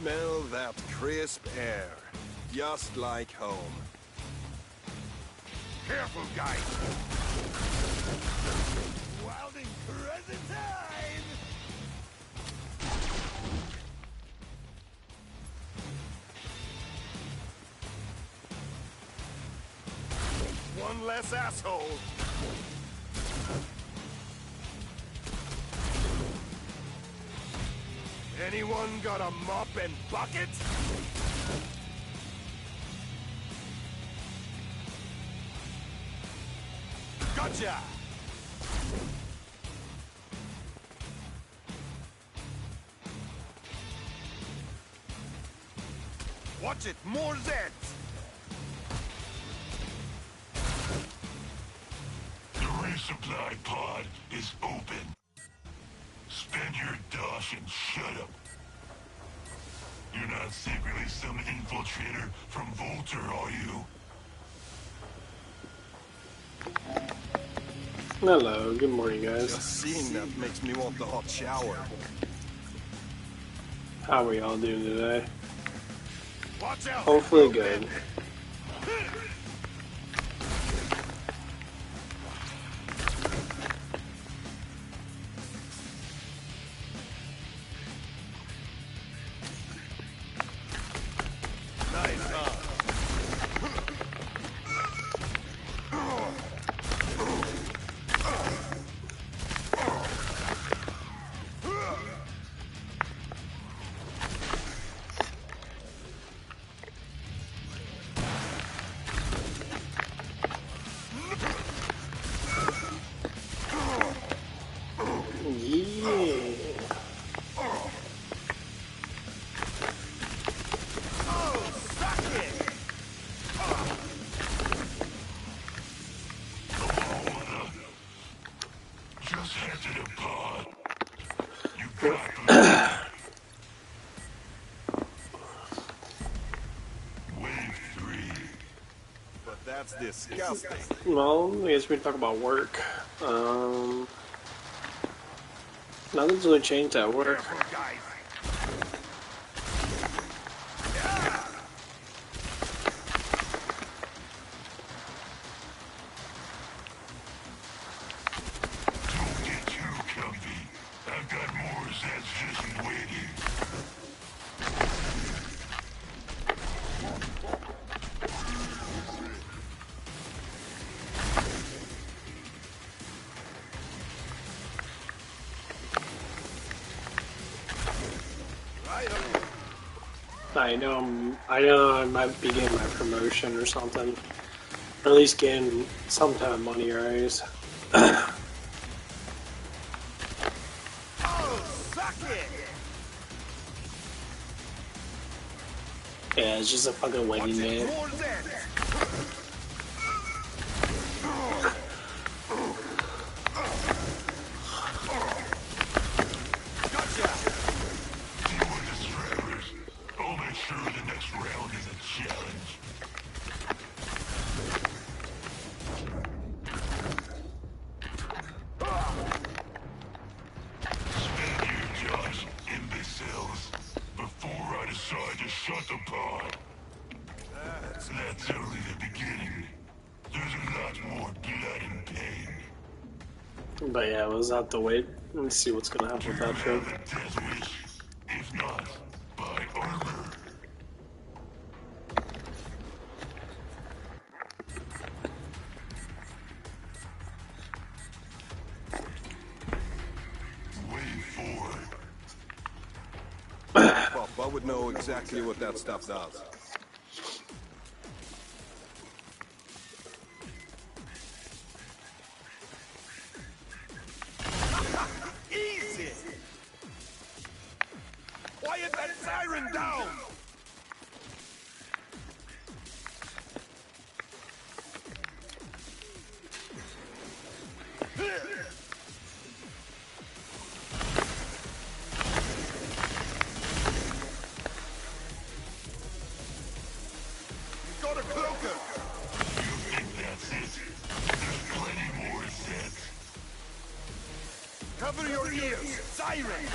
Smell that crisp air. Just like home. Careful, guys! Wilding present time! One less asshole! Anyone got a mop and bucket? Gotcha! Watch it, more Zeds! The resupply pod is open. Spend your dosh and shut up. You're not secretly some infiltrator from Volter, are you? Hello, good morning, guys. Just seeing that makes me want the hot shower. How are we all doing today? Watch out! Hopefully good. Nice, huh? Yeah. Just head to the pod. You got Wave 3. But that's disgusting. Well, I guess we can talk about work. Nothing's really changed at work. Careful, guys! Don't get too comfy. I've got more Zeds just waiting. I know I might be getting my promotion or something. Or at least getting some kind of money raise. Oh, suck it! Yeah, it's just a fucking Watch waiting it, game. more Zeds! Gotcha! Deal with the travelers. I'll make sure the next round is a challenge. Spend your Josh, imbeciles, before I decide to shut the pod. That's only the beginning. There's a lot more blood and pain. But yeah, we'll just have to wait and see what's gonna happen with that trip. Have a death wish. If not, buy armor. Wave 4. Papa would know exactly what that stuff does. Easy! Quiet that siren down! Got a cloaker! You think that's it? There's plenty more Zeds. Cover your ears! Siren!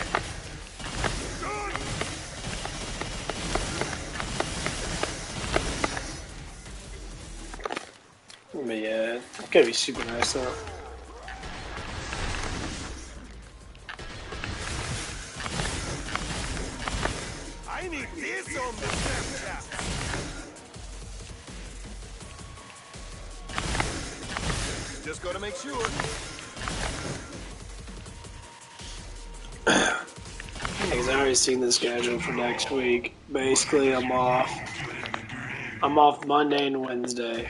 But yeah, it's gonna be super nice though. I need this on the Snapchat. Just gotta make sure. Because I already seen the schedule for next week. Basically, I'm off. I'm off Monday and Wednesday.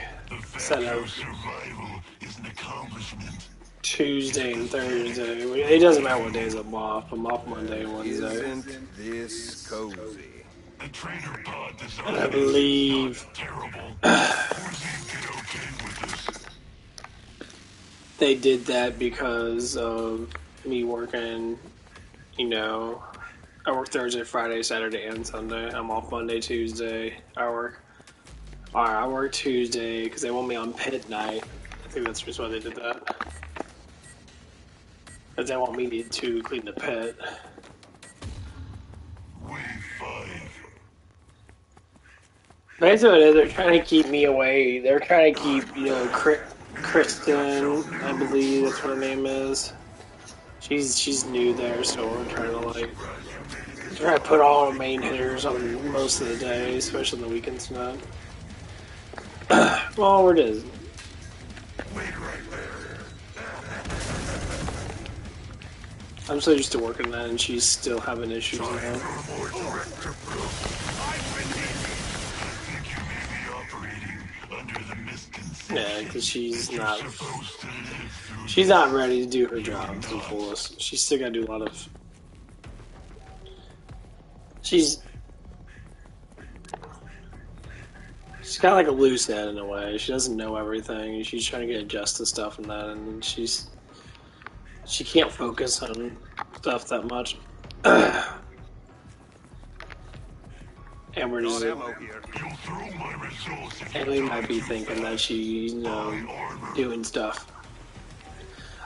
Set up Survival is an accomplishment. Tuesday and Thursday. It doesn't matter what days I'm off. I'm off Monday and Wednesday. Isn't this cozy? The trainer pod design And I believe is terrible. Forzine did okay with this. they did that because of me working, you know, I work Thursday, Friday, Saturday, and Sunday. I'm off Monday, Tuesday. I work Tuesday because they want me on pit night. I think that's just why they did that. Because they want me to clean the pit. Wave 5. Basically, what it is, they're trying to keep me away. They're trying to keep, you know, Kristen, I believe that's what her name is. She's new there, so we're trying to try to put all our main hitters on most of the days, especially on the weekends not. Well, we're just. I'm so used to working that, and she's still having issues now. Yeah, because she's not ready to do her job to the fullest. She's still got to do a lot of. She's got like a loose head in a way. She doesn't know everything. She's trying to get adjusted to stuff and that, and she can't focus on stuff that much. And we're just. Haley might be thinking that she's, you know, doing stuff.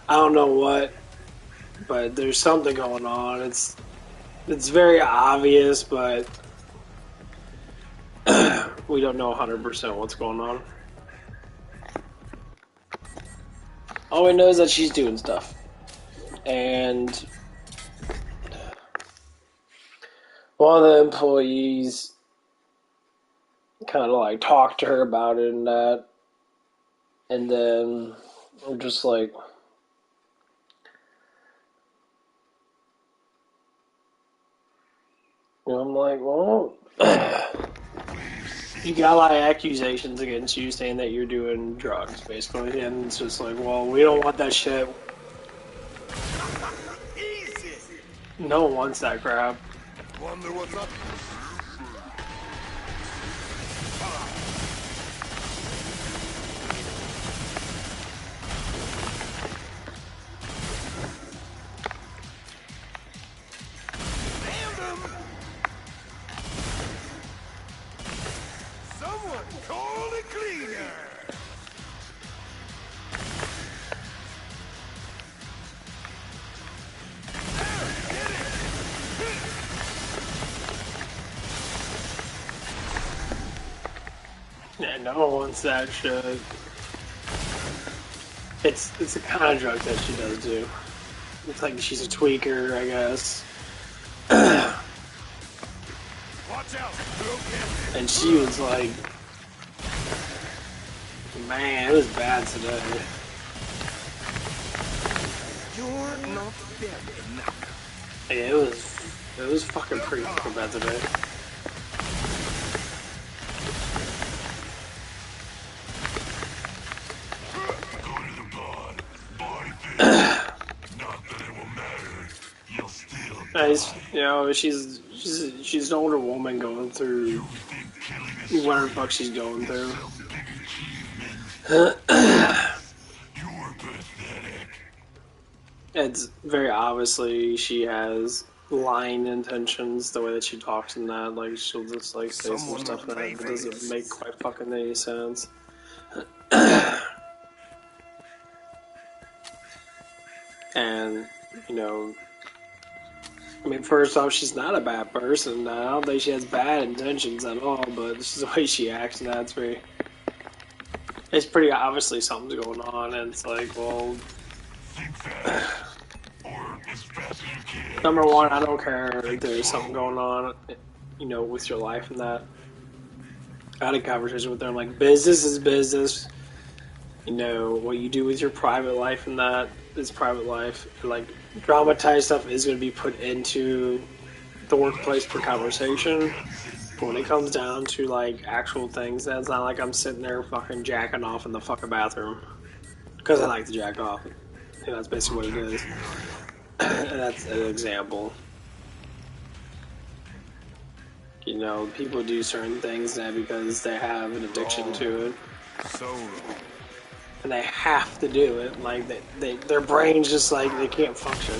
I don't know what, but there's something going on. It's very obvious, but we don't know 100% what's going on. All we know is that she's doing stuff. And one of the employees kind of like talked to her about it and that. And then we're just like, you know, I'm like, well, you got a lot of accusations against you saying that you're doing drugs, basically. And it's just like, well, we don't want that shit. Easy. No one wants that crap. Wonder what's up. Someone call the cleaner! Yeah, no one wants that shit. It's the kind of drug that she does do. It's like she's a tweaker, I guess. Watch out! And she was like, man, it was bad today. You're not dead enough. Yeah, it was fucking pretty fucking bad today. Nice, you know, she's an older woman going through whatever the fuck she's going through. It's very obviously she has lying intentions, the way that she talks and that, like she'll just like say some stuff that doesn't make quite fucking any sense. And, you know, I mean, first off, she's not a bad person. I don't think she has bad intentions at all, but this is the way she acts, and that's very... it's pretty obviously something's going on, and it's like, well, Think fast. Or as fast as you can. number one, I don't care if there's something going on, you know, with your life and that. I had a conversation with her. I'm like, business is business. You know, what you do with your private life and that is private life. Like, dramatized stuff is going to be put into the workplace for conversation. But when it comes down to, like, actual things, that's not like I'm sitting there fucking jacking off in the fucking bathroom. Because I like to jack off. You know, that's basically what it is. And that's an example. You know, people do certain things now because they have an addiction to it. So wrong. And they have to do it. Like, their brains just, like, they can't function.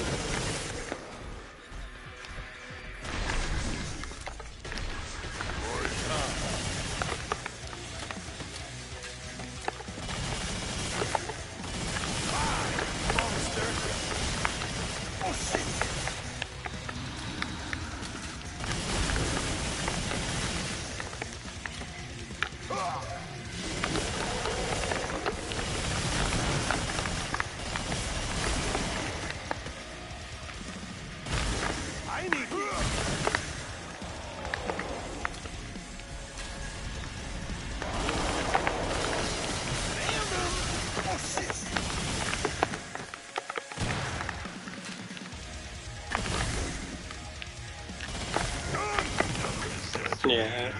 Yeah.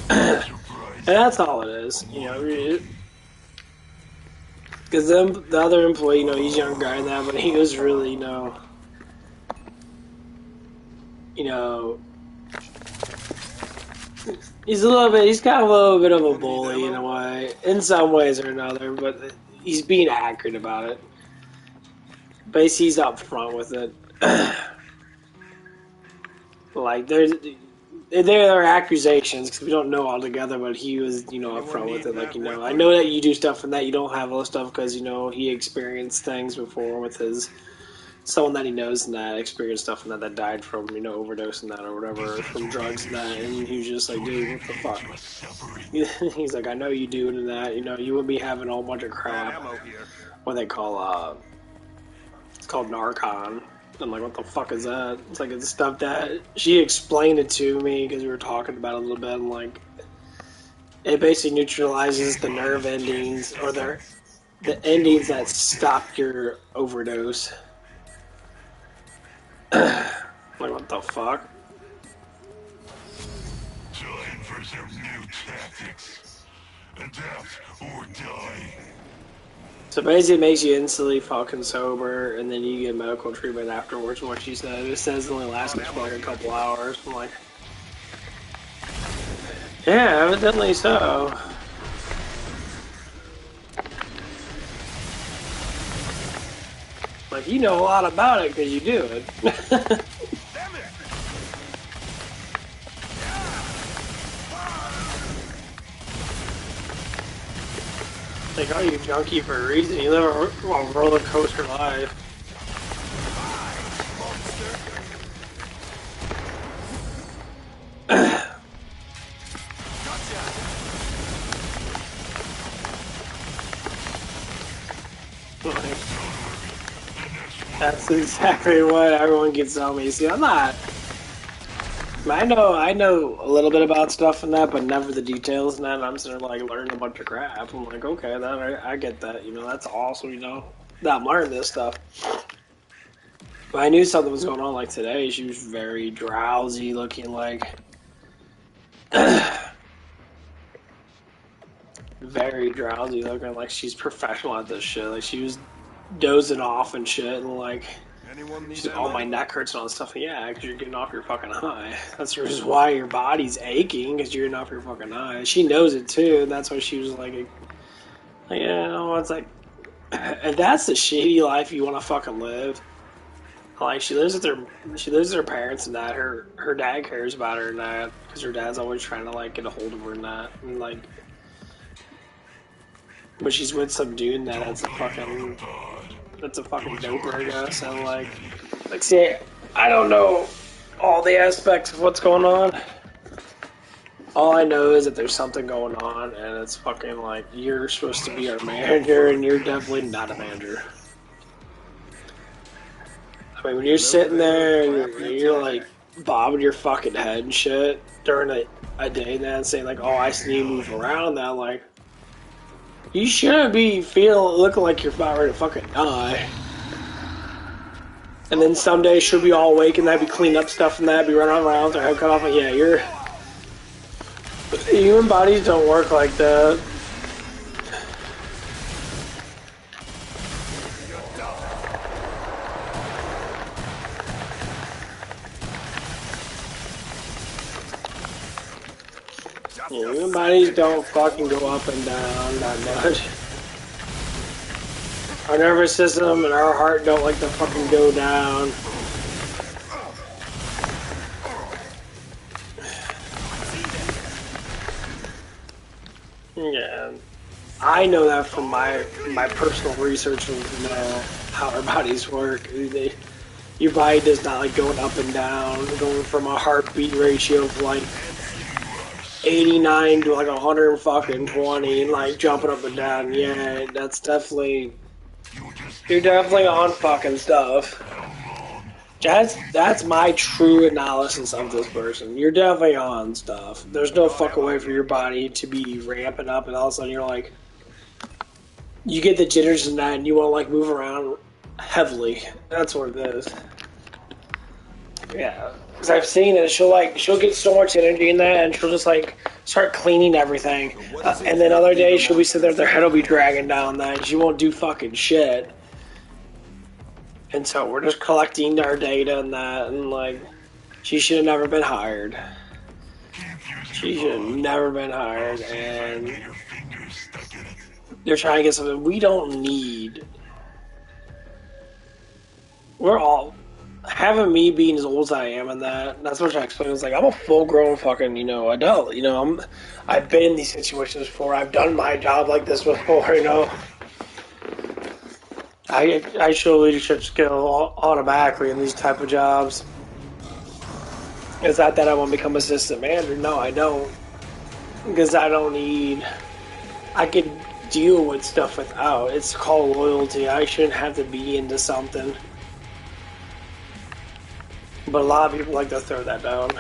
And that's all it is, you know. Because the other employee, you know, he's a young guy and that, but he was really, you know, he's kind of a little bit of a bully in a way, in some ways or another, but he's being accurate about it. Basically, he's up front with it. Like, there are accusations, because we don't know altogether, but he was, you know, up front with it. Like, you know, I know that you do stuff and that you don't have all this stuff because, you know, he experienced things before with someone that he knows and that experienced stuff and that died from, you know, overdose and that or whatever, from drugs and that, and he was just like, dude, what the fuck? He's like, I know you do and that, you know, you would be having a whole bunch of crap, what they call, it's called Narcon. I'm like, what the fuck is that? It's like, it's stuff that she explained it to me because we were talking about it a little bit. And like, it basically neutralizes the nerve endings or the endings that stop your overdose. Like, what the fuck? Time for some new tactics. Adapt or die. So basically, it makes you instantly fucking sober, and then you get medical treatment afterwards. From what she said, it says it only lasts for like a couple hours. I'm like, yeah, evidently so. Like, you know a lot about it because you do it. Like, oh, you junkie for a reason. You live a roller coaster life. That's exactly what everyone gets on me. See, I'm not. I know a little bit about stuff and that, but never the details and that. And I'm sitting there, like, learning a bunch of crap. I'm like, okay, I get that. You know, that's awesome. You know, that I'm learning this stuff. But I knew something was going on. Like today, she was very drowsy, looking like very drowsy, looking like she's professional at this shit. Like she was dozing off and shit, and like. She's like, oh, my neck hurts and all this stuff. Yeah, because you're getting off your fucking high. That's the reason why your body's aching, because you're getting off your fucking high. She knows it too, and that's why she was like yeah, no, it's like, if that's the shitty life you want to fucking live, like she lives with her parents and that. Her dad cares about her and that, because her dad's always trying to like get a hold of her and that, and like, but she's with some dude that's a fucking doper, I guess, and like, see, I don't know all the aspects of what's going on, All I know is that there's something going on, and it's fucking like you're supposed to be our manager, and you're definitely not a manager. I mean, when you're sitting there and you're like bobbing your fucking head and shit during a day, then saying like, "Oh, I just need to move around," now like you shouldn't be looking like you're about ready to fucking die. And then someday she'll be all awake and that'd be cleaning up stuff and that'd be running around with her head cut off. And yeah, human bodies don't work like that. Yeah, human bodies don't fucking go up and down that much. Our nervous system and our heart don't like to fucking go down. Yeah, I know that from my personal research of how our bodies work. Your body does not like going up and down, going from a heartbeat ratio of like 89 to like 120 and like jumping up and down. Yeah, that's definitely, you're definitely on fucking stuff. That's my true analysis of this person. You're definitely on stuff. There's no fucking way for your body to be ramping up and all of a sudden you're like, you get the jitters and that and you want to like move around heavily. That's what it is. Yeah, because I've seen it. She'll get so much energy in that and she'll just like start cleaning everything. And then other days she'll be sitting there, their head will be dragging down that and she won't do fucking shit. And so we're just collecting our data and that, and like, she should have never been hired. She should have never been hired, and they're trying to get something we don't need. We're all, having me being as old as I am and that's what I explained. It's like, I'm a full-grown fucking, adult. I've been in these situations before. I've done my job like this before, I show leadership skill automatically in these type of jobs. It's not that I want to become assistant manager. No, I don't. Because I could deal with stuff without. It's called loyalty. I shouldn't have to be into something. But a lot of people like to throw that down.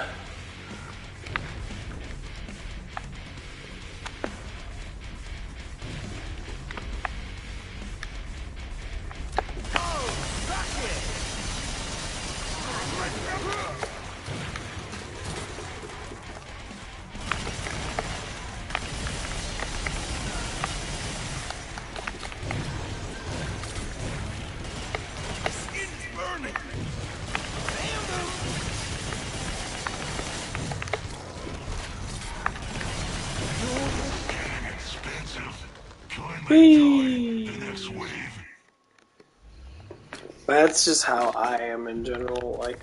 That's just how I am in general. Like,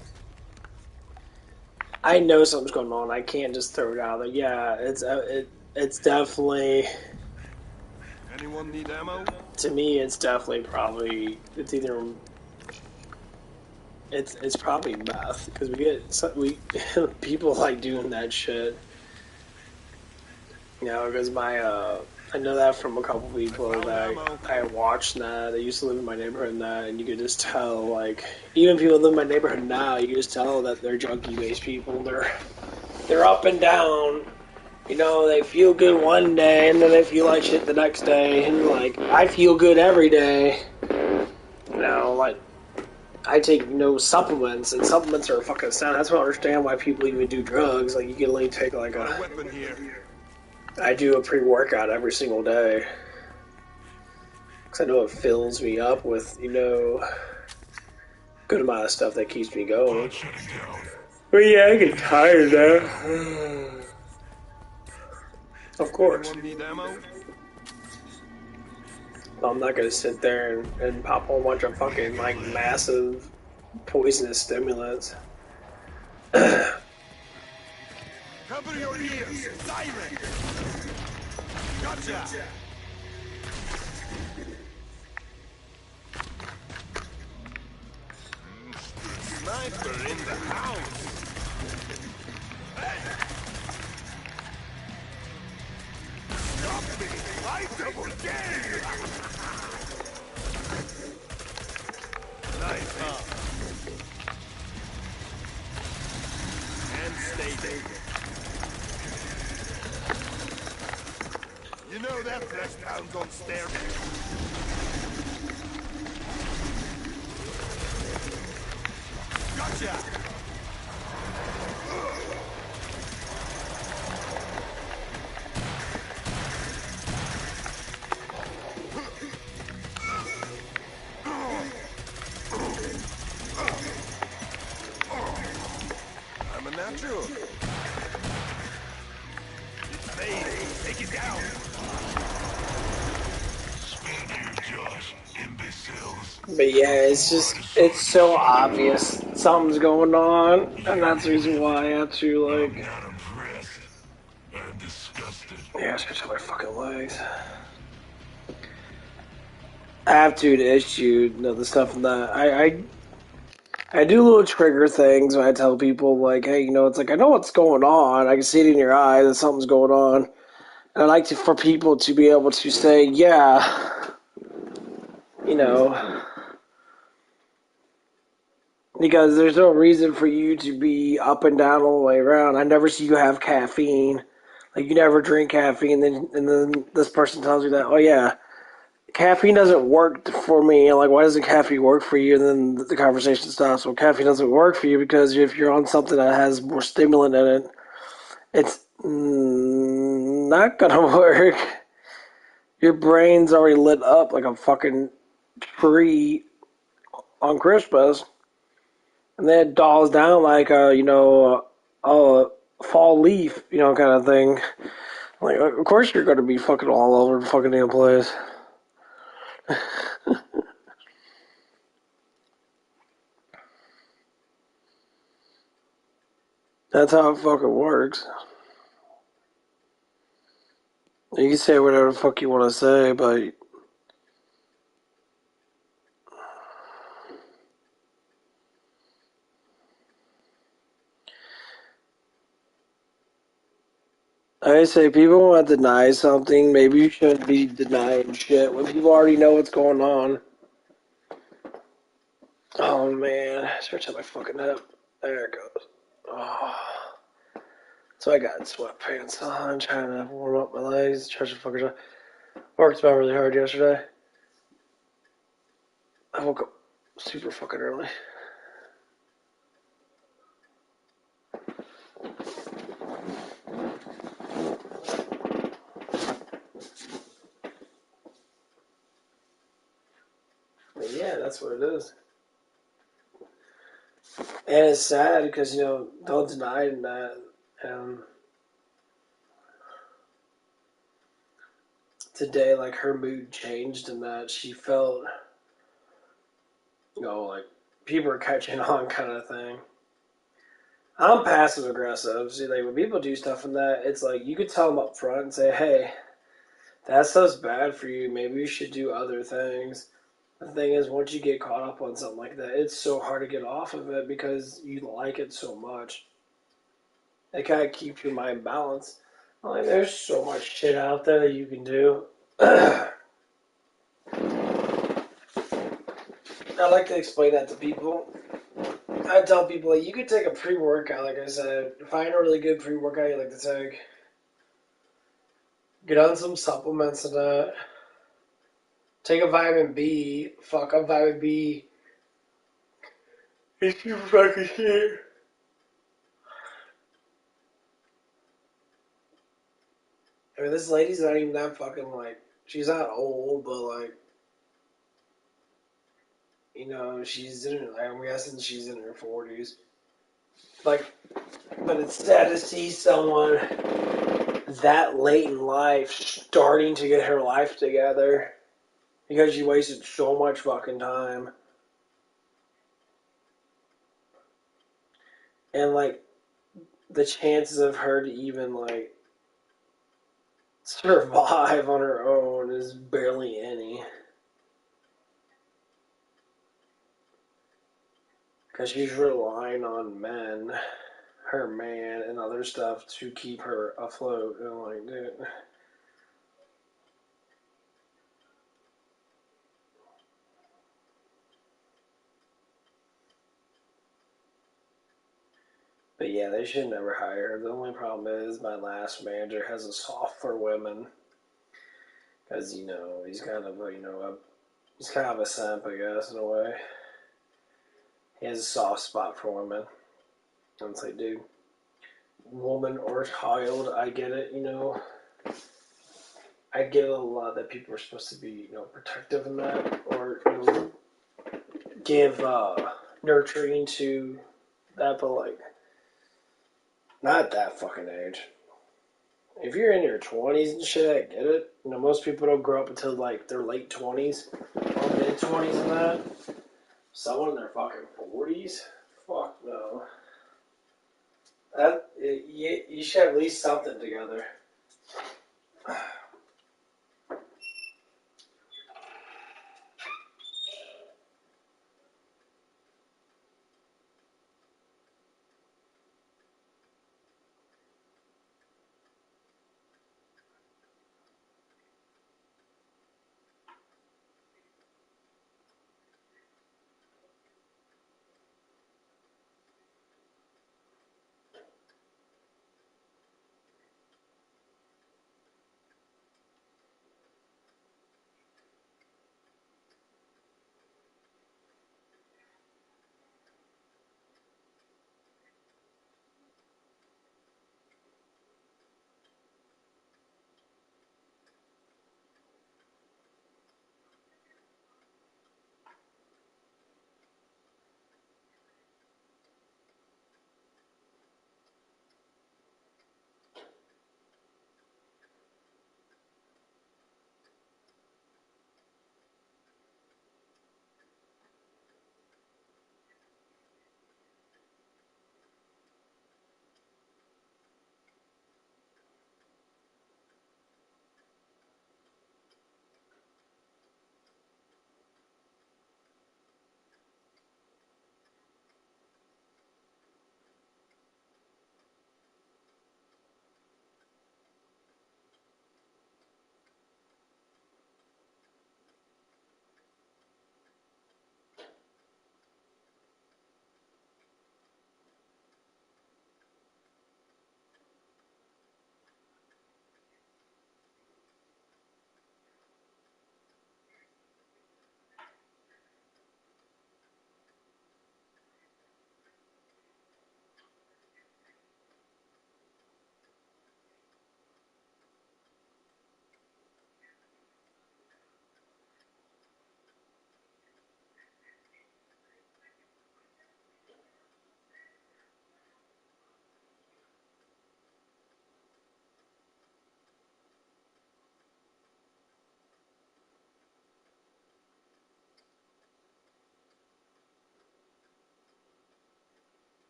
I know something's going on. I can't just throw it out there. Yeah, it's definitely. Anyone need ammo? To me, it's definitely probably it's probably meth because we people like doing that shit. Because I know that from a couple people that I watched that. They used to live in my neighborhood and that, and you could just tell, like, even people that live in my neighborhood now, you can just tell that they're junkie-based people. They're up and down. They feel good one day, and then they feel like shit the next day. And, like, I feel good every day. Like, I take supplements, and supplements are fucking sound. That's why I don't understand why people even do drugs. Like, you can only take, like, a weapon here. I do a pre-workout every single day. Because I know it fills me up with, good amount of stuff that keeps me going. But yeah, I get tired now. Of course. Anyone need ammo? I'm not going to sit there and pop a whole bunch of fucking, like, massive poisonous stimulants. Cover your ears! Siren! Gotcha! Sniper in the house! double game! Nice, huh? And stay. You know that flesh pounds on stairs. Gotcha! I'm a natural. It's me. Take it down. Spin here, Josh, imbeciles. But yeah, it's so obvious something's going on, and that's the reason why I have to, I'm like, not impressed. I'm disgusted. yeah, stretch out my fucking legs. I have to issue, you know, the stuff that I do little trigger things when I tell people, like, hey, you know, it's like, I know what's going on. I can see it in your eyes that something's going on. And I like for people to be able to say, yeah, you know, because there's no reason for you to be up and down all the way around. I never see you have caffeine. Like, you never drink caffeine, and then this person tells you that, oh, yeah, caffeine doesn't work for me. Like, why doesn't caffeine work for you? And then the conversation stops. Well, caffeine doesn't work for you because if you're on something that has more stimulant in it, it's not gonna work. Your brain's already lit up like a fucking tree on Christmas, and then it dolls down like a fall leaf, you know, kind of thing. Like, of course you're gonna be fucking all over the fucking damn place. That's how it fucking works. You can say whatever the fuck you want to say, but I say people want to deny something. Maybe you shouldn't be denying shit when people already know what's going on. Oh man, stretch out my fucking hip. There it goes. Oh. So I got sweatpants on, trying to warm up my legs, stretch the fuckers out. Worked out really hard yesterday. I woke up super fucking early. But yeah, that's what it is. And it's sad because, you know, don't deny that. Today, like, her mood changed and that she felt, you know, like, people are catching on kind of thing. I'm passive aggressive. See, like, when people do stuff in that, it's like, you could tell them up front and say, hey, that stuff's bad for you. Maybe you should do other things. The thing is, once you get caught up on something like that, it's so hard to get off of it because you like it so much. It kind of keeps your mind balanced. Like, there's so much shit out there that you can do. I like to explain that to people. I tell people, like, you could take a pre-workout, like I said. Find a really good pre-workout you like to take. Get on some supplements and that. Take a vitamin B. Fuck up vitamin B. It's super fucking shit. I mean, this lady's not even that fucking, like, she's not old, but, like, you know, she's in her, I'm guessing she's in her 40s. Like, but it's sad to see someone that late in life starting to get her life together because she wasted so much fucking time. And, like, the chances of her to even, like, survive on her own is barely any. Because she's relying on men, her man, and other stuff to keep her afloat. And, like, dude. But yeah, they should never hire her. The only problem is my last manager has a soft for women. Because, he's kind of he's kind of a simp, I guess, in a way. He has a soft spot for women. And it's like, dude, woman or child, I get it, I get a lot that people are supposed to be, protective in that, or give nurturing to that, but like, not at that fucking age. If you're in your 20s and shit, I get it. Most people don't grow up until like their late 20s or mid 20s and that. Someone in their fucking 40s? Fuck no. You should have at least something together.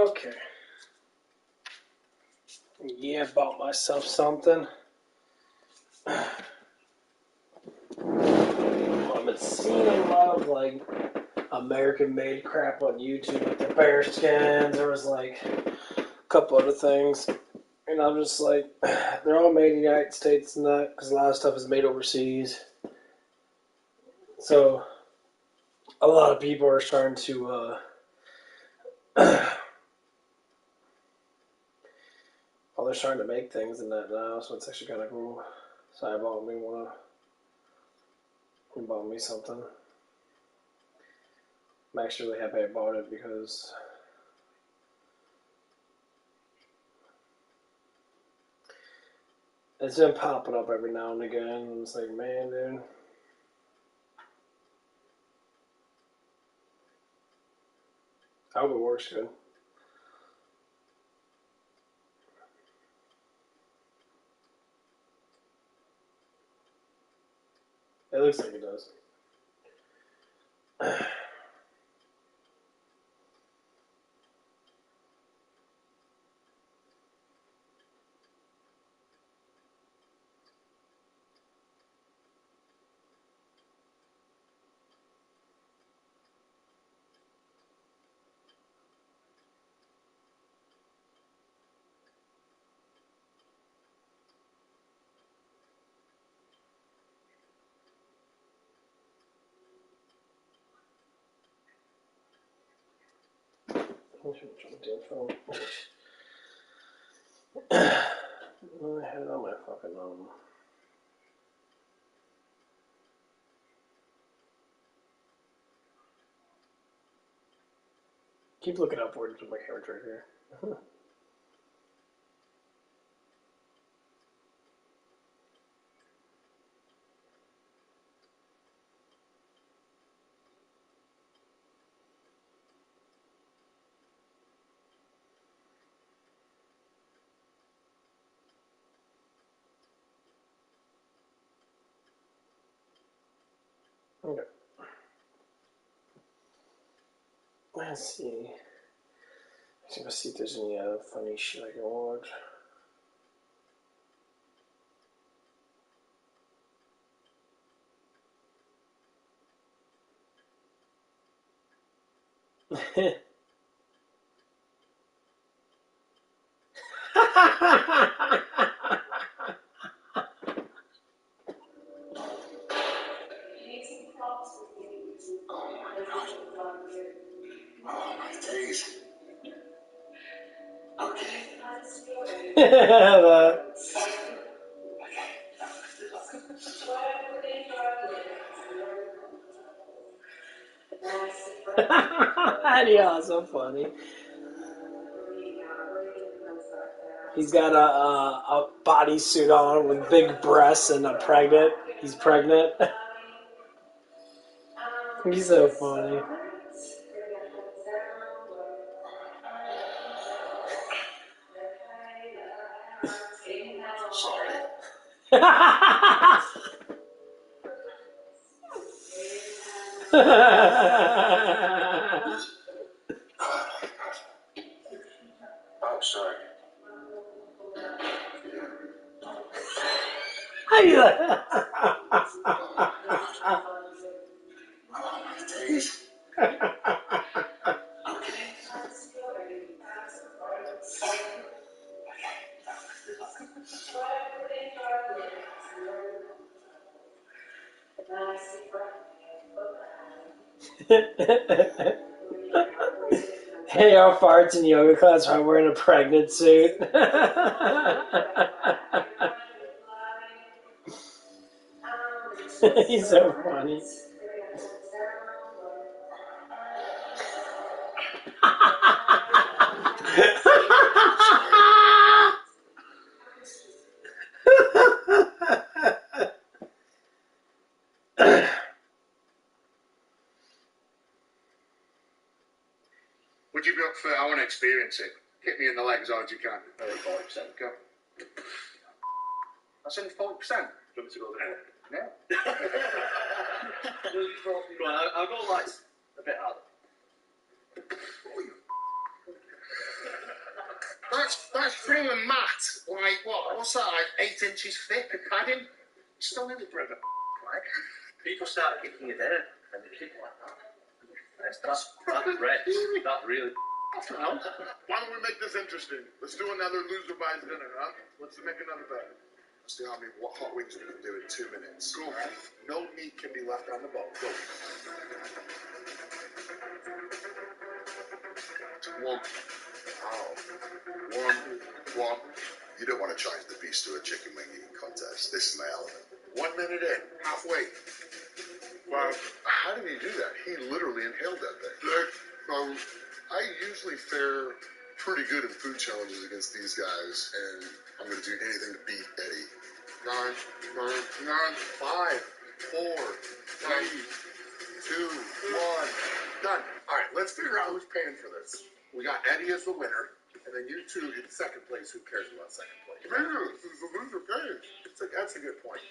Okay. Yeah, bought myself something. I've been seeing a lot of like American-made crap on YouTube, like the bear skins. There was like a couple other things, and I'm just like, they're all made in the United States and that, because a lot of stuff is made overseas. So a lot of people are starting to. Well, they're starting to make things in that now, so it's actually kind of cool. So I bought me one. He bought me something. I'm actually really happy I bought it because it's been popping up every now and again. And it's like, man, dude. I hope it works good. It looks like it does. I had it on my fucking Keep looking upwards with my camera right here. Okay. Let's see. Let's see if there's any funny shit I can watch. Yeah, so funny. He's got a bodysuit on with big breasts and pregnant. He's pregnant. He's so funny. I'm sorry. How you like? Hey, our farts in yoga class while wearing a pregnant suit. He's so funny. Would you be up for? I want to experience it. Hit me in the leg as hard as you can. 40%. Go. That's only 40%. Do you want me to go there? No. Go on, I'll go like a bit harder. That's through a mat. Like, what's that, like 8 inches thick of padding? Still need a bit of right? People start kicking you down and they kick like that. That's red. That really. Well, Why don't we make this interesting? Let's do another loser buys dinner, huh? Let's make another bet. Let's see how many hot wings we can do in 2 minutes. Cool. No meat can be left on the bone. Go. One. Wow. One. You don't want to challenge the beast to a chicken wing eating contest. This is my element. 1 minute in. Halfway. Wow. How did he do that? He literally inhaled that thing. Look, I usually fare pretty good in food challenges against these guys, and I'm going to do anything to beat Eddie. 9, 5, 4, 3, 2, 1. Done. All right, let's figure out who's paying for this. We got Eddie as the winner, and then you two in second place. Who cares about second place? this is the loser pays. That's a good point.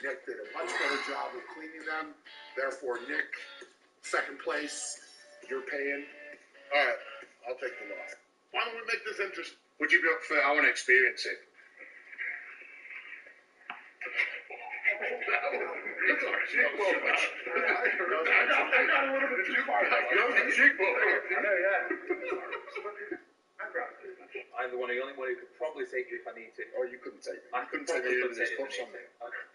Nick did a much better job of cleaning them. Therefore, Nick, second place. You're paying. All right, I'll take the loss. Why don't we make this interesting? would you be up for it? I want to experience it. I'm the only one who could probably take you if I need to. Oh, you couldn't take me. I You couldn't could take me probably to this take club you if I Sunday.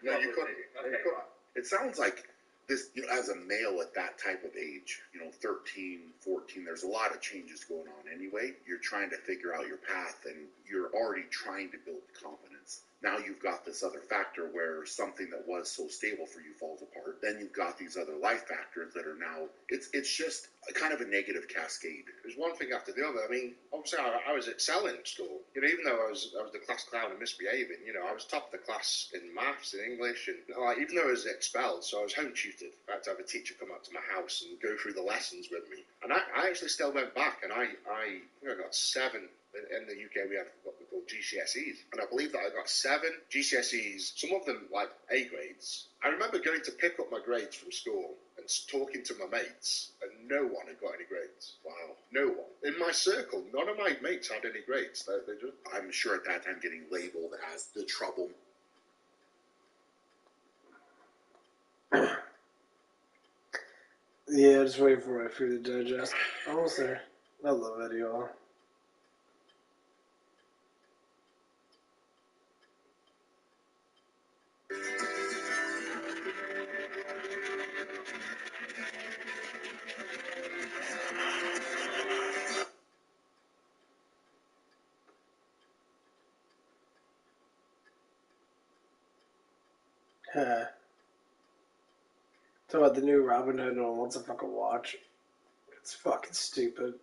need to. No, you couldn't. Okay. You couldn't. It sounds like this, as a male at that type of age, 13, 14, there's a lot of changes going on anyway. You're trying to figure out your path, and you're already trying to build confidence. Now you've got this other factor where something that was so stable for you falls apart. Then you've got these other life factors that are now, it's just a kind of a negative cascade. There's one thing after the other. I mean, obviously, I was excelling at school. Even though I was the class clown and misbehaving, I was top of the class in maths and English, and even though I was expelled, so I was home tutored. I had to have a teacher come up to my house and go through the lessons with me. And I actually still went back, and I got 7. In the UK, we have what we call GCSEs, and I believe that I got 7 GCSEs, some of them like A grades. I remember going to pick up my grades from school and talking to my mates, and no one had got any grades. Wow. No one. In my circle, none of my mates had any grades. They just... I'm sure at that time getting labeled as the trouble. Yeah, just wait for my food to digest. Almost there. I love it, y'all. Talk about the new Robin Hood, no one wants to fucking watch. It's fucking stupid.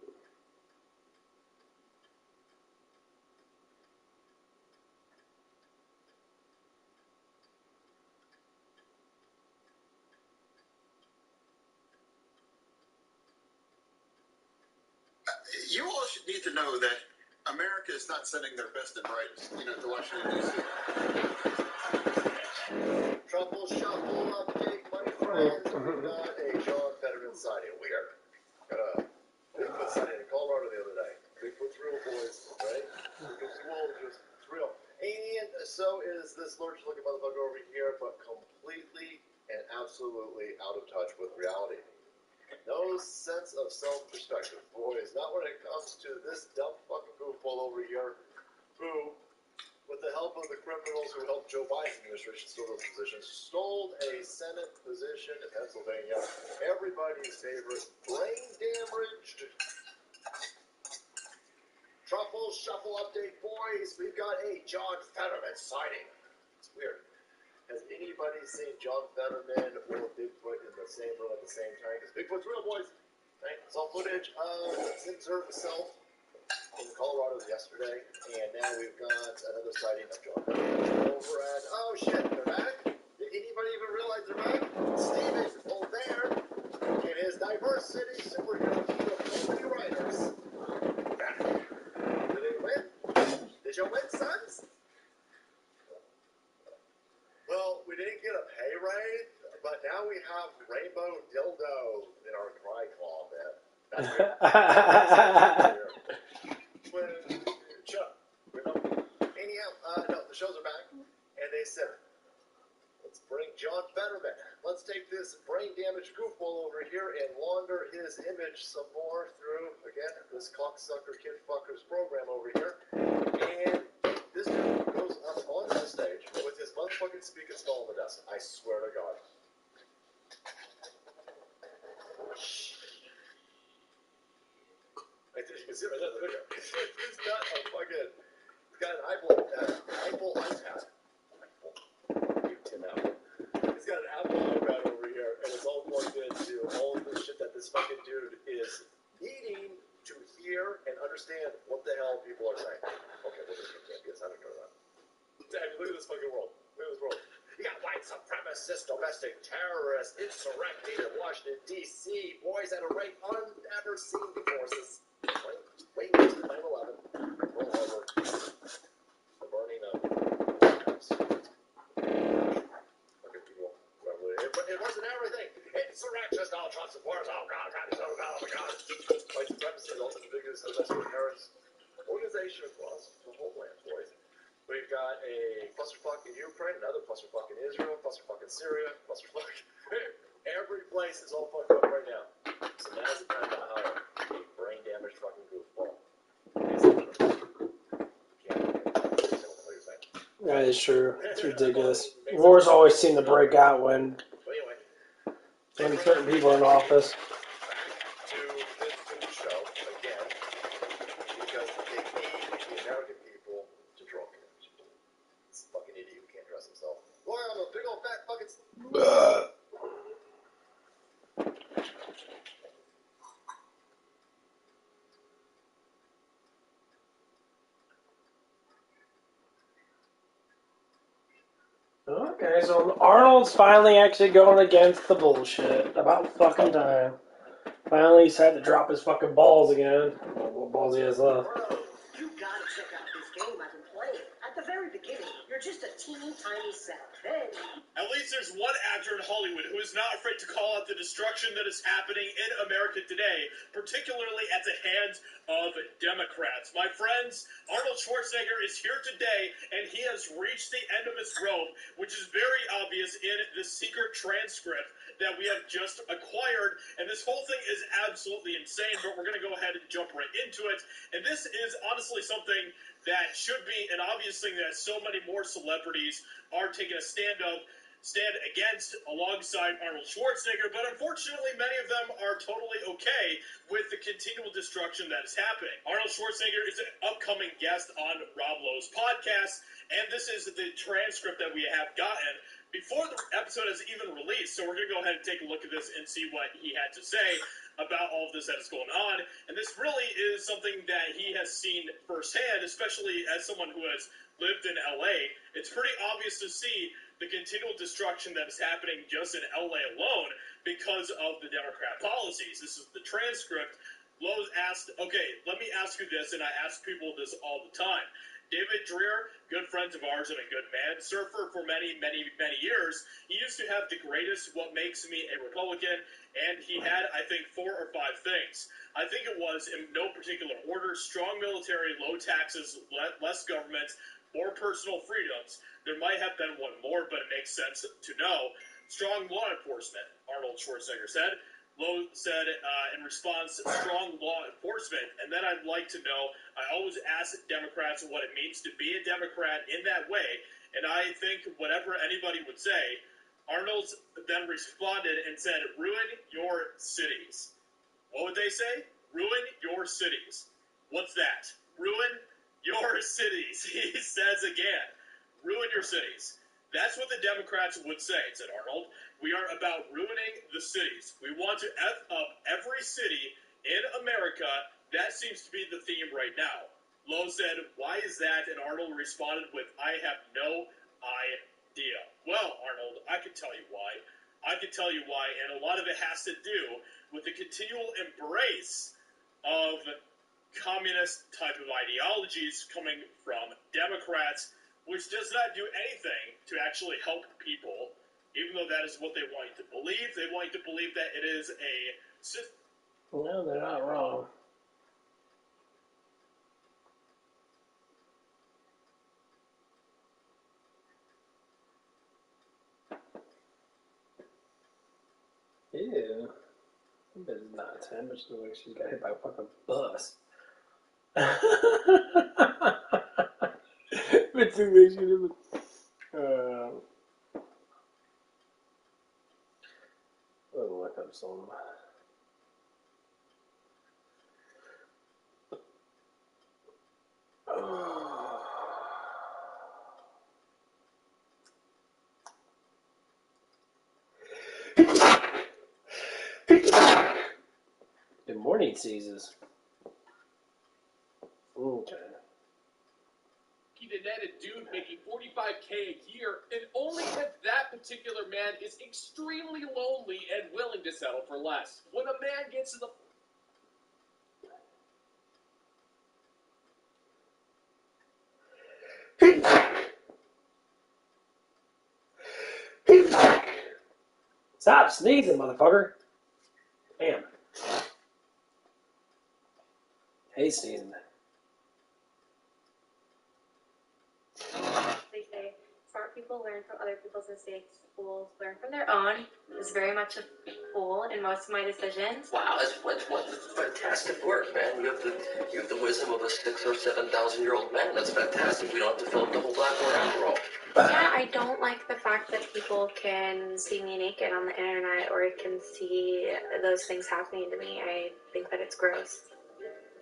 You all should need to know that America is not sending their best and brightest, to Washington, D.C. Trouble shuffle update, my friends. We got a John Fetterman sighting. We got a Bigfoot sighting in Colorado the other day. Bigfoot's real, boys, right? Bigfoot's real, just real. And so is this lurch-looking motherfucker over here, but completely and absolutely out of touch with reality. No sense of self-perspective, boys. Not when it comes to this dumb fucking goofball over here, who, with the help of the criminals who helped Joe Biden's administration steal those positions, stole a Senate position in Pennsylvania. Everybody's favorite, brain damaged. Truffle shuffle update, boys. We've got a John Fetterman sighting. It's weird. Has anybody seen John Fetterman or Bigfoot in the same room at the same time? Because Bigfoot's real, boys. Right? Saw footage of Zinzer himself in Colorado yesterday, and now we've got another sighting of John Fetterman over at, oh shit, they're back? Did anybody even realize they're back? Steven Colbert and his diversity superhero team of comedy writers. Back. Did they win? Did you win, sons? Well, we didn't get a pay raise, but now we have rainbow dildo in our dry closet. That's right. When Chuck the shows are back, and they said, let's bring John Fetterman. Let's take this brain-damaged goofball over here and launder his image some more through, again, this cocksucker kid fucker's program over here. And this dude goes up on the stage with his motherfucking speaker skull on the desk. I swear to God. I think you can see right there in the video. He's got a fucking, he's got an Apple iPad. He's got an Apple iPad over here, and it's all plugged into all of the shit that this fucking dude is needing to hear and understand what the hell people are saying. Okay, well, this can't be a sound of that. Damn, look at this fucking world. Look at this world. You got white supremacist, domestic terrorist, insurrecting in Washington, D.C. Boys at a rate never seen before. This wait to 9/11, Pearl Harbor, the burning of house. Fucking people. It wasn't everything. Insurrections, Donald Trump supporters. Oh God, oh my God. White supremacy is also the biggest domestic terrorist organization across the whole land, boys. We've got a clusterfuck in Ukraine, another clusterfuck in Israel, clusterfuck in Syria, clusterfuck. Every place is all fucked up right now. So now's the time to hire a brain-damaged fucking goofball. That is true. It's ridiculous. Wars always seem to break out when certain people are in office. To the show again because they need the American people to draw attention. This fucking idiot who can't dress himself. Boy, I'm a big old fat fucking. Okay, so Arnold's finally actually going against the bullshit. About fucking time. Finally he's had to drop his fucking balls again. What balls he has left. Bro, you gotta check out this game I've been playing. At the very beginning, you're just a teeny tiny cell. Then At least there's one actor in Hollywood who is not afraid to call out the destruction that is happening in America today, particularly at the hands of Democrats. My friends, Arnold Schwarzenegger is here today, and he has reached the end of his rope, which is very obvious in the secret transcript that we have just acquired. And this whole thing is absolutely insane, but we're going to go ahead and jump right into it. And this is honestly something that should be an obvious thing that so many more celebrities are taking a stand against alongside Arnold Schwarzenegger, but unfortunately many of them are totally okay with the continual destruction that is happening. Arnold Schwarzenegger is an upcoming guest on Rob Lowe's podcast, and this is the transcript that we have gotten before the episode is even released, so we're going to go ahead and take a look at this and see what he had to say about all of this that is going on. And this really is something that he has seen firsthand, especially as someone who has lived in LA. It's pretty obvious to see the continual destruction that is happening just in LA alone because of the Democrat policies. This is the transcript. Lowe's asked, okay, let me ask you this, and I ask people this all the time. David Dreer, good friends of ours and a good man, surfer for many, many, many years. He used to have the greatest What Makes Me a Republican, and he had, I think, 4 or 5 things. I think it was, in no particular order, strong military, low taxes, less government, more personal freedoms. There might have been one more, but it makes sense to know. Strong law enforcement, Arnold Schwarzenegger said. Lowe said in response, strong law enforcement. And then I'd like to know, I always ask Democrats what it means to be a Democrat in that way. And I think whatever anybody would say, Arnold then responded and said, ruin your cities. What would they say? Ruin your cities. What's that? Ruin your cities. He says again, ruin your cities. That's what the Democrats would say, said Arnold. We are about ruining the cities. We want to F up every city in America. That seems to be the theme right now. Lowe said, why is that? And Arnold responded with, I have no idea. Well, Arnold, I can tell you why. I can tell you why, and a lot of it has to do with the continual embrace of communist type of ideologies coming from Democrats, which does not do anything to actually help people, even though that is what they want you to believe. They want you to believe that it is a system. No, they're not wrong. Ew. I bet it's not a 10, but she looks like she's got hit by a fucking bus. But too late, she didn't. Let's look up some. Good morning, Caesars. Okay. To net a dude making $45K a year, and only if that particular man is extremely lonely and willing to settle for less. When a man gets to the Stop sneezing, motherfucker. Damn. Hey, sneezing. They say smart people learn from other people's mistakes. Fools learn from their own. I was very much a fool in most of my decisions. Wow, that's fantastic work, man. You have the wisdom of a 6,000 or 7,000-year-old man. That's fantastic. We don't have to fill a double blackboard after all. Yeah, I don't like the fact that people can see me naked on the internet or can see those things happening to me. I think that it's gross.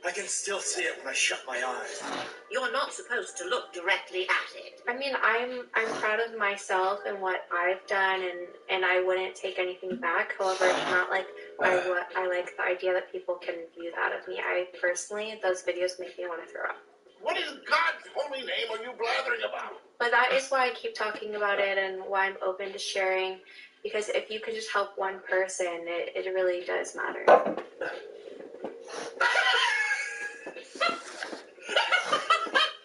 I can still see it when I shut my eyes. You're not supposed to look directly at it. I mean, I'm proud of myself and what I've done, and I wouldn't take anything back. However, it's not like I like the idea that people can view that of me. I personally, those videos make me want to throw up. What in God's holy name are you blathering about? But that is why I keep talking about it and why I'm open to sharing, because if you could just help one person, it really does matter.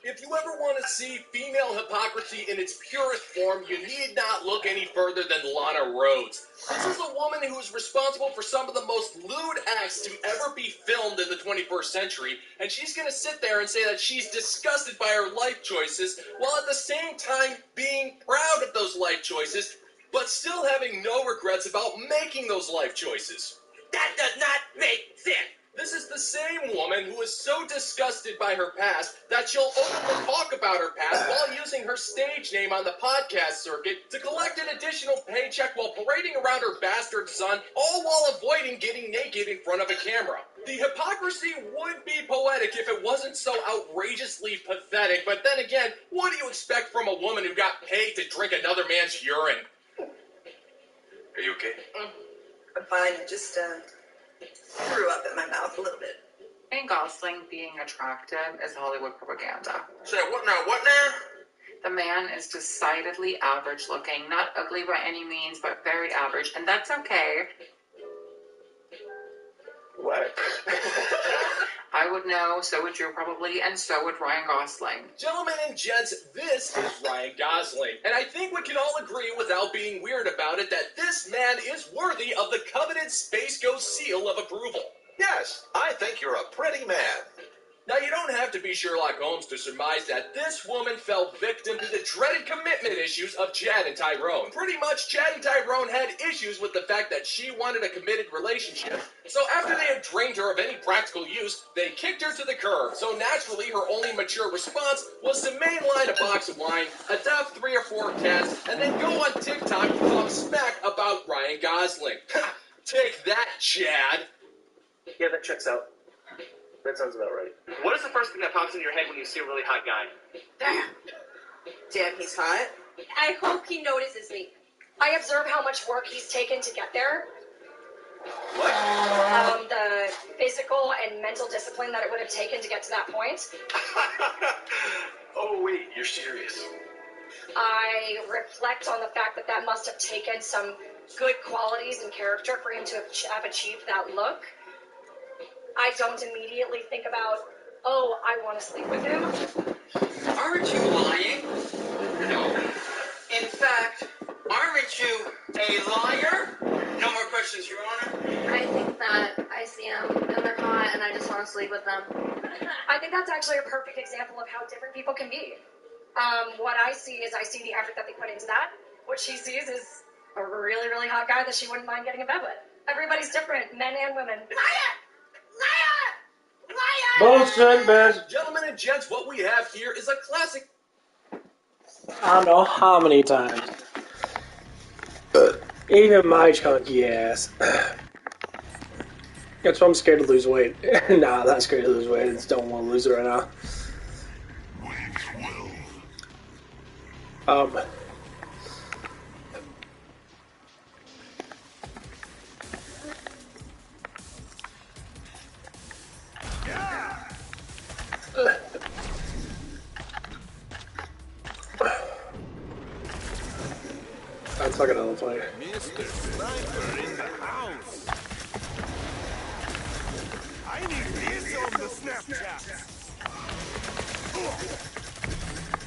If you ever want to see female hypocrisy in its purest form, you need not look any further than Lana Rhoades. This is a woman who is responsible for some of the most lewd acts to ever be filmed in the 21st century, and she's going to sit there and say that she's disgusted by her life choices, while at the same time being proud of those life choices, but still having no regrets about making those life choices. That does not make sense. This is the same woman who is so disgusted by her past that she'll openly talk about her past while using her stage name on the podcast circuit to collect an additional paycheck while parading around her bastard son, all while avoiding getting naked in front of a camera. The hypocrisy would be poetic if it wasn't so outrageously pathetic, but then again, what do you expect from a woman who got paid to drink another man's urine? Are you okay? I'm fine. I just threw up in my mouth a little bit. Ryan Gosling being attractive is Hollywood propaganda. Say what now? What now? The man is decidedly average looking, not ugly by any means, but very average, and that's okay. What? I would know, so would you probably, and so would Ryan Gosling. Gentlemen and gents, this is Ryan Gosling, and I think we can all agree without being weird about it that this man is worthy of the coveted Space Ghost seal of approval. Yes, I think you're a pretty man. Now, you don't have to be Sherlock Holmes to surmise that this woman fell victim to the dreaded commitment issues of Chad and Tyrone. Pretty much, Chad and Tyrone had issues with the fact that she wanted a committed relationship. So after they had drained her of any practical use, they kicked her to the curb. So naturally, her only mature response was to mainline a box of wine, adopt 3 or 4 cats, and then go on TikTok to talk smack about Ryan Gosling. Take that, Chad. Yeah, that checks out. That sounds about right. What is the first thing that pops in your head when you see a really hot guy? Damn, he's hot. I hope he notices me. I observe how much work he's taken to get there. What? The physical and mental discipline that it would have taken to get to that point. Oh, wait, you're serious. I reflect on the fact that that must have taken some good qualities and character for him to have achieved that look. I don't immediately think about, oh, I want to sleep with him. Aren't you lying? No. In fact, aren't you a liar? No more questions, Your Honor. I think that I see them and they're hot and I just want to sleep with them. I think that's actually a perfect example of how different people can be. What I see is I see the effort that they put into that. What she sees is a really, really hot guy that she wouldn't mind getting in bed with. Everybody's different, men and women. Bullshit, bitch. Gentlemen and gents, what we have here is a classic. I don't know how many times. Even my chunky ass. That's why I'm scared to lose weight. Nah, I'm not scared to lose weight. I just don't want to lose it right now. That's fucking hella funny. Mr. Sniper in the house. I need this on the Snapchat.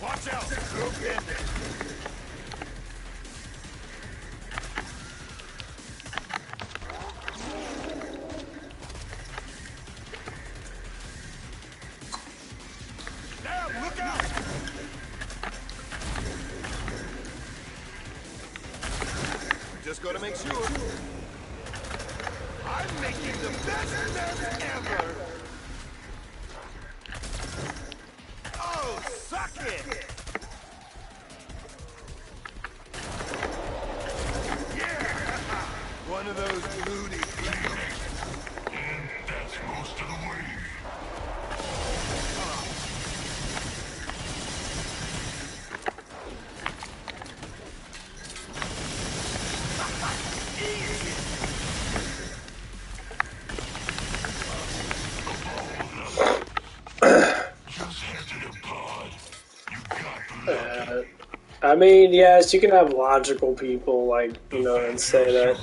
Watch out. Look in there. Damn, look out. Just gotta make sure. I'm making the best mess ever. Oh, suck it. Yeah. One of those loony. And that's most of the way. I mean, yes, you can have logical people, like, you know, and say that.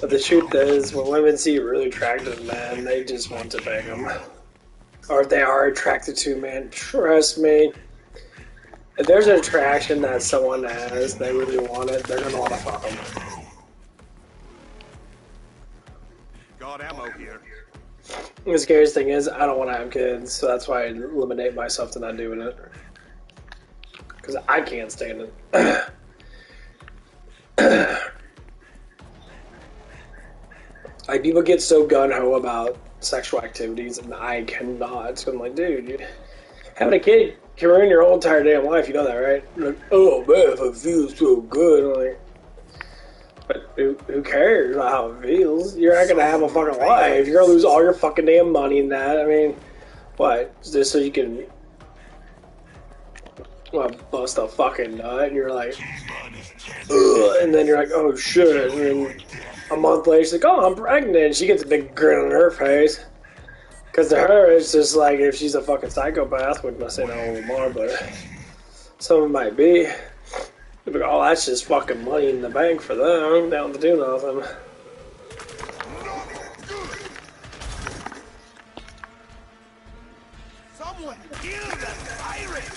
But the truth is, when women see really attractive men, they just want to bang them. Or if they are attracted to men, trust me. If there's an attraction that someone has, they really want it, they're gonna want to fuck them. Got ammo here. The scariest thing is, I don't want to have kids, so that's why I eliminate myself to not doing it. Because I can't stand it. Like, people get so gun-ho about sexual activities, and I cannot. So I'm like, dude, having a kid can ruin your whole entire damn life, you know that, right? Like, oh man, if it feels so good, I'm like, but who cares about how it feels? You're not gonna have a fucking life. You're gonna lose all your fucking damn money in that. I mean, what? Just so you can, well, bust a fucking nut, and you're like, ugh, and then you're like, oh shit, and then a month later she's like, oh, I'm pregnant, and she gets a big grin on her face. Because to her, it's just like, if she's a fucking psychopath, which I'm not saying no more, but some of them might be. Like, oh, that's just fucking money in the bank for them. Down to do nothing. Someone kill that pirate!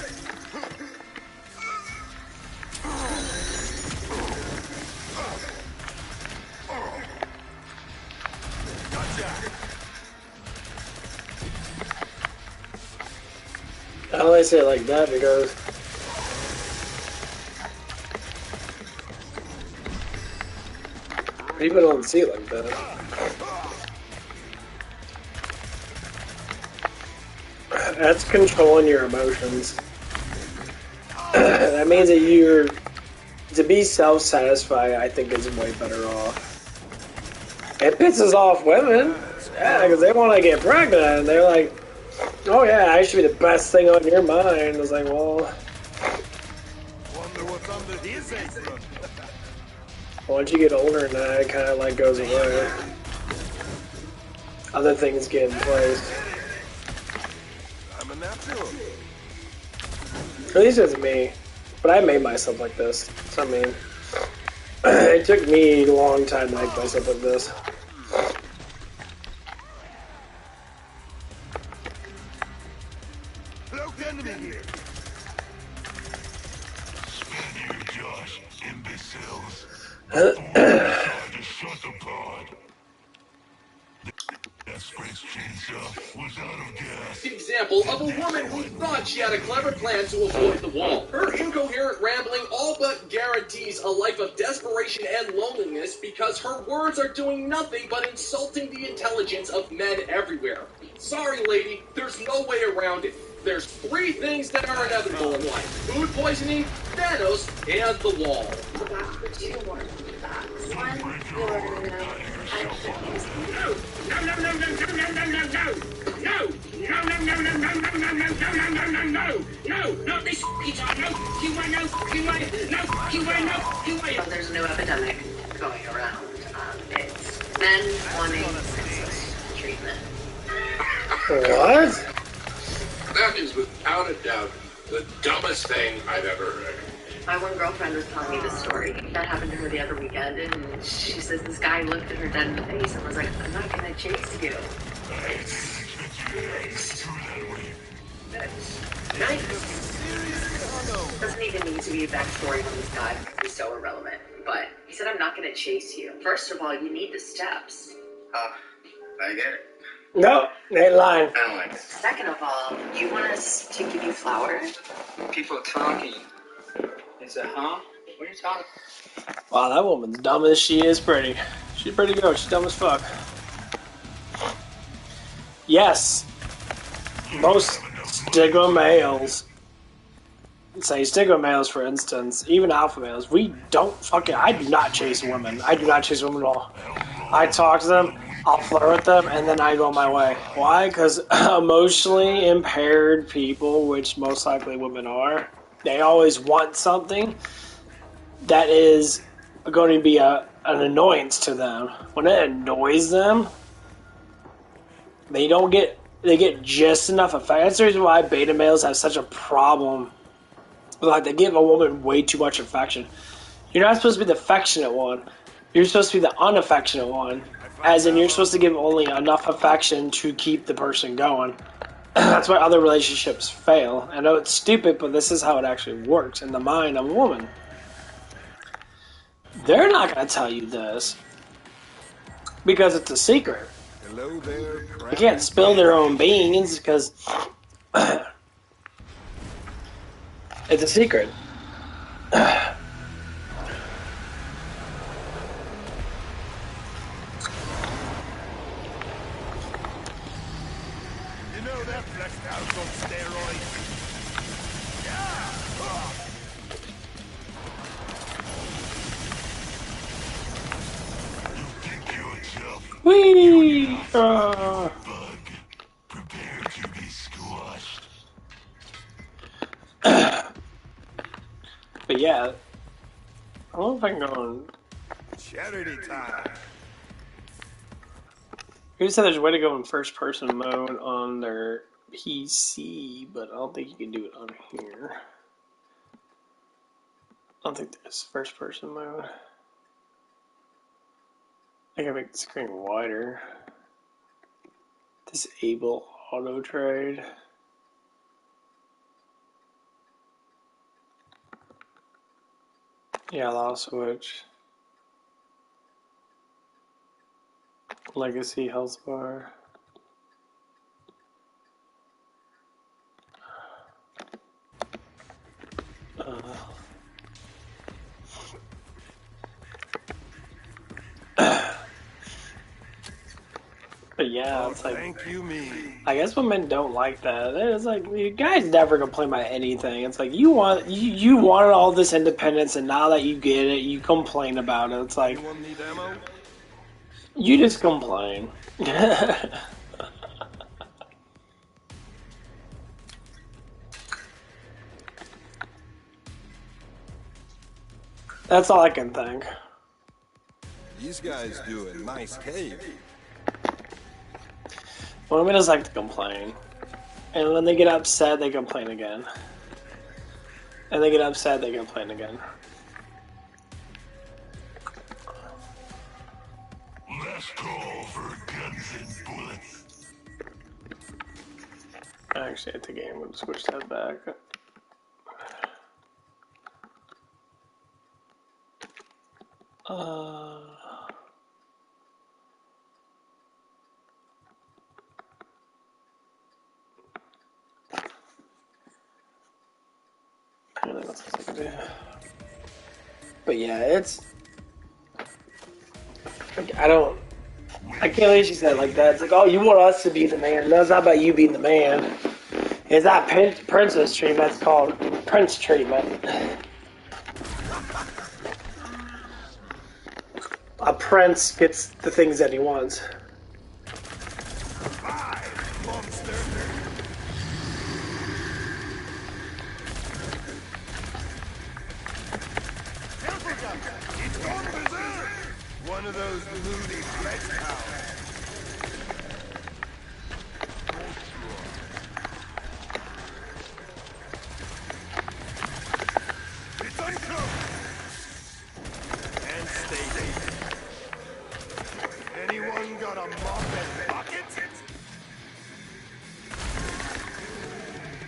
Gotcha! I only say it like that because people don't see it like that. That's controlling your emotions. That means that you're, to be self-satisfied, I think is way better off. It pisses off women, yeah, because they want to get pregnant, and they're like, oh yeah, I should be the best thing on your mind. It's like, well, Wonder what's under his apron. once you get older and that, it kind of like goes away. Other things get in place. I'm a natural. At least it's me. But I made myself like this. So, I mean, it took me a long time to make myself like this. Cloaked enemy here. Spaniard Josh, imbeciles. Before I decide to shut the pod. That's last Greg's chainsaw was out of gas. Example of a woman who thought she had a clever plan to avoid the wall. Her incoherent rambling all but guarantees a life of desperation and loneliness because her words are doing nothing but insulting the intelligence of men everywhere. Sorry, lady, there's no way around it. There's 3 things that are inevitable in life: food poisoning, Thanos, and the wall. About 2 more facts. One, you were gonna know I shouldn't use There's a new epidemic going around. It's men wanting senseless treatment. What? That is without a doubt the dumbest thing I've ever heard. My one girlfriend was telling me this story. That happened to her the other weekend, and she says this guy looked at her dead in the face and was like, "I'm not gonna chase you." That's nice. Doesn't even need to be a backstory on this guy because he's so irrelevant. But he said, "I'm not gonna chase you." First of all, you need the steps. I get it. No, they ain't lying. I don't like it. Second of all, do you want us to give you flowers? People talking. He said, huh? What are you talking? Wow, that woman's dumb as she is pretty. She's pretty good. She's dumb as fuck. Yes. Most stigma males, say stigma males for instance, even alpha males, we don't fucking, I do not chase women. I do not chase women at all. I talk to them, I'll flirt with them, and then I go my way. Why? Because emotionally impaired people, which most likely women are, they always want something that is going to be an annoyance to them. When it annoys them, they get just enough affection. That's the reason why beta males have such a problem. Like, they give a woman way too much affection. You're not supposed to be the affectionate one. You're supposed to be the unaffectionate one. As in, you're supposed to give only enough affection to keep the person going. That's why other relationships fail. I know it's stupid, but this is how it actually works in the mind of a woman. They're not going to tell you this because it's a secret. Hello there, They can't spill their own beans because it's a secret. You know that fleshed out on steroids. Whee! Prepare to be squashed. But yeah, I don't know if I can go on. Charity time. People said there's a way to go in first person mode on their PC, but I don't think you can do it on here. I don't think there's first person mode. I can make the screen wider. Disable auto trade. Yeah, allow switch. Legacy health bar. But yeah, it's like, Thank you, me. I guess women don't like that. It's like, you guys never complain about anything. It's like, you wanted all this independence, and now that you get it, you complain about it. It's like, Anyone need ammo? you just complain. That's all I can think. These guys do a nice cave. Women just like to complain. And when they get upset, they complain again. And they get upset, they complain again. Last call for guns and bullets. Actually, at the game, I'm going to switch that back. But yeah, it's. I can't believe she said it like that. It's like, oh, you want us to be the man. No, it's not about you being the man. It's not princess treatment. It's called prince treatment. A prince gets the things that he wants. One of those moody flex powers. It's uncovered. And stay. Anyone got a mop and bucket?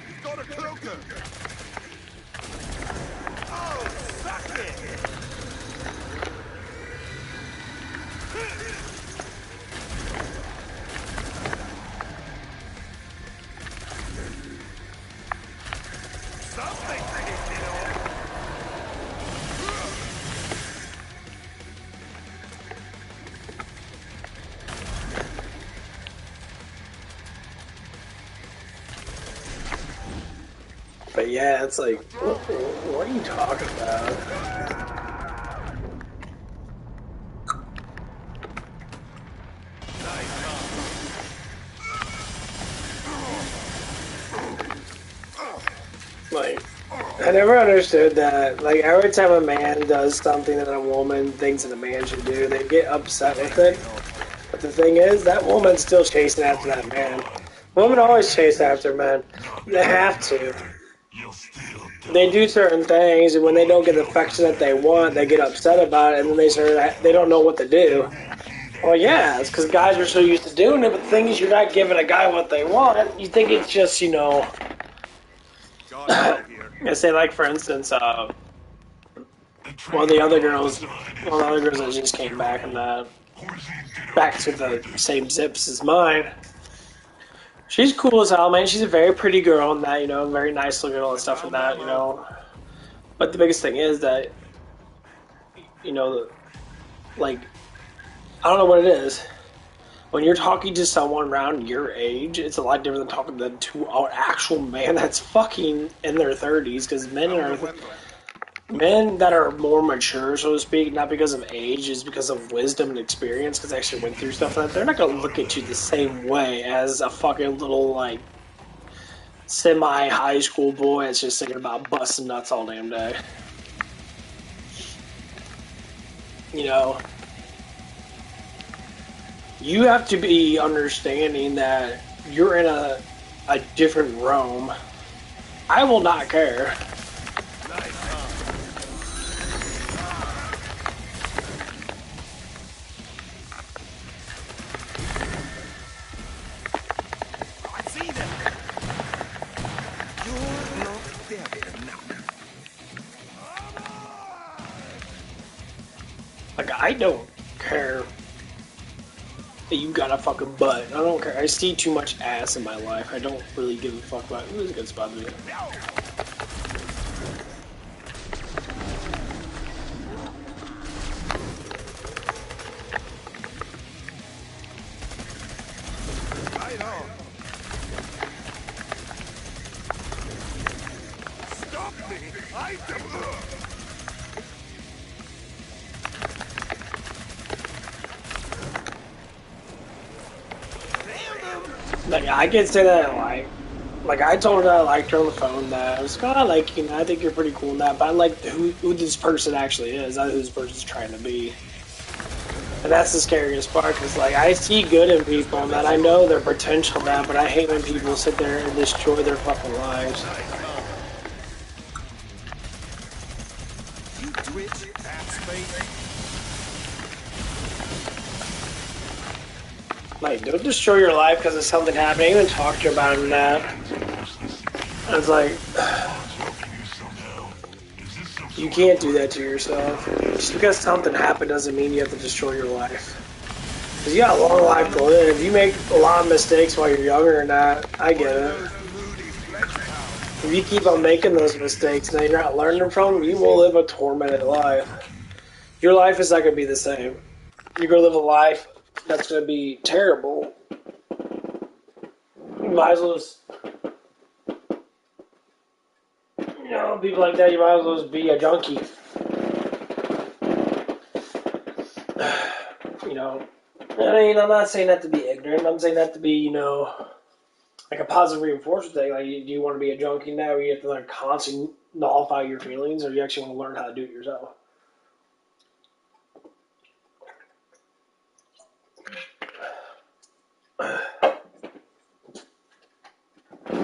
He's got a cloaker. Oh, suck it. But yeah, it's like, what are you talking about? Like, I never understood that. Like, every time a man does something that a woman thinks that a man should do, they get upset with it. But the thing is, that woman's still chasing after that man. Women always chase after men. They have to. They do certain things, and when they don't get the affection that they want, they get upset about it, and then they don't know what to do. Well, yeah, it's because guys are so used to doing it, but the thing is, you're not giving a guy what they want. You think it's just, you know... I say, like, for instance, one of the other girls that just came back and back to the same zips as mine. She's cool as hell, man. She's a very pretty girl and that, you know, very nice looking, all that stuff and that, you know. But the biggest thing is that, you know, like, I don't know what it is. When you're talking to someone around your age, it's a lot different than talking to an actual man that's fucking in their 30s. Because men that are more mature, so to speak, not because of age, is because of wisdom and experience, because they actually went through stuff like that. They're not going to look at you the same way as a fucking little, like, semi-high school boy that's just thinking about busting nuts all damn day. You know? You have to be understanding that you're in a different realm. I will not care. Like, I don't care that you got a fucking butt. I don't care. I see too much ass in my life. I don't really give a fuck about it. It was a good spot to be. Right on. Stop me! I Like, I can say that I like I told her that I liked her on the phone, that I was like, oh, I like you, I think you're pretty cool and that, but I like who this person actually is, not who this person's trying to be. And that's the scariest part, because, like, I see good in people, and that I know their potential now, but I hate when people sit there and destroy their fucking lives. You twitch, ass mate. Like, don't destroy your life because of something happening. I even talk to you about it and that. And it's like, you can't do that to yourself. Just because something happened doesn't mean you have to destroy your life. Because you got a long life to live. If you make a lot of mistakes while you're younger or not, I get it. If you keep on making those mistakes and you're not learning from them, you will live a tormented life. Your life is not going to be the same. You're going to live a life that's going to be terrible. You might as well just, people like that, you might as well just be a junkie. I mean, I'm not saying that to be ignorant. I'm saying that to be, like a positive reinforcement thing. Like, do you want to be a junkie now, or you have to like constantly nullify your feelings, or do you actually want to learn how to do it yourself?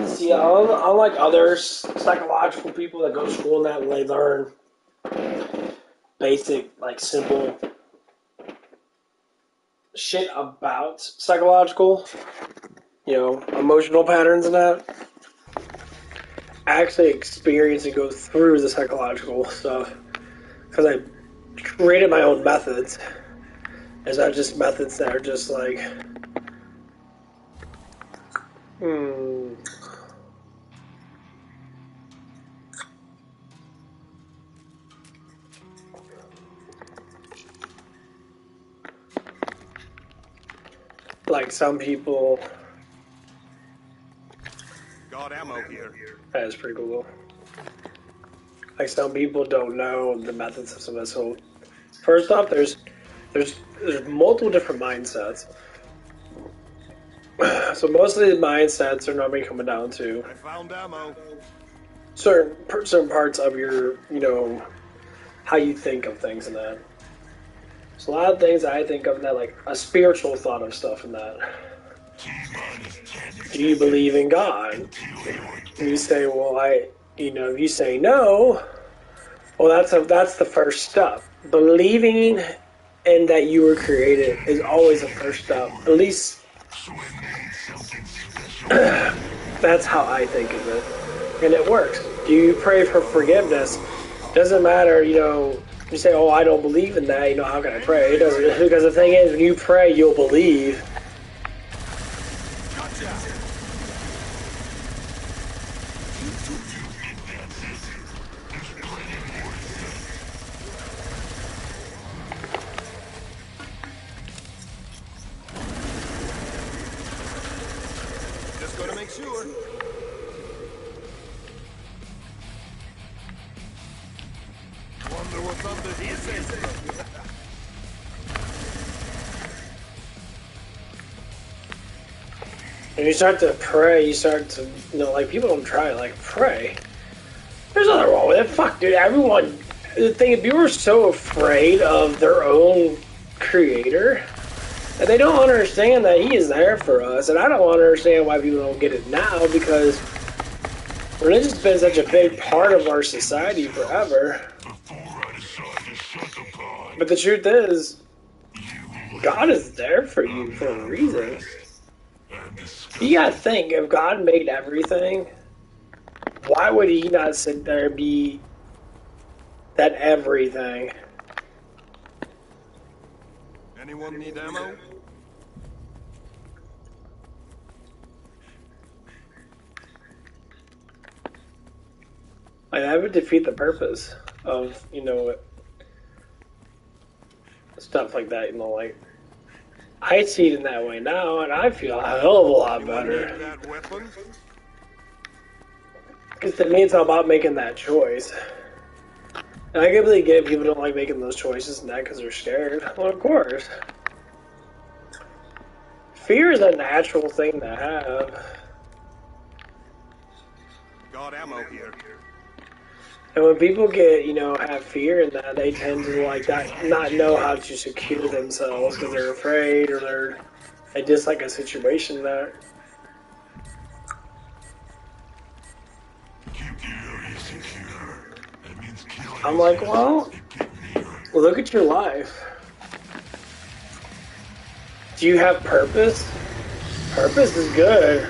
See, unlike other psychological people that go to school and that, and they learn basic, like, simple shit about psychological, emotional patterns and that. I actually experience and go through the psychological stuff because I created my own methods. It's not just methods that are just like, like some people. Got ammo here. That is pretty cool. Like some people don't know the methods of some of this. So first off, there's multiple different mindsets. So most of these mindsets are normally coming down to I found ammo. certain parts of your, how you think of things and that. So a lot of things I think of that, like a spiritual thought of stuff and that. Do you believe in God? And you say, well, if you say no, well, that's the first step. Believing in that you were created is always the first step. At least that's how I think of it. And it works. Do you pray for forgiveness? Doesn't matter, you say, oh, I don't believe in that, how can I pray? It doesn't, because the thing is, when you pray, you'll believe. Just gotta make sure. Wonder what's under his end. When you start to pray, you start to, like, people don't try, like, pray. There's nothing wrong with it. Fuck, dude, everyone, the thing is, people are so afraid of their own creator that they don't understand that he is there for us. And I don't understand why people don't get it now, because religion's been such a big part of our society forever. But the truth is, God is there for you for a reason. You gotta think, if God made everything, why would he not sit there and be that everything? Anyone need ammo? Like, that would defeat the purpose of, stuff like that, like, I see it in that way now, and I feel a hell of a lot better. Because to me, it's all about making that choice. And I can really get people don't like making those choices and that because they're scared. Well, of course. Fear is a natural thing to have. Got ammo here. And when people get, have fear in that, they tend to, like, not know how to secure themselves because they're afraid or they dislike a situation that. I'm like, well, look at your life. Do you have purpose? Purpose is good.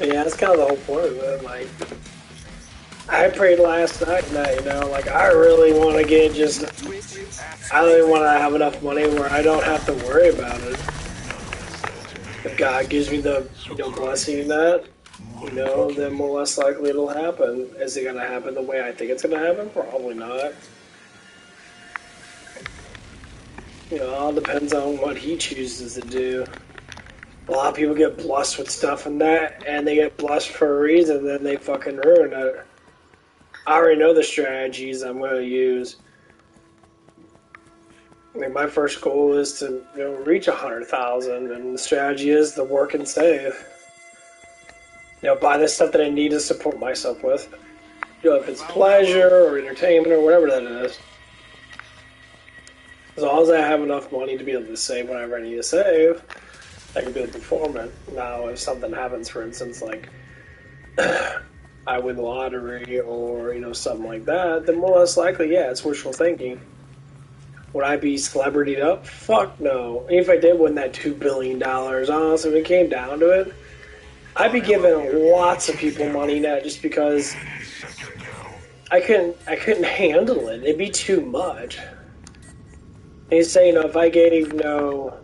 Yeah, that's kind of the whole point of it. Like, I prayed last night, you know, like, I really want to get just, I really want to have enough money where I don't have to worry about it. If God gives me the, you know, blessing in that, you know, then more or less likely it'll happen. Is it going to happen the way I think it's going to happen? Probably not. You know, it all depends on what he chooses to do. A lot of people get blessed with stuff and that, and they get blessed for a reason, then they fucking ruin it. I already know the strategies I'm going to use. I mean, my first goal is to, you know, reach 100,000, and the strategy is to work and save. You know, buy the stuff that I need to support myself with. You know, if it's pleasure or entertainment or whatever that is. As long as I have enough money to be able to save whenever I need to save, I can be able to perform it. Now, if something happens, for instance, like I win the lottery or, you know, something like that, then more or less likely, yeah, it's wishful thinking. Would I be celebrityed up? Fuck no. If I did win that $2 billion, honestly, if it came down to it, I'd be giving lots of people money now just because I couldn't handle it. It'd be too much. And you say, you know, if I gave, you know,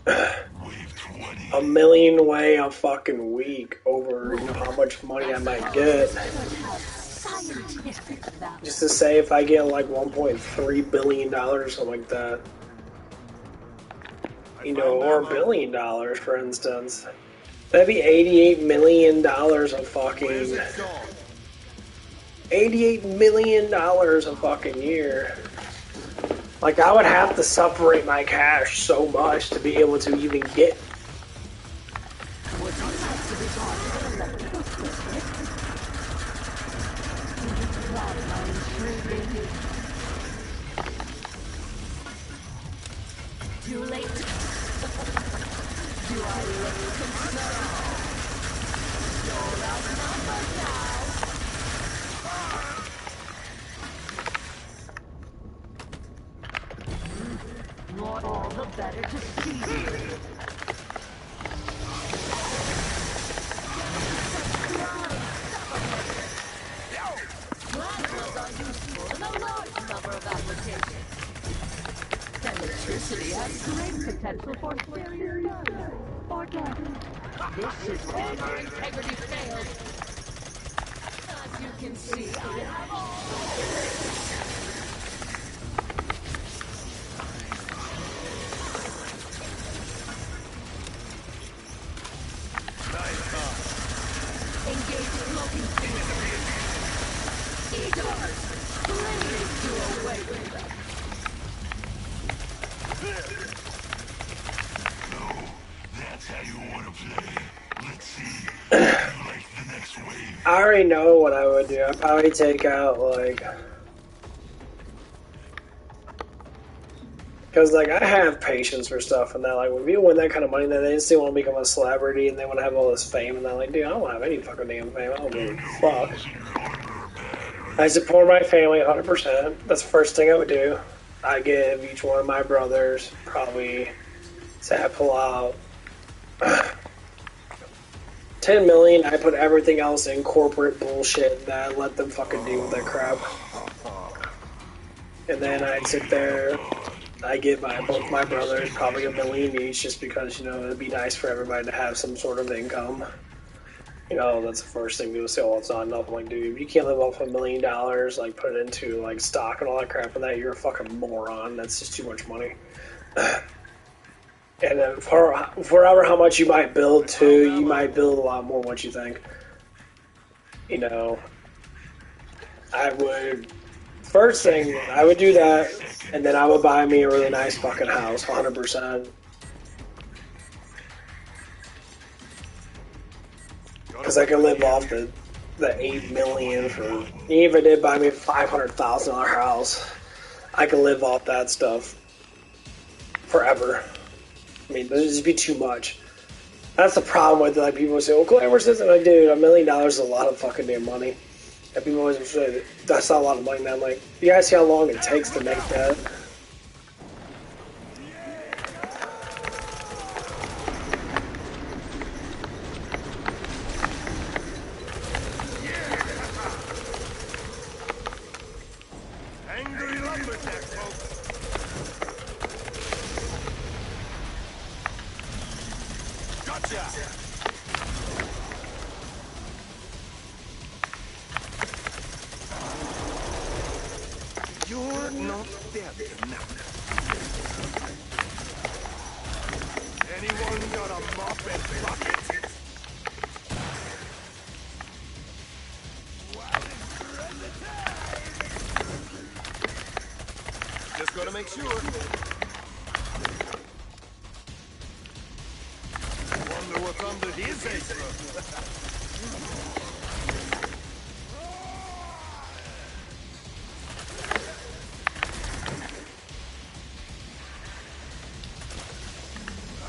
$1 million away a fucking week over, you know, how much money I might get. Just to say if I get like $1.3 billion or something like that. You know, or $1 billion, for instance. That'd be $88 million a fucking... $88 million a fucking year. Like, I would have to separate my cash so much to be able to even get... Too late. Do I look concerned? You're outnumbered now. All the better to see you. Plasmas are useful in a large number of applications. Electricity has great potential for superiority or damage. This system integrity fails. As you can see, I have all the engage smoking field. Eagles, please do away with them. That's how you want to play. Let's see. Like the next wave. I already know what I would do. I'd probably take out, like... Because, like, I have patience for stuff and that. Like, when people win that kind of money, then they just want to become a celebrity and they want to have all this fame. And they're like, dude, I don't have any fucking damn fame. I don't give a fuck. I support my family 100%. That's the first thing I would do. I give each one of my brothers probably, say I pull out 10 million. I put everything else in corporate bullshit that I let them fucking deal with that crap. And then I'd sit there. I give both my brothers probably $1 million each just because, you know, it'd be nice for everybody to have some sort of income. You know, that's the first thing people say, oh, it's not enough. I'm like, dude, if you can't live off $1 million, like, put it into, like, stock and all that crap and that, you're a fucking moron. That's just too much money. And then forever how much you might build, too, you might build a lot more than what you think. You know, I would... First thing, I would do that, and then I would buy me a really nice fucking house, 100%. Because I could live off the $8 million for... Even if I did buy me a $500,000 house, I could live off that stuff forever. I mean, it'd just be too much. That's the problem with, like, people say, well, Clay, where's this? And I'm like, dude, $1 million is a lot of fucking damn money. And people always say, that's not a lot of money, man. I'm like, you guys see how long it takes to make that? You're not dead now. Anyone got a mop and bucket? Just gotta make sure. Wonder what's under his apron.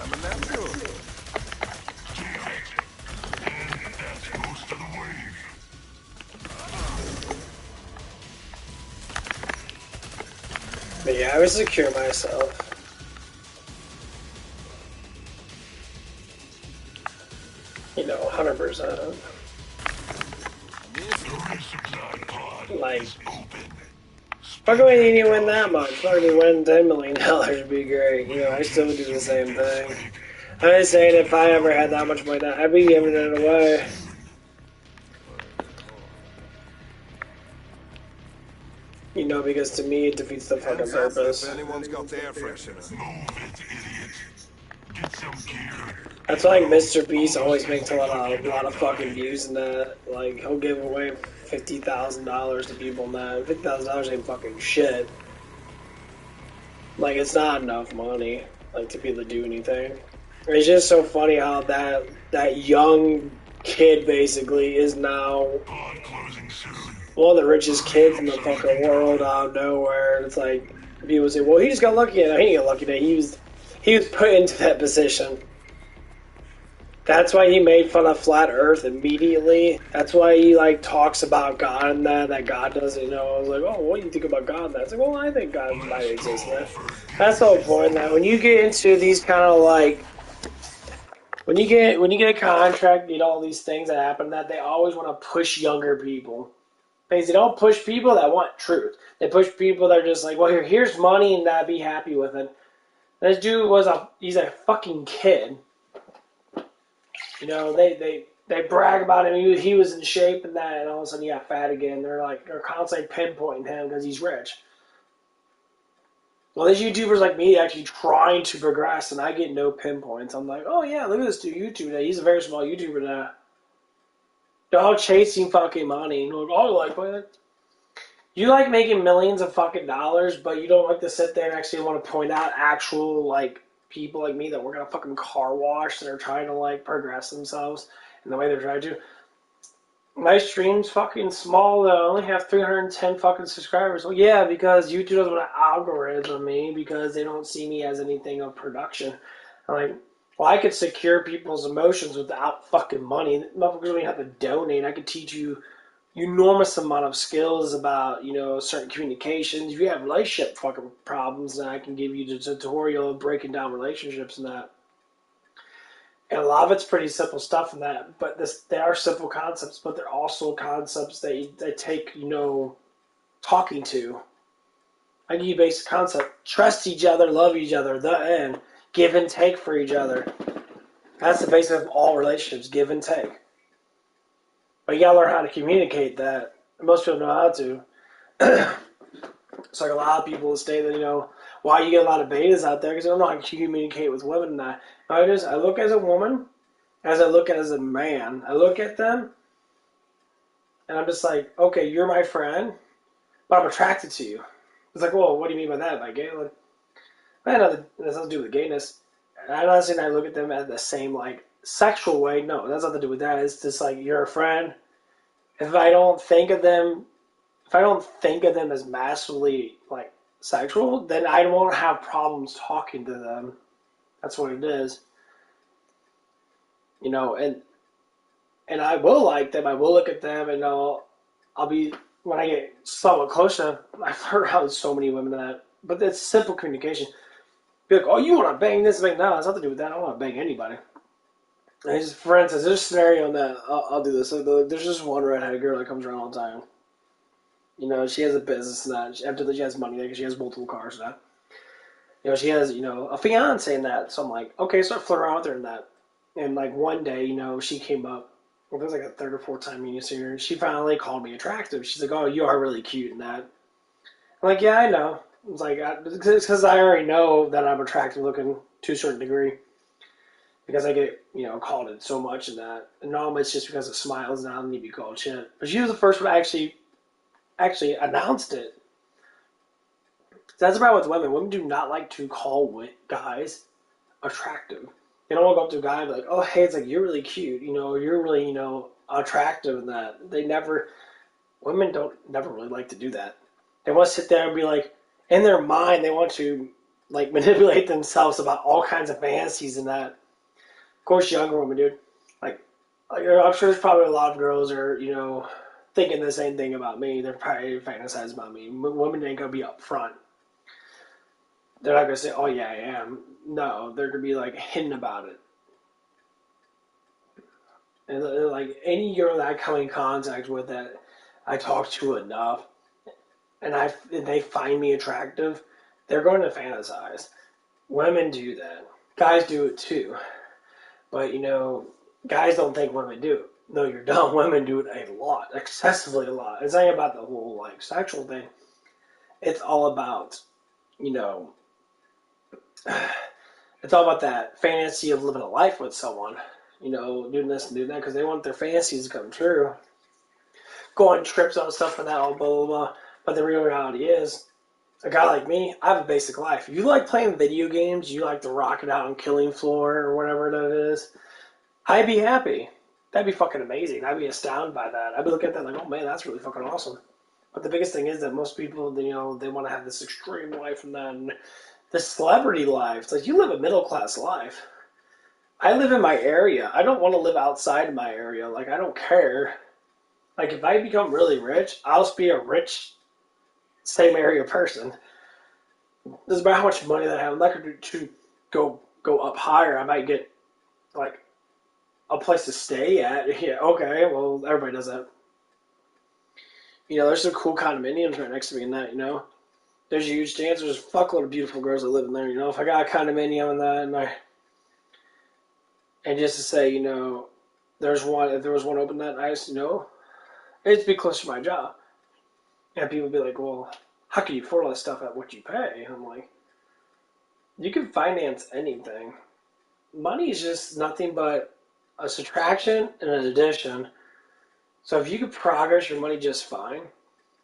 I'm a natural. That's most of the wave. But yeah, I would secure myself. You know, 100%. Like, fuck, I need to win that much. Fuck, me win $10 million would be great. You know, I still would do the same thing. I'm just saying, if I ever had that much money, I'd be giving it away. You know, because to me, it defeats the fucking purpose. If anyone's got the air freshener. That's why like, Mr. Beast always makes a lot of fucking views in that. Like, he'll give away $50,000 to people now. $50,000 ain't fucking shit. Like, it's not enough money, like, to be able to do anything. It's just so funny how that young kid basically is now one of the richest kids in the fucking world out of nowhere. It's like people say, "Well, he just got lucky." And he didn't get lucky. That he was put into that position. That's why he made fun of flat Earth immediately. That's why he like talks about God and that God doesn't know. I was like, "Oh, what do you think about God?" And that's like, "Well, I think God might exist." Man. That's the whole point. That when you get into these kind of like when you get a contract, you know, all these things that happen, that they always want to push younger people. Because they don't push people that want truth. They push people that are just like, well, here's money and that be happy with it. This dude he's a fucking kid. You know, they brag about him. He was in shape and that, and all of a sudden he got fat again. They're constantly pinpointing him because he's rich. Well, there's YouTubers like me actually trying to progress, and I get no pinpoints. I'm like, oh yeah, look at this dude YouTube today. He's a very small YouTuber now. They're all chasing fucking money. And you like making millions of fucking dollars, but you don't like to sit there and actually want to point out actual like people like me that work at a fucking car wash that are trying to like progress themselves in the way they're trying to. My stream's fucking small though. I only have 310 fucking subscribers. Well, yeah, because YouTube doesn't want to algorithm me because they don't see me as anything of production. I'm like, well, I could secure people's emotions without fucking money. Motherfuckers don't even have to donate. I could teach you enormous amount of skills about, you know, certain communications. If you have relationship fucking problems, then I can give you the tutorial of breaking down relationships and that. And a lot of it's pretty simple stuff in that, but they are simple concepts, but they're also concepts that take, you know, talking to. I give you a basic concept. Trust each other, love each other, the end. Give and take for each other. That's the basis of all relationships, give and take. But you gotta learn how to communicate that. Most people know how to. It's like a lot of people say that, you know, why you get a lot of betas out there because they don't know how to communicate with women and that. I look as a woman, as I look at as a man. I look at them, and I'm just like, okay, you're my friend, but I'm attracted to you. It's like, well, what do you mean by that? By gay? Like, I know that has nothing to do with gayness. I'm not saying I look at them as the same, like, sexual way. No, that's nothing to do with that. It's just like, you're a friend. If I don't think of them as massively, like, sexual, then I won't have problems talking to them. That's what it is. You know, and I will like them. I will look at them, and I'll be, when I get somewhat closer, I've heard how so many women that, but it's simple communication. Be like, oh, you want to bang this thing? No, it's nothing to do with that. I don't want to bang anybody. And just, for instance, there's a scenario in that, I'll do this. So there's just one redheaded girl that comes around all the time. You know, she has a business and that. After that, she has money because she has multiple cars and that. You know, she has, you know, a fiance and that. So I'm like, okay, start flirting around with her and that. And like one day, you know, she came up. Well, it was like a third or fourth time meeting her. She finally called me attractive. She's like, "Oh, you are really cute in that." I'm like, "Yeah, I know." I was like, because I already know that I'm attractive looking to a certain degree. Because I get, you know, called it so much in that. And normally it's just because of smiles and I don't need to be called shit. But she was the first one to actually announced it. So that's the problem with women. Women do not like to call guys attractive. They don't want to go up to a guy and be like, "Oh, hey," it's like, "You're really cute. You know, you're really, you know, attractive," and that. Women don't never really like to do that. They want to sit there and be like, in their mind, they want to, like, manipulate themselves about all kinds of fantasies and that. Of course, younger women, dude. Like, I'm sure there's probably a lot of girls are, you know, thinking the same thing about me. They're probably fantasizing about me. Women ain't gonna be up front. They're not gonna say, "Oh yeah, I am." No, they're gonna be like hidden about it. And like any girl that I come in contact with that I talk to enough, and they find me attractive, they're going to fantasize. Women do that. Guys do it too. But, you know, guys don't think women do it. No, you're dumb. Women do it a lot, excessively a lot. It's not about the whole, like, sexual thing. It's all about, you know, it's all about that fantasy of living a life with someone. You know, doing this and doing that because they want their fantasies to come true. Go on trips on stuff and that, all blah, blah, blah. But the real reality is, a guy like me, I have a basic life. If you like playing video games, you like to rock it out on Killing Floor or whatever that is, I'd be happy. That'd be fucking amazing. I'd be astounded by that. I'd be looking at that like, "Oh man, that's really fucking awesome." But the biggest thing is that most people, you know, they want to have this extreme life and then this celebrity life. It's like, you live a middle class life. I live in my area. I don't want to live outside of my area. Like, I don't care. Like, if I become really rich, I'll just be a rich, same area person. Doesn't matter how much money that I have. I'm not going to go up higher. I might get, like, a place to stay at. Yeah, okay, well, everybody does that. You know, there's some cool condominiums right next to me and that, you know. There's a huge chance there's a fuckload of beautiful girls that live in there, you know. If I got a condominium and that, and just to say, you know, if there was one open that nice, you know, it'd be close to my job. And people would be like, "Well, how can you afford all that stuff at what you pay?" And I'm like, you can finance anything. Money is just nothing but a subtraction and an addition. So if you could progress your money just fine.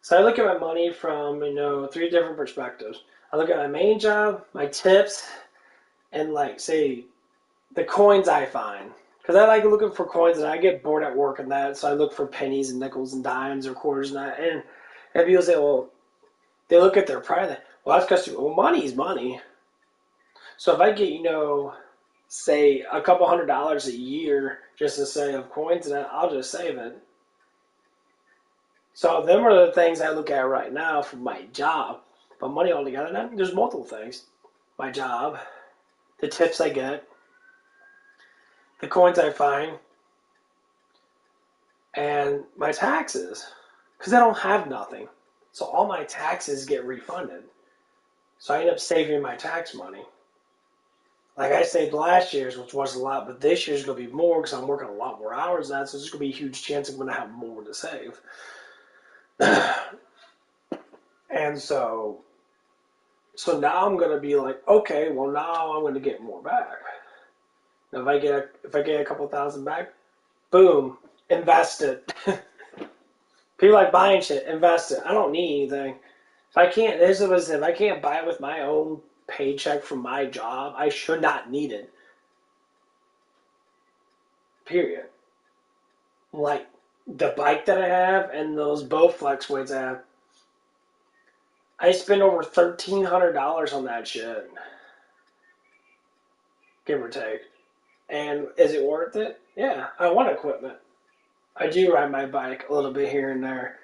So I look at my money from, you know, 3 different perspectives. I look at my main job, my tips, and like, say, the coins I find. Because I like looking for coins and I get bored at work and that, so I look for pennies and nickels and dimes or quarters and that. And people say, well, they look at their price. Well, that's because, well, money's money. So if I get, you know, say a couple $100 a year just to say of coins, and I'll just save it. So them are the things I look at right now for my job. But money altogether, now, there's multiple things. My job, the tips I get, the coins I find, and my taxes. Because I don't have nothing. So all my taxes get refunded. So I end up saving my tax money. Like I saved last year's, which was a lot, but this year's going to be more because I'm working a lot more hours than that, so there's going to be a huge chance I'm going to have more to save. And so now I'm going to be like, okay, well now I'm going to get more back. Now if I get a couple thousand back, boom, invest it. People like buying shit, invest it. I don't need anything. If I can't buy it with my own paycheck from my job, I should not need it. Period. Like the bike that I have and those Bowflex weights I have, I spend over $1,300 on that shit, give or take. And is it worth it? Yeah, I want equipment. I do ride my bike a little bit here and there.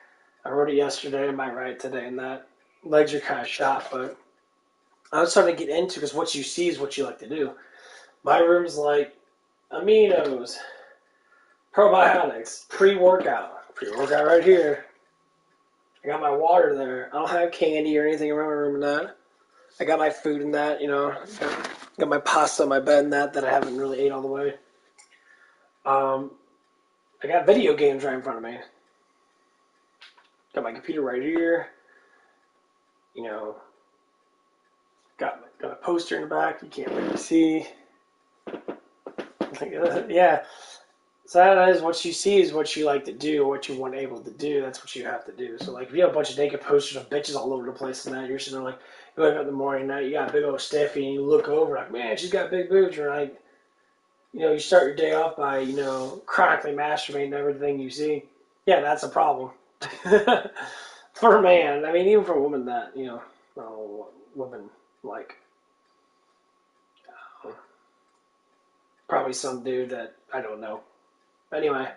I rode it yesterday, I might ride it today and that. Legs are kind of shot, but I was starting to get into, because what you see is what you like to do. My room's like aminos, probiotics, pre-workout right here. I got my water there. I don't have candy or anything around my room in that. I got my food in that, you know. Got my pasta on my bed in that I haven't really ate all the way. I got video games right in front of me. Got my computer right here. You know, got a poster in the back. You can't really see. Yeah. So that is what you see is what you like to do, what you weren't able to do. That's what you have to do. So like, if you have a bunch of naked posters of bitches all over the place and that, you're sitting there like, you wake up in the morning, now you got a big old Steffi, and you look over like, man, she's got big boobs. You're like, you know, you start your day off by, you know, chronically masturbating to everything you see. Yeah, that's a problem. For a man. I mean, even for a woman that, you know, I don't know what women like. Probably some dude that I don't know. Anyway.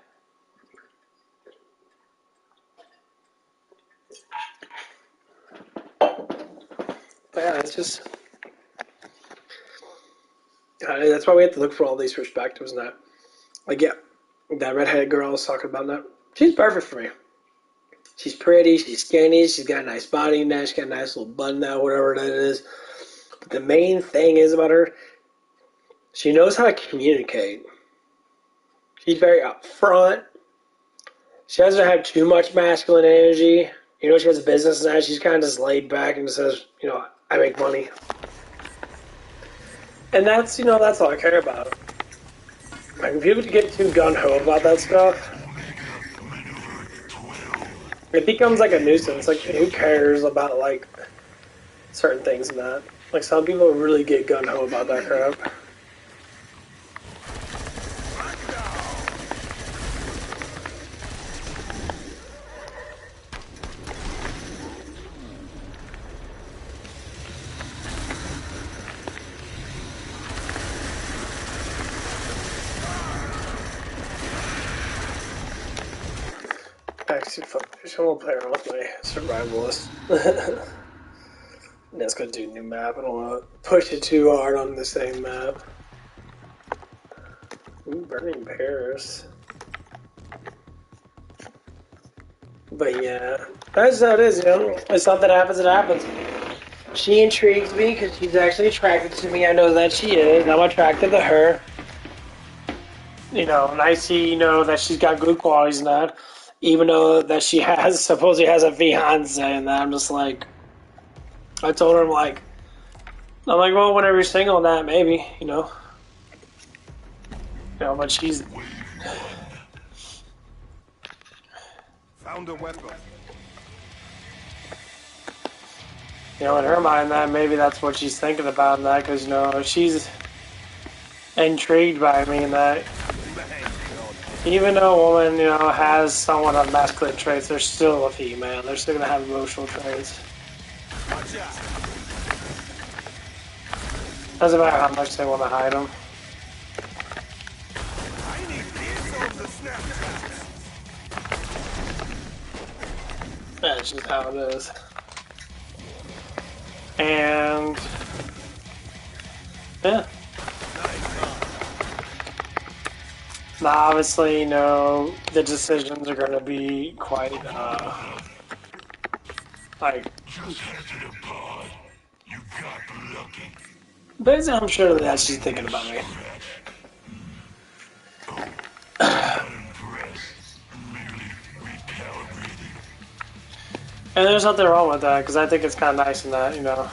But yeah, it's just... that's why we have to look for all these perspectives and that. Like, yeah, that redheaded girl I was talking about that. She's perfect for me. She's pretty, she's skinny, she's got a nice body now, she's got a nice little bun now, whatever that is. But the main thing is about her, she knows how to communicate. She's very upfront. She doesn't have too much masculine energy. You know, she has a business now, she's kind of just laid back and says, you know, I make money. And that's, you know, that's all I care about. Like, if people get too gung-ho about that stuff, it becomes like a nuisance. Like, who cares about, like, certain things and that? Like, some people really get gung-ho about that crap. Actually, fuck, I'm gonna play around with my survivalist. That's gonna do a new map. I don't wanna push it too hard on the same map. Ooh, Burning Paris. But yeah, that's how it is, you know. If something happens, it happens. She intrigues me because she's actually attracted to me. I know that she is. I'm attracted to her. You know, and I see, you know, that she's got good qualities and that. Even though that she supposedly has a fiance, and that I'm just like, I told her, I'm like, well, whenever you're single and that, maybe, you know. You know, but she's... Found a weapon. You know, in her mind, that maybe that's what she's thinking about, and that, because, you know, she's intrigued by me and that. Even though a woman, you know, has somewhat of masculine traits, they're still a female. They're still going to have emotional traits. Doesn't matter how much they want to hide them. That's just how it is. And... yeah. Now, obviously, you know, the decisions are going to be quite, like... But I'm sure that she's thinking about me. And there's nothing wrong with that, because I think it's kind of nice in that, you know.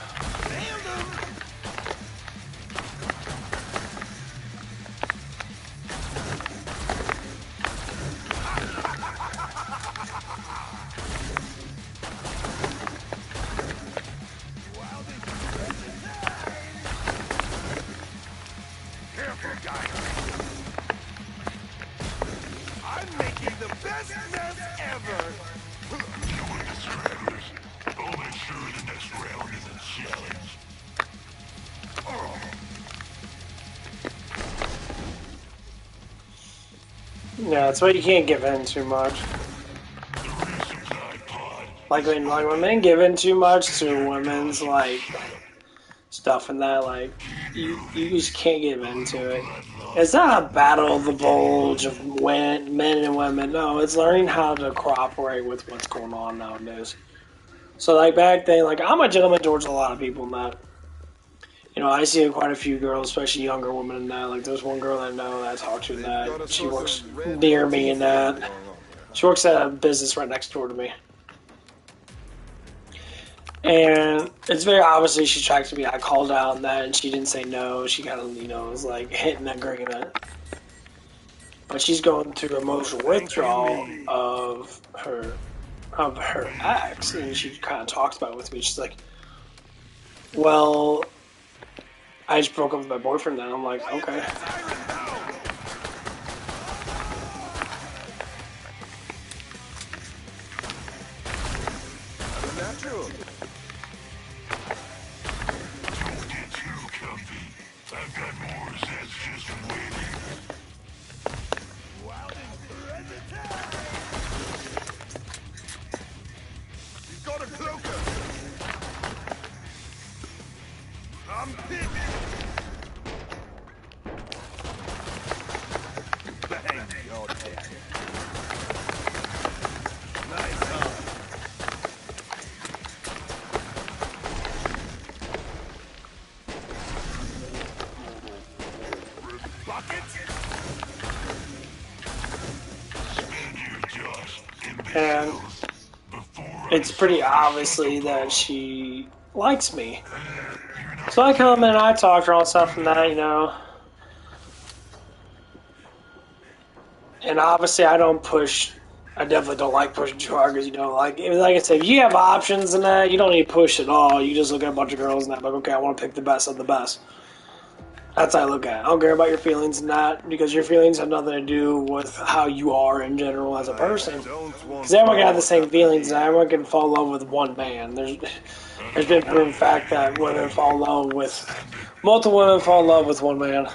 Yeah, that's why you can't give in too much. Like when men give in too much to women's like stuff and that, like you just can't give into it. It's not a battle of the bulge of men and women. No, it's learning how to cooperate with what's going on nowadays. So like back then, like I'm a gentleman towards a lot of people, not. You know, I see quite a few girls, especially younger women in that. Like, there's one girl I know that I talk to in that. She works near me in that. She works at a business right next door to me. And it's very obviously she's attracted to me. I called out on that, and she didn't say no. She kind of, you know, was like hitting an agreement. But she's going through emotional withdrawal of her ex, and she kind of talks about it with me. She's like, well, I just broke up with my boyfriend, and I'm like, okay. Natural. Don't get too comfy. I've got more Zeds just waiting. Wild and You've got a cloaker. I'm picking. Bang, you're dead. Nice, huh? And it's pretty obviously that she likes me. So I come in and I talk to her and stuff and that, you know. And obviously I definitely don't like pushing too hard because, you know, like I said, if you have options in that, you don't need to push at all. You just look at a bunch of girls and that, like, okay, I want to pick the best of the best. That's how I look at it. I don't care about your feelings and that, because your feelings have nothing to do with how you are in general as a person. Because everyone can have the same feelings, and everyone can fall in love with one man. There's been proven fact that women fall in love with, multiple women fall in love with one man.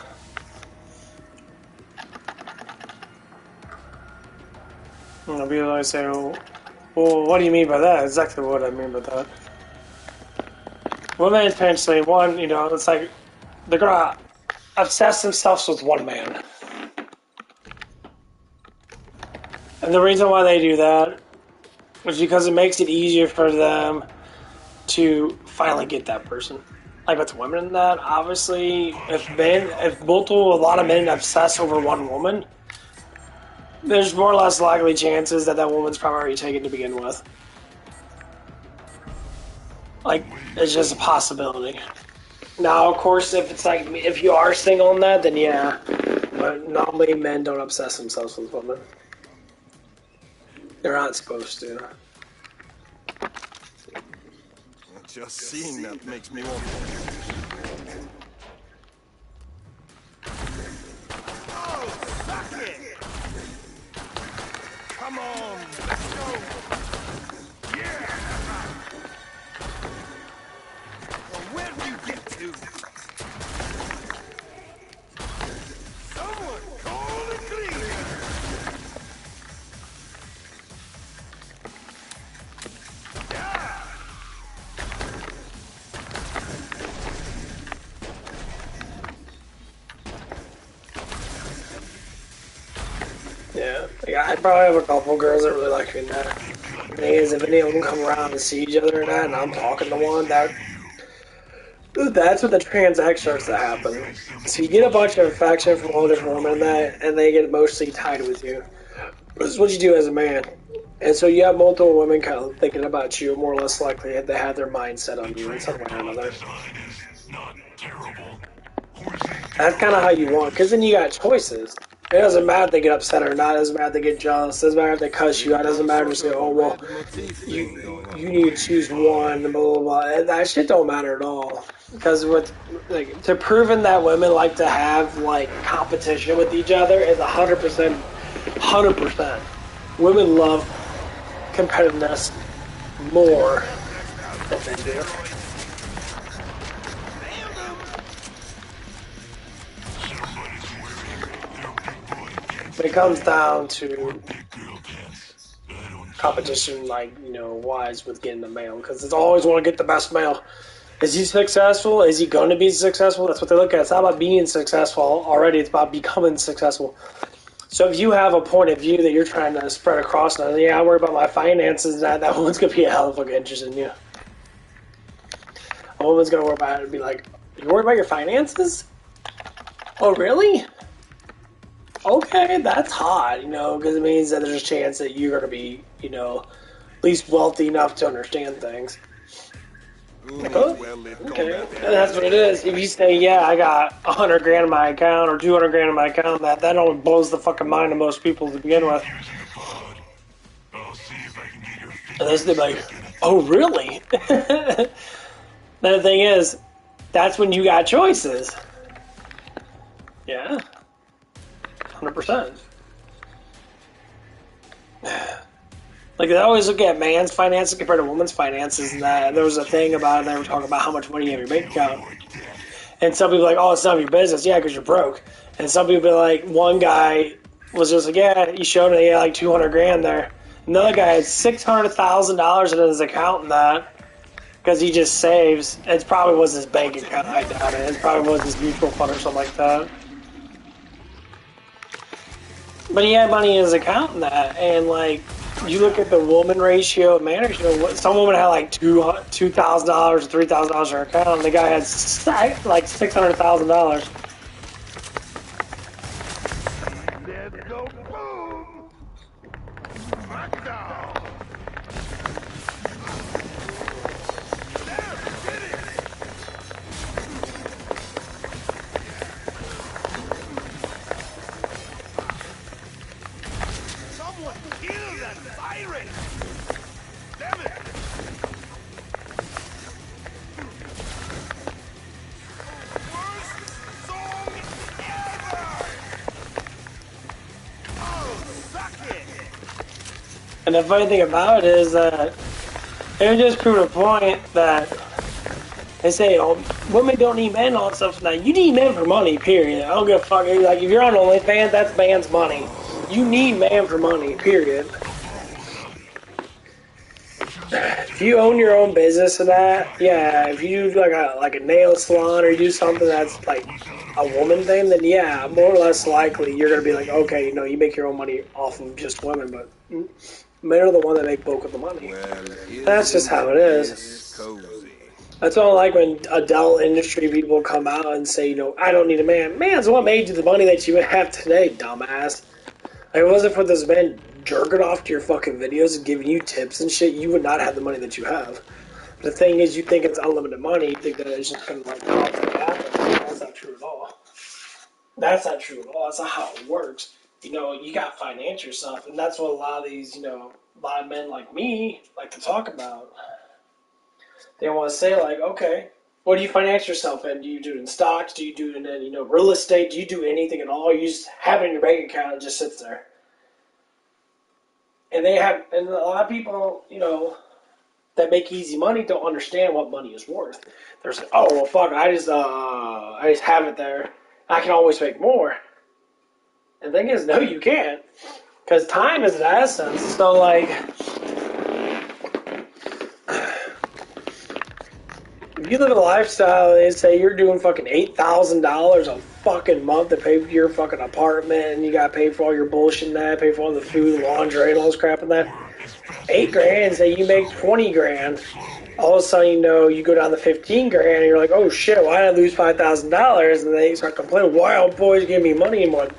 You know, people always say, well, what do you mean by that? Exactly what I mean by that. Women essentially, one, you know, it's like, they're gonna obsess themselves with one man. And the reason why they do that is because it makes it easier for them to finally get that person. Like with women in that, obviously, if a lot of men obsess over one woman, there's more or less likely chances that woman's probably already taken to begin with. Like, it's just a possibility. Now, of course, if you are single on that, then yeah. But normally men don't obsess themselves with women. They're not supposed to. Just seeing that makes me want Oh, suck it! Come on, let's go! Yeah! Well, where do you get to? Someone call the cleaner! Yeah, I probably have a couple girls that really like me in that. The thing is, if any of them come around and see each other in that, and I'm talking to one, that's when the transaction starts to happen. So you get a bunch of affection from all different women in that, and they get emotionally tied with you. This is what you do as a man. And so you have multiple women kind of thinking about you, more or less likely they have their mind set on you in some way or another. That's kind of how you want, because then you got choices. It doesn't matter if they get upset or not. It doesn't matter if they get jealous. It doesn't matter if they cuss you out. It doesn't matter if you say, oh, well, you need to choose one, blah, blah, blah. And that shit don't matter at all. Because to proving that women like to have, like, competition with each other is 100%. Women love competitiveness more than men do. When it comes down to competition, like, you know, wise with getting the male, because it's always want to get the best male. Is he successful? Is he going to be successful? That's what they look at. It's not about being successful already. It's about becoming successful. So if you have a point of view that you're trying to spread across, now, yeah, I worry about my finances, that woman's going to be a hell of a good interest in you. A woman's going to worry about it and be like, You worried about your finances? Oh, really? Okay, that's hot, you know, because it means that there's a chance that you're going to be, you know, at least wealthy enough to understand things. Like, oh, okay, and that's what it is. If you say, yeah, I got 100 grand in my account or 200 grand in my account, that only blows the fucking mind of most people to begin with. And they're like, oh, really? The thing is, that's when you got choices. Yeah. 100%. Like, they always look at man's finances compared to woman's finances, and that there was a thing about it, they were talking about how much money you have in your bank account. And some people are like, oh, it's none of your business. Yeah, because you're broke. And some people be like, one guy was just like, yeah, he showed me he had like 200 grand there. Another guy had $600,000 in his account in that because he just saves. It probably was his bank account. I doubt it. It probably was his mutual fund or something like that. But he had money in his account in that, and like, you look at the woman ratio, man ratio, some woman had like $2,000 or $3,000 in her account, and the guy had like $600,000. And the funny thing about it is that it just proved a point that they say, oh, women don't need men and all that stuff. Now, you need men for money, period. I don't give a fuck. Like, if you're on OnlyFans, that's man's money. You need man for money, period. If you own your own business and that, yeah, if you do like a nail salon or you do something that's like a woman thing, then yeah, more or less likely you're going to be like, okay, you know, you make your own money off of just women, but men are the one that make bulk of the money. That's just how it is. That's all like when adult industry people come out and say, you know, I don't need a man. Man's what made you the money that you have today, dumbass. Like, if it wasn't for this man jerking off to your fucking videos and giving you tips and shit, you would not have the money that you have. The thing is, you think it's unlimited money, you think that it's just going to like happen. That's not true at all. That's not true at all. That's not how it works. You know, you got to finance yourself, and that's what a lot of these, you know, a lot of men like me like to talk about. They want to say, like, okay, what do you finance yourself in? Do you do it in stocks? Do you do it in, you know, real estate? Do you do anything at all? You just have it in your bank account and it just sits there. And and a lot of people, you know, that make easy money don't understand what money is worth. They're like, oh, well, fuck, I just have it there. I can always make more. And the thing is, no, you can't. Because time is an essence. So, like, if you live a lifestyle, they say you're doing fucking $8,000 a fucking month to pay for your fucking apartment, and you gotta pay for all your bullshit and that, pay for all the food, laundry, and all this crap and that. $8,000, say you make 20 grand. All of a sudden, you know, you go down to 15 grand, and you're like, oh shit, why did I lose $5,000? And they start complaining, why aren't boys giving me money anymore?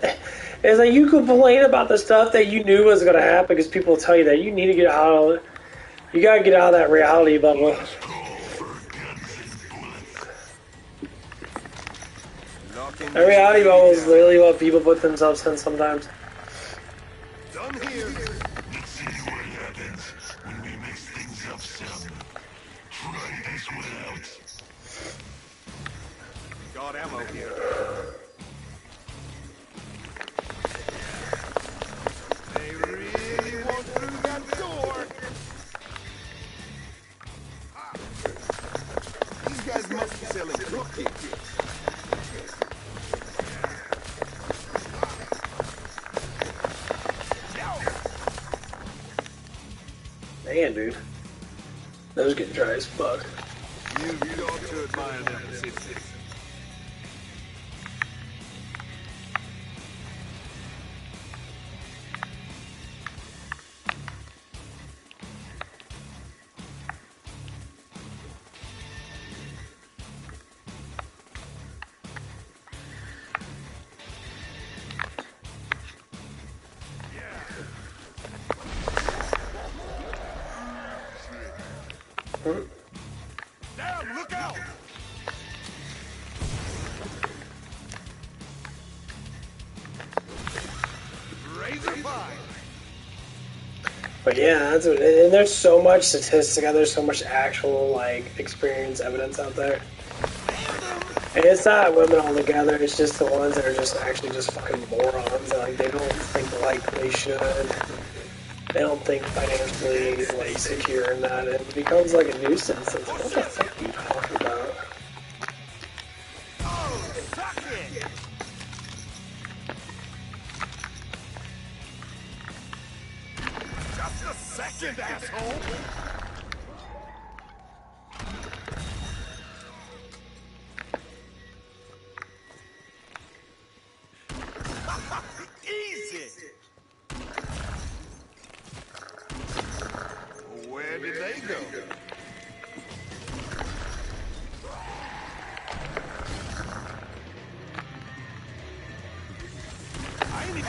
It's like you complain about the stuff that you knew was gonna happen because people tell you that you need to get out of it. You gotta get out of that reality bubble. That reality bubble is literally what people put themselves in sometimes. Done here. Let's see what happens when we mix things up some. Try this one out. Got ammo here. They really want through that door. These guys must be selling cookies. Man, dude. That was getting dry as fuck. You ought to admire them persistence. Damn, look out! Razor fine. But yeah, that's what, and there's so much statistic, there's so much actual like experience evidence out there. And it's not women altogether, it's just the ones that are just actually just fucking morons. Like they don't think like they should. They don't think financially like secure in that. It becomes like a nuisance. It's like, what the fuck are you talking about? Oh, suck it! Just a second, asshole! Easy! Where did they go? I need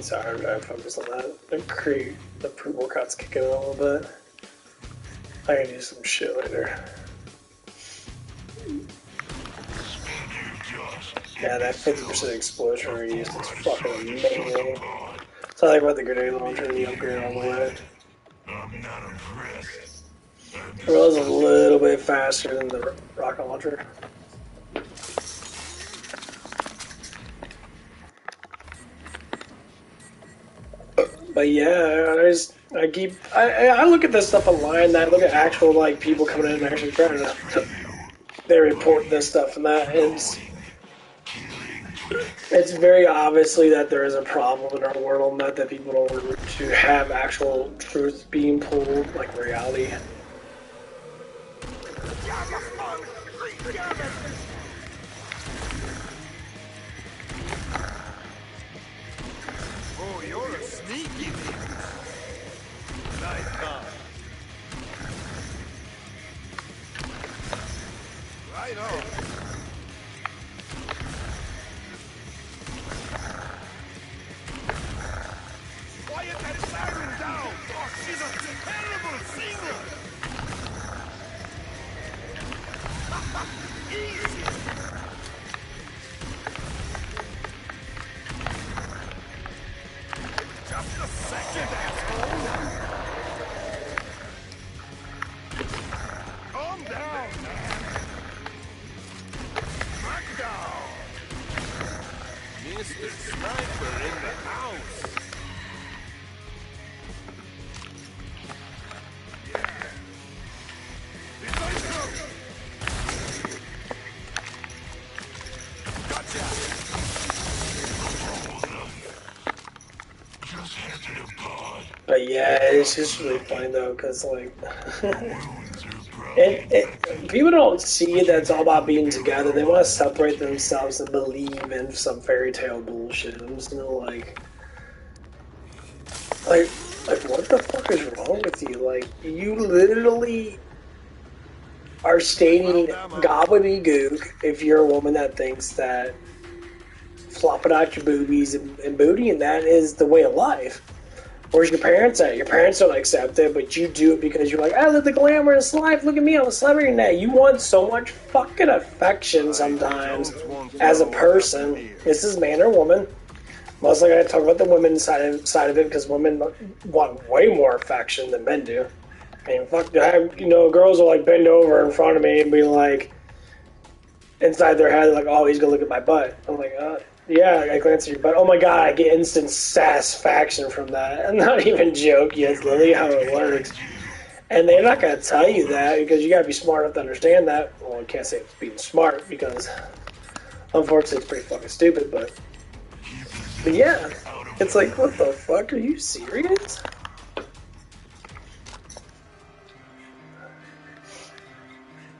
Sorry, I'm trying to focus on that. The pre-workout's kicking in a little bit. I can do some shit later. Yeah, that 50% explosion radius is fucking amazing. So I like about the grenade launcher and the upgrade all the way. It was a little bit faster than the rocket launcher. But yeah, I look at this stuff online, and I look at actual like people coming in and actually trying to they report this stuff, and that it's very obviously that there is a problem in our world, not that people don't want to have actual truth being pulled, like reality. Oh, you're a sneaky nigga. Nice car. Right on. Quiet that siren down! Oh, she's a terrible singer! Easy! Just a second, asshole! Calm down, man! Smackdown! Mr. Sniper in the house! But yeah, it's just really funny though, because like, people don't see that it's all about being together. They want to separate themselves and believe in some fairy tale bullshit. I'm just like, what the fuck is wrong with you? Like, you literally are stating gobbledygook if you're a woman that thinks that flopping out your boobies and booty and that is the way of life. Where's your parents at? Your parents don't accept it, but you do it because you're like, I live the glamorous life. Look at me, I'm a celebrity now. You want so much fucking affection sometimes as a person. This is man or woman. Mostly I talk about the women's side of it because women want way more affection than men do. I mean, fuck, girls will like bend over in front of me and be like, inside their head, like, oh, he's gonna look at my butt. I'm like, yeah, I glance at your butt. Oh my god, I get instant satisfaction from that. I'm not even joking. It's literally how it works. And they're not going to tell you that because you got to be smart enough to understand that. Well, I can't say it's being smart because unfortunately it's pretty fucking stupid. But yeah, it's like, what the fuck? Are you serious?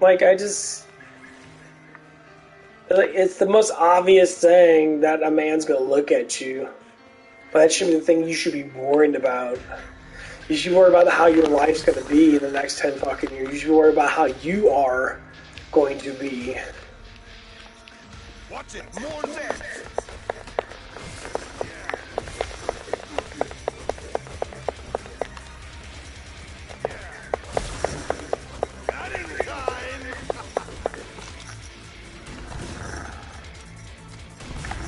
Like, it's the most obvious thing that a man's gonna look at you, but that should be the thing you should be worried about. You should worry about how your life's going to be in the next 10 fucking years. You should worry about how you are going to be. Watch it, more death. Not in time.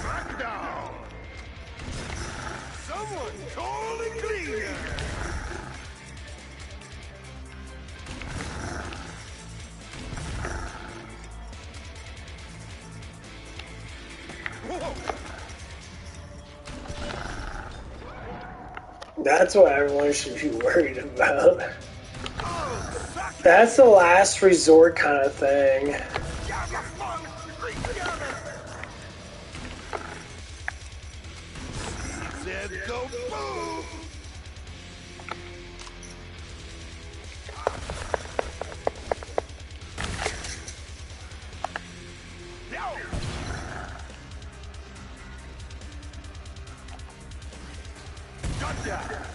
Smackdown. Someone totally clean. That's what everyone should be worried about. That's the last resort kind of thing. Said go boom. Gotcha.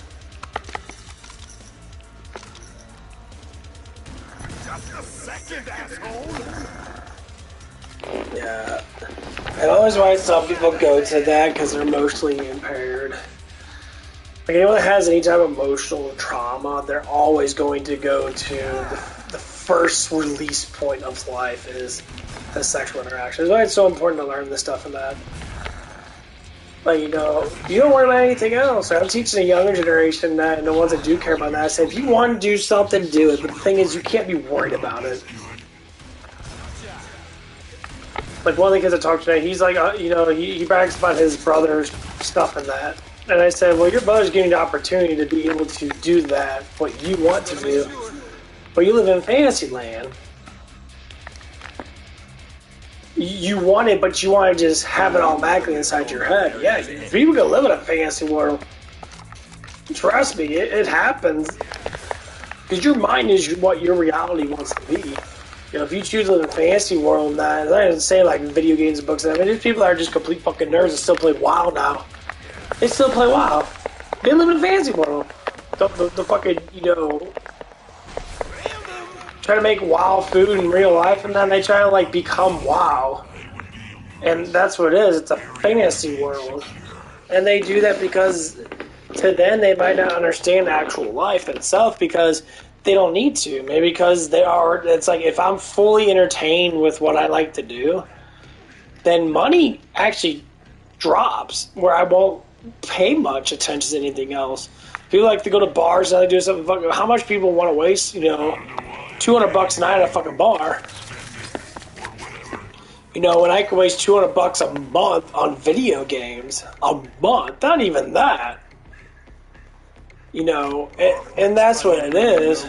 Just a second, asshole. Yeah. I always why some people go to that because they're emotionally impaired. Like anyone that has any type of emotional trauma, they're always going to go to the first release point of life is a sexual interaction. That's why it's so important to learn this stuff and that. Like, you know, you don't worry about anything else. I'm teaching the younger generation that, and the ones that do care about that, I say, if you want to do something, do it. But the thing is, you can't be worried about it. Like, one of the kids I talked to today, he's like, you know, he brags about his brother's stuff and that. And I said, well, your brother's getting the opportunity to be able to do that, what you want to do. But you live in fantasy land. You want it, but you want to just have it automatically inside your head. Yeah, people can live in a fantasy world. Trust me, it happens. Because your mind is what your reality wants to be. You know, if you choose to live in a fantasy world, I didn't say like video games and books. I mean, there's people that are just complete fucking nerds that still play WoW now. They still play WoW. They live in a fantasy world. The fucking, you know, try to make WoW food in real life, and then they try to like become WoW. And that's what it is. It's a fantasy world. And they do that because to them they might not understand actual life itself because they don't need to. Maybe because they are. It's like if I'm fully entertained with what I like to do, then money actually drops where I won't pay much attention to anything else. People like to go to bars and they do something fucking. How much people want to waste, you know, $200 a night at a fucking bar? You know, when I can waste $200 a month on video games, a month, not even that. You know, and that's what it is.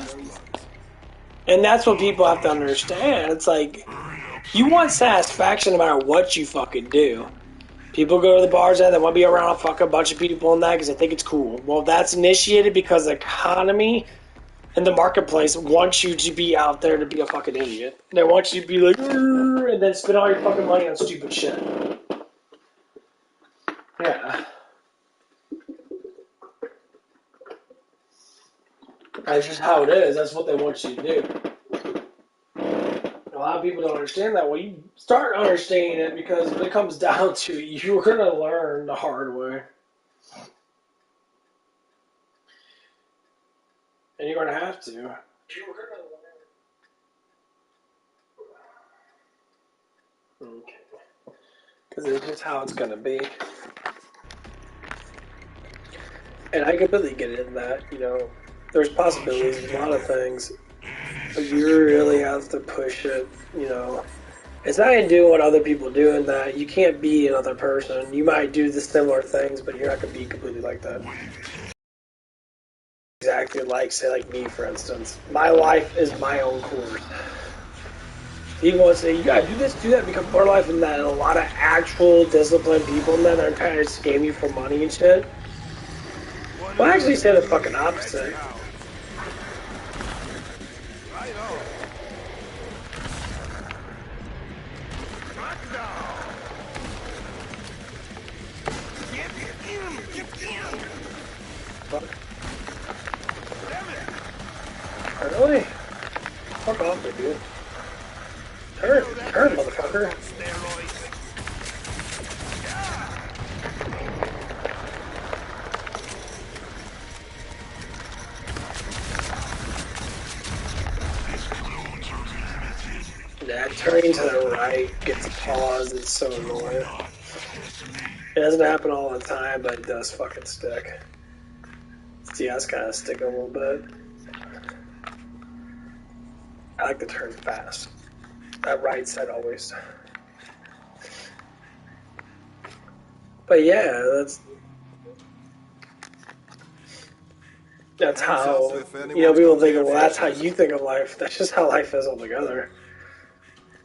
And that's what people have to understand. It's like, you want satisfaction no matter what you fucking do. People go to the bars and they want to be around a fucking bunch of people and that because they think it's cool. Well, that's initiated because the economy and the marketplace wants you to be out there to be a fucking idiot. They want you to be like, and then spend all your fucking money on stupid shit. Yeah. That's just how it is. That's what they want you to do. A lot of people don't understand that. Well, you start understanding it because when it comes down to it, you're going to learn the hard way. And you're going to have to. Okay. Because it's just how it's going to be. And I completely get it in that, you know, there's possibilities, a lot of things. But you really have to push it, you know. It's not to do what other people do in that you can't be another person. You might do the similar things, but you're not going to be completely like that. Exactly like, say, like me, for instance. My life is my own course. People want to say, you gotta do this, do that, become part of life, and that a lot of actual disciplined people in that are trying to scam you for money and shit. Well, I actually say the fucking opposite. turning to the right gets paused. It's so annoying. It doesn't happen all the time, but it does fucking stick. See, that's kind of sticking a little bit. I like to turn fast. That right side always. But yeah, that's how, you know, people think, well, that's how you think of life. That's just how life is altogether.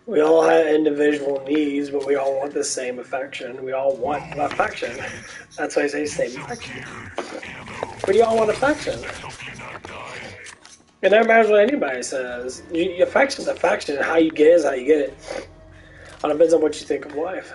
We all have individual needs, but we all want the same affection. We all want affection. That's why I say same affection. But you all want affection. It never matters what anybody says. Affection's affection, and how you get it is how you get it. It depends on what you think of life.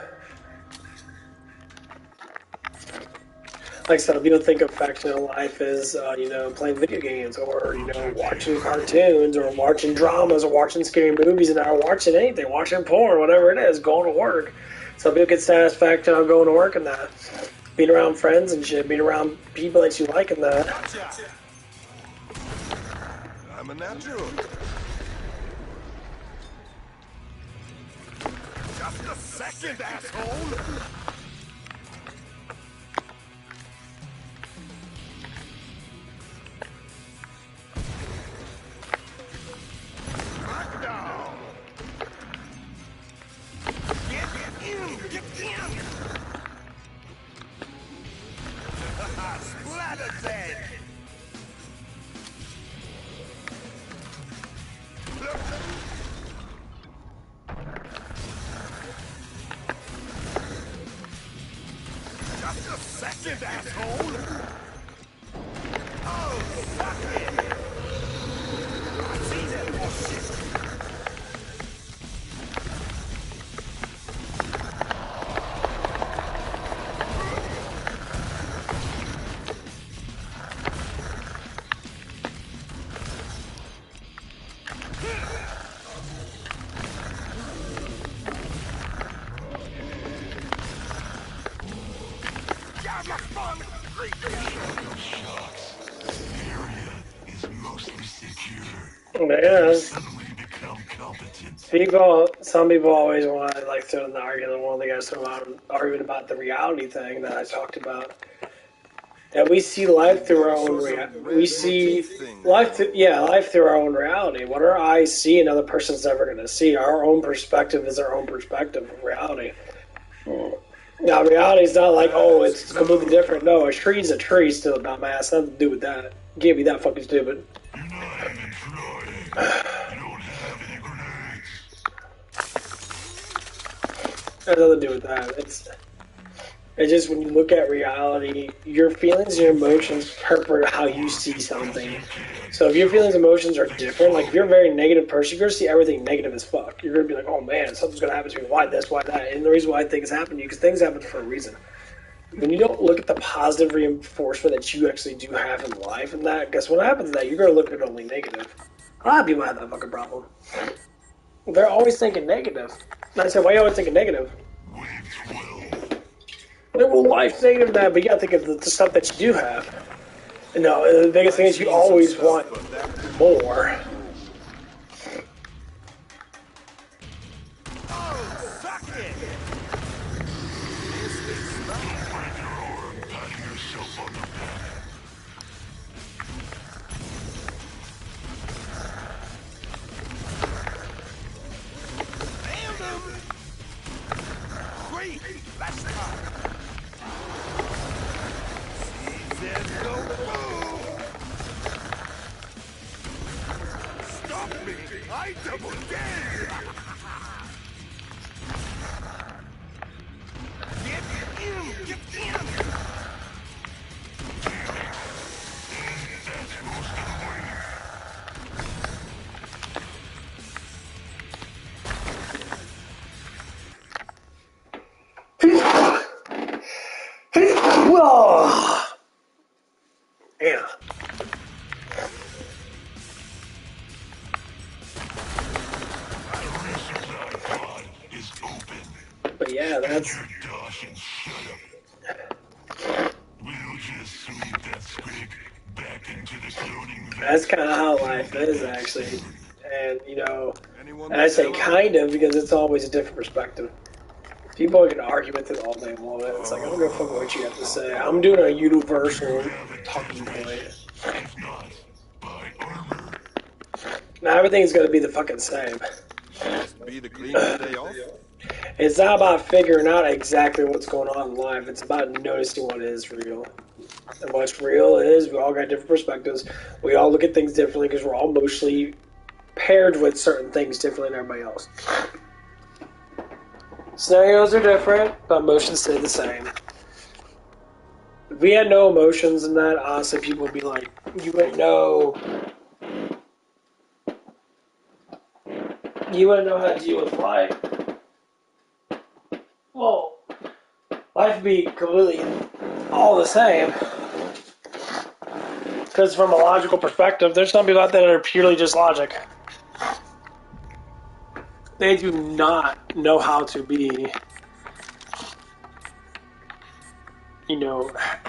Like I said, people think affection in life is, you know, playing video games or, you know, watching cartoons or watching dramas or watching scary movies and not watching anything, watching porn, whatever it is, going to work. Some people get satisfaction out of going to work and that. Being around friends and shit, being around people that you like and that. I'm a natural. Just a second, asshole! Splatter dead! Just a second, asshole! Oh, fuck it! I see that bullshit! Some people always want to like throw in the argument. One of the guys arguing about the reality thing that I talked about. That we see life through our own reality. We see life through our own reality. What our eyes see, another person's never going to see. Our own perspective is our own perspective of reality. Now, reality is not like, oh, it's completely different. No, a tree's a tree still, dumbass. Nothing to do with that. You can't be that fucking stupid. Has nothing to do with that. It's just when you look at reality, your feelings and your emotions interpret how you see something. So if your feelings and emotions are different, like if you're a very negative person, you're going to see everything negative as fuck. You're going to be like, oh man, something's going to happen to me. Why this? Why that? And the reason why things happen to you, because things happen for a reason. When you don't look at the positive reinforcement that you actually do have in life and that, guess what happens to that? You're going to look at only negative. A lot of people have that fucking problem. They're always thinking negative. And I said, why are you always thinking negative? Well, life's negative that, but you gotta think of the stuff that you do have. And no, the biggest thing is you always want more. I double dare! Get in! Get in! Whoa! Yeah. But yeah, that's... That's kind of how life is, actually. And, you know, And I say kind of because it's always a different perspective. People can argue with it all day long. It's like, I don't give a fuck what you have to say. I'm doing a universal talking point. Now everything's gonna be the fucking same. Be the cleanest day off. It's not about figuring out exactly what's going on in life. It's about noticing what is real. And what's real is we all got different perspectives. We all look at things differently because we're all emotionally paired with certain things differently than everybody else. Scenarios are different, but emotions stay the same. If we had no emotions in that, honestly, people would be like, you wouldn't know how to deal with life. Well, life would be completely all the same. Because from a logical perspective, there's some people out there that are purely just logic. They do not know how to be,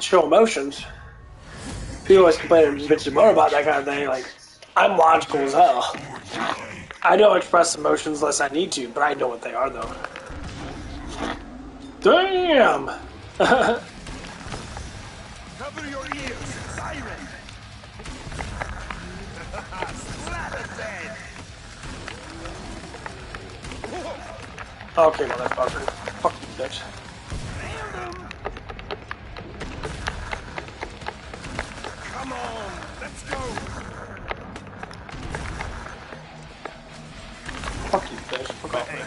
show emotions. People always complain and bitch and moan about that kind of thing. Like, I'm logical as hell. I don't express emotions unless I need to, but I know what they are, though. Damn! Cover your ears, siren! Splatter dead! Okay, motherfucker. Fuck you, bitch. Come on, let's go! Fuck you, bitch. Fuck off me.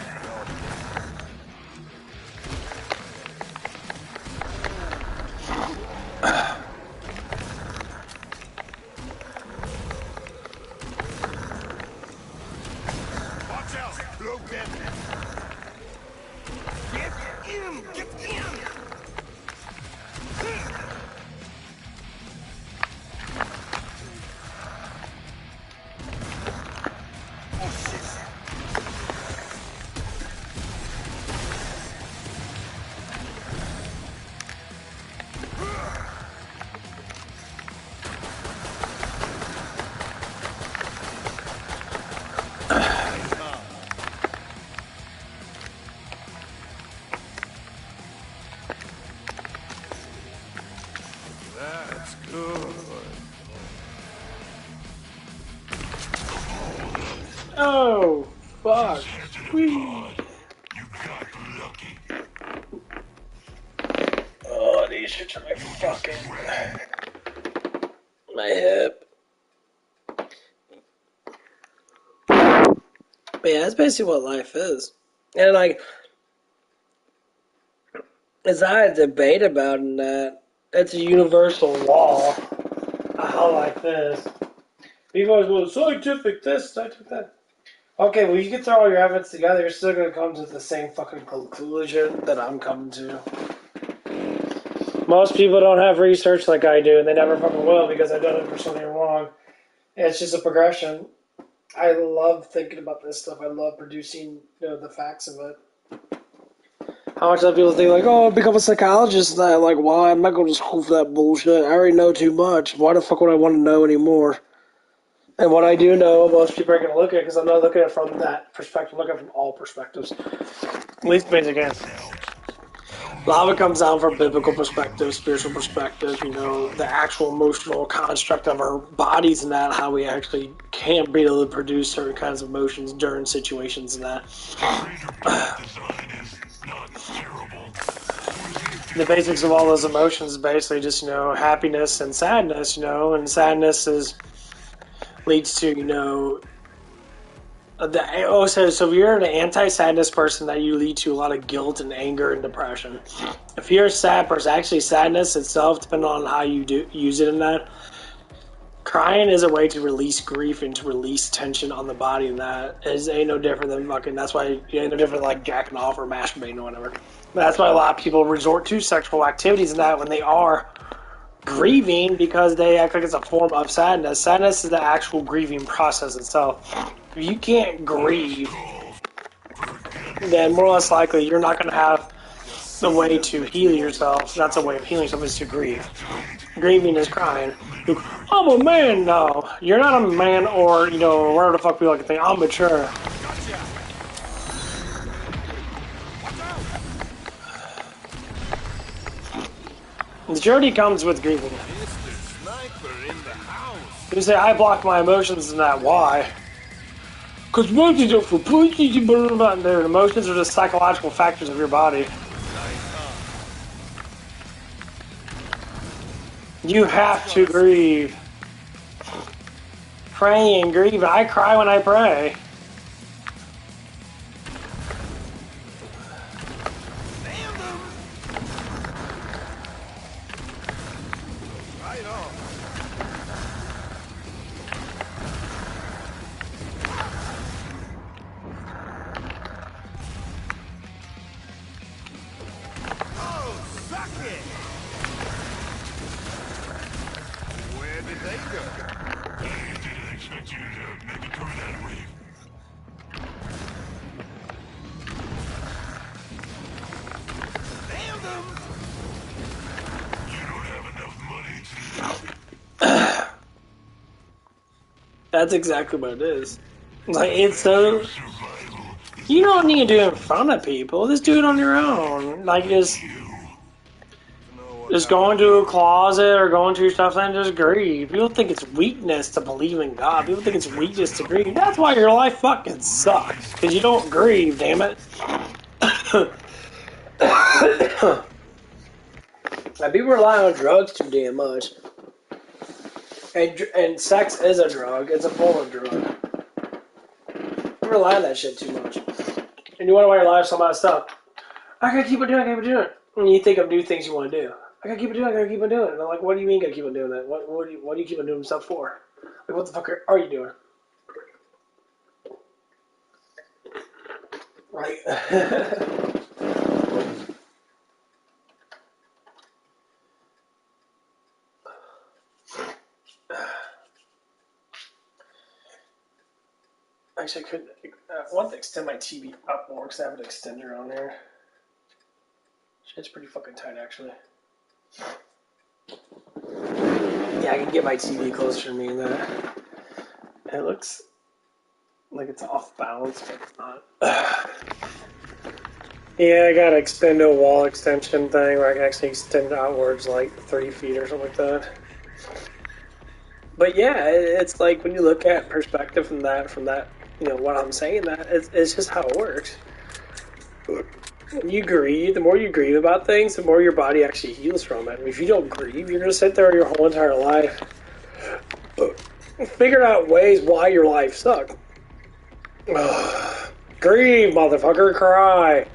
Watch out, blow dead! Get in! Get in! Oh shit! That's good. Oh, fuck. Oh, these shits are my fucking... my hip. But yeah, that's basically what life is. And like, it's not a debate about that. It's a universal law of how life is. People always go, scientific this, scientific that. Okay, well, you can throw all your evidence together, you're still going to come to the same fucking conclusion that I'm coming to. Most people don't have research like I do, and they never fucking will because I've done it for so long. It's just a progression. I love thinking about this stuff. I love producing the facts of it. How much of people think, like, oh, I'll become a psychologist, and I'm like, why? I'm not going to school for that bullshit. I already know too much. Why the fuck would I want to know anymore? And what I do know, most people are going to look at it, because I'm not looking at it from that perspective, I'm looking at it from all perspectives. At least basic answer. A lot of it comes down from biblical perspective, spiritual perspective, the actual emotional construct of our bodies and that, how we actually can be able to produce certain kinds of emotions during situations and that. The basics of all those emotions is basically just, happiness and sadness, and sadness leads to, so if you're an anti-sadness person, that you lead to a lot of guilt and anger and depression. If you're a sad person, actually sadness itself, depending on how you use it in that, crying is a way to release grief and to release tension on the body, and that ain't no different than fucking, that's why it ain't no different like jacking off or masturbating or whatever. That's why a lot of people resort to sexual activities and that when they are grieving, because they act like it's a form of sadness. Sadness is the actual grieving process itself. If you can't grieve, then more or less likely you're not going to have the way to heal yourself. That's a way of healing yourself, is to grieve. Grieving is crying. I'm a man now. You're not a man, or whatever the fuck people like to think. I'm mature. The journey comes with grieving. Mr. Sniper in the house. You say, I block my emotions and that. Why? Because emotions are for pussies, and their emotions are just psychological factors of your body. You have to grieve. Pray and grieve. I cry when I pray. Right on. Oh, suck it! Where did they go? I didn't expect you to make it through that wave. Damn them! You don't have enough money to... That's exactly what it is. Like, it's so... You don't need to do it in front of people. Just do it on your own. Like, just go into a closet or go into your stuff and just grieve. People think it's weakness to believe in God. People think it's weakness to grieve. That's why your life fucking sucks. Because you don't grieve, damn it. Like, people rely on drugs too damn much. And sex is a drug. It's a form of drug. You rely on that shit too much. And you wonder why your life's so much stuff. I gotta keep on doing it, I gotta keep on doing it. And you think of new things you want to do. I gotta keep on doing it, I gotta keep on doing it. And I'm like, what do you mean gotta keep on doing that? What do you keep on doing stuff for? Like, what the fuck are you doing? Right. Actually, I want to extend my TV up more because I have an extender on there. Shit's pretty fucking tight, actually. Yeah, I can get my TV closer to me than that. It looks like it's off balance, but it's not. Yeah, I got an extendo wall extension thing where I can actually extend outwards like 30 feet or something like that. But yeah, it's like when you look at perspective from that, you know, what I'm saying, that it's just how it works. You grieve, the more you grieve about things, the more your body actually heals from it. If you don't grieve, you're going to sit there your whole entire life, figure out ways why your life sucked. Grieve, motherfucker, cry.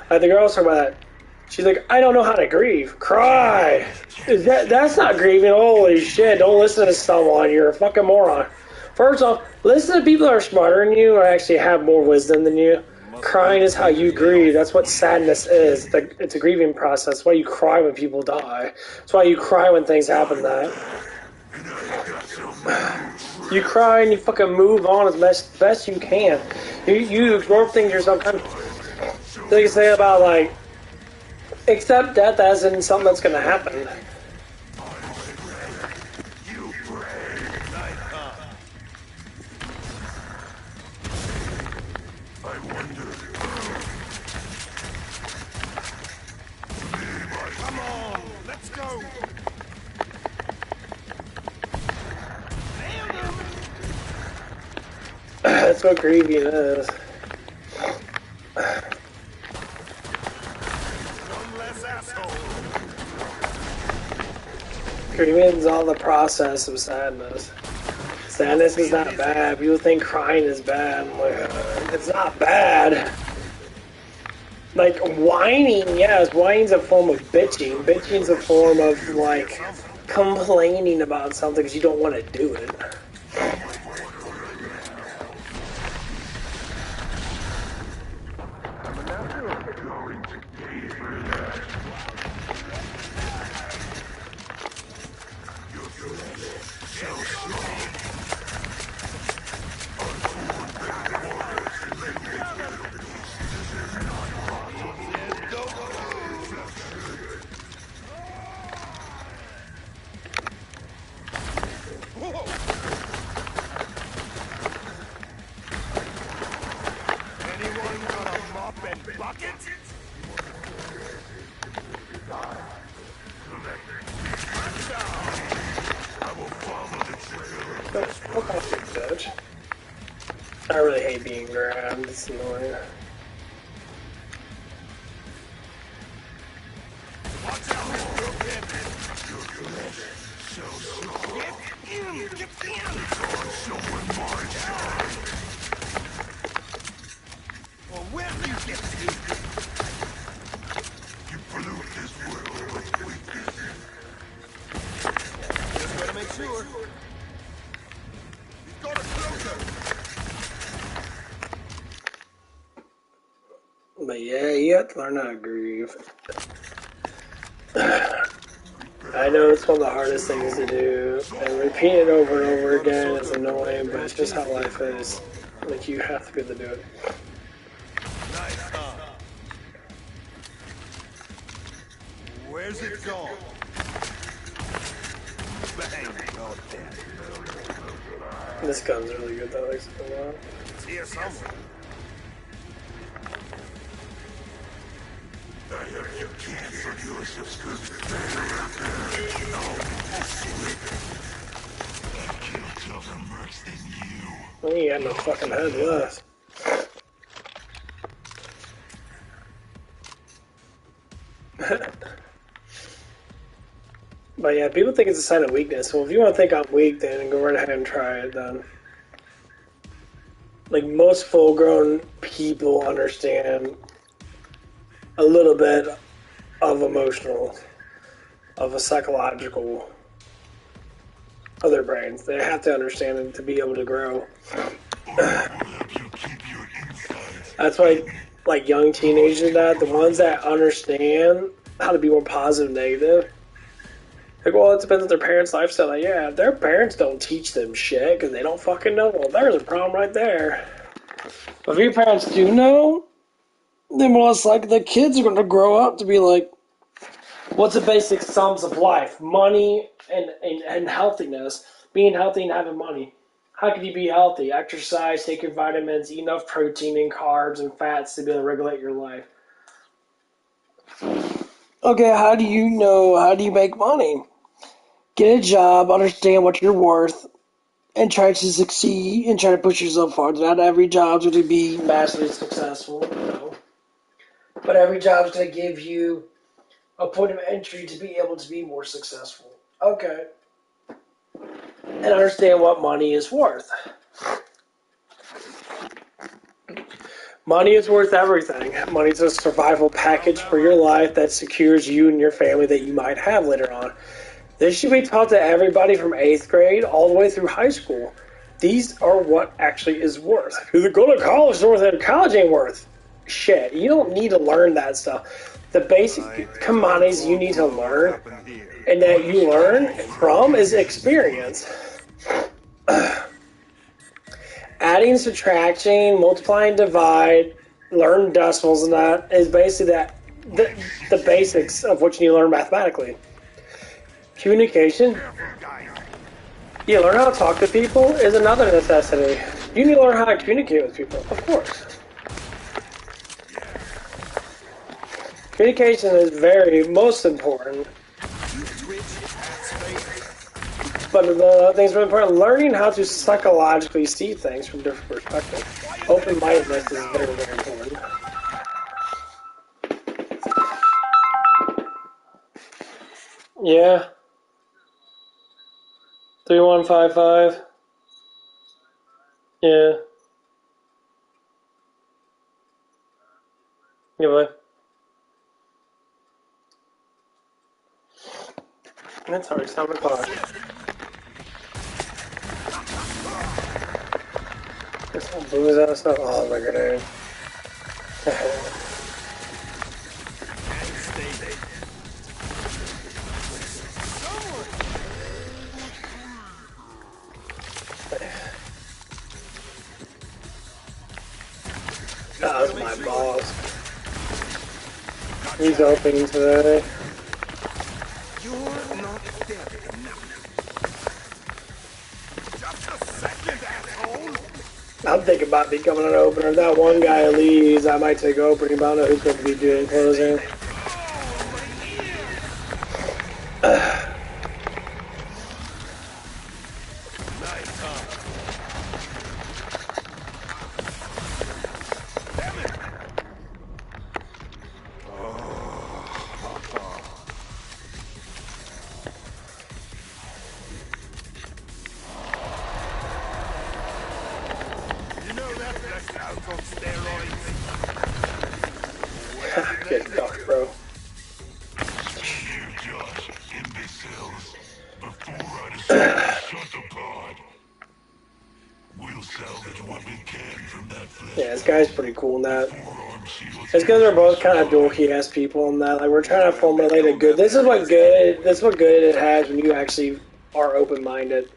The girl was talking about that. She's like, I don't know how to grieve. Cry. That's not grieving. Holy shit, don't listen to someone. You're a fucking moron. First off, listen to people that are smarter than you or actually have more wisdom than you. Crying is how you grieve. That's what sadness is. It's a grieving process. That's why you cry when people die. That's why you cry when things happen that. You cry and you fucking move on as best you can. You ignore things yourself. Like you say about, like, accept death as in something that's going to happen. Come on, let's go. That's what grieving is. One less asshole. Grieving is all the process of sadness. Sadness is not bad. People think crying is bad. It's not bad. Like, whining, yes, whining's a form of bitching. Bitching's a form of, like, complaining about something because you don't want to do it. hate being grabbed. It's annoying. Well, where do you get to? You pollute this world with weakness. Just gotta make sure. He's got a cloaker. But yeah, you have to learn how to grieve. I know it's one of the hardest things to do, and repeating it over and over again is annoying, but it's just how life is. Like, you have to be able to do it. Nice, huh? Where's it gone? Bang. Oh, damn. This gun's really good though, like, so well. It's here somewhere. I have you canceled your subscription. I killed tougher mercs than you. We ain't got no fucking head left. But yeah, people think it's a sign of weakness. Well, if you want to think I'm weak, then go right ahead and try it then. Like, most full-grown people understand a little bit of emotional, of a psychological, of their brains. They have to understand it to be able to grow. That's why, like, young teenagers, the ones that understand how to be more positive, negative, like, well, it depends on their parents' lifestyle. Like, yeah, their parents don't teach them shit because they don't fucking know. Well, there's a problem right there. But if your parents do know, then well, it's like the kids are going to grow up to be like, what's the basic sums of life? Money and healthiness. Being healthy and having money. How can you be healthy? Exercise, take your vitamins, eat enough protein and carbs and fats to be able to regulate your life. Okay, how do you make money? Get a job, understand what you're worth, and try to succeed and try to push yourself farther. Not every job's going to be massively successful, no. But every job's going to give you a point of entry to be able to be more successful. Okay. And understand what money is worth. Money is worth everything. Money's a survival package for your life that secures you and your family that you might have later on. This should be taught to everybody from 8th grade all the way through high school. These are what actually is worth. If you go to college, college ain't worth shit. You don't need to learn that stuff. The basic commodities you need to learn and that you learn from is experience. Adding, subtracting, multiplying, divide, learn decimals, and that is basically the basics of what you need to learn mathematically. Communication. You learn how to talk to people is another necessity. You need to learn how to communicate with people, of course. Communication is most important. But the things that are important, learning how to psychologically see things from different perspectives. Open-mindedness is very, very important. Yeah. 3155. Yeah. Goodbye. It's already 7 o'clock. There's some booze out of stuff. Oh, my grenade. That was my boss. He's opening today. You're not dead enough. Just a second, asshole. I'm thinking about becoming an opener. If that one guy leaves, I might take opening, but I don't know who's going to be doing closing. Yeah, this guy's pretty cool in that. It's because we're both kind of dorky ass people in that. Like, we're trying to formulate a good. This is what good it has when you actually are open minded.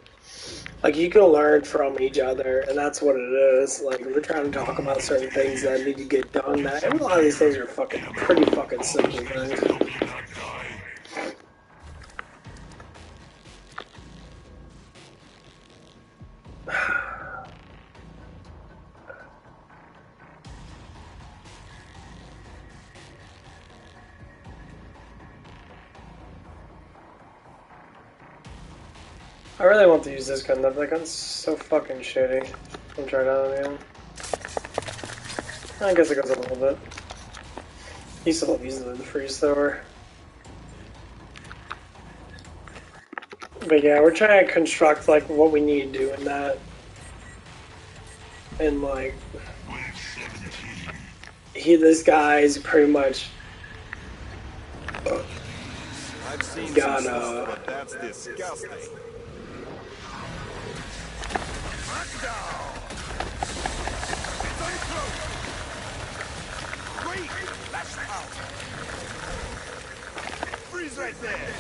Like, you can learn from each other, and that's what it is. Like, we're trying to talk about certain things that need to get done. That and a lot of these things are pretty fucking simple things. I really want to use this gun. That gun's so fucking shitty. I'm trying it out again. I guess it goes a little bit. He still uses the freeze thrower. But yeah, we're trying to construct like what we need to do in that. And like, this guy's pretty much I've seen got some stuff, but that's disgusting. Wait, that's out. Freeze right there.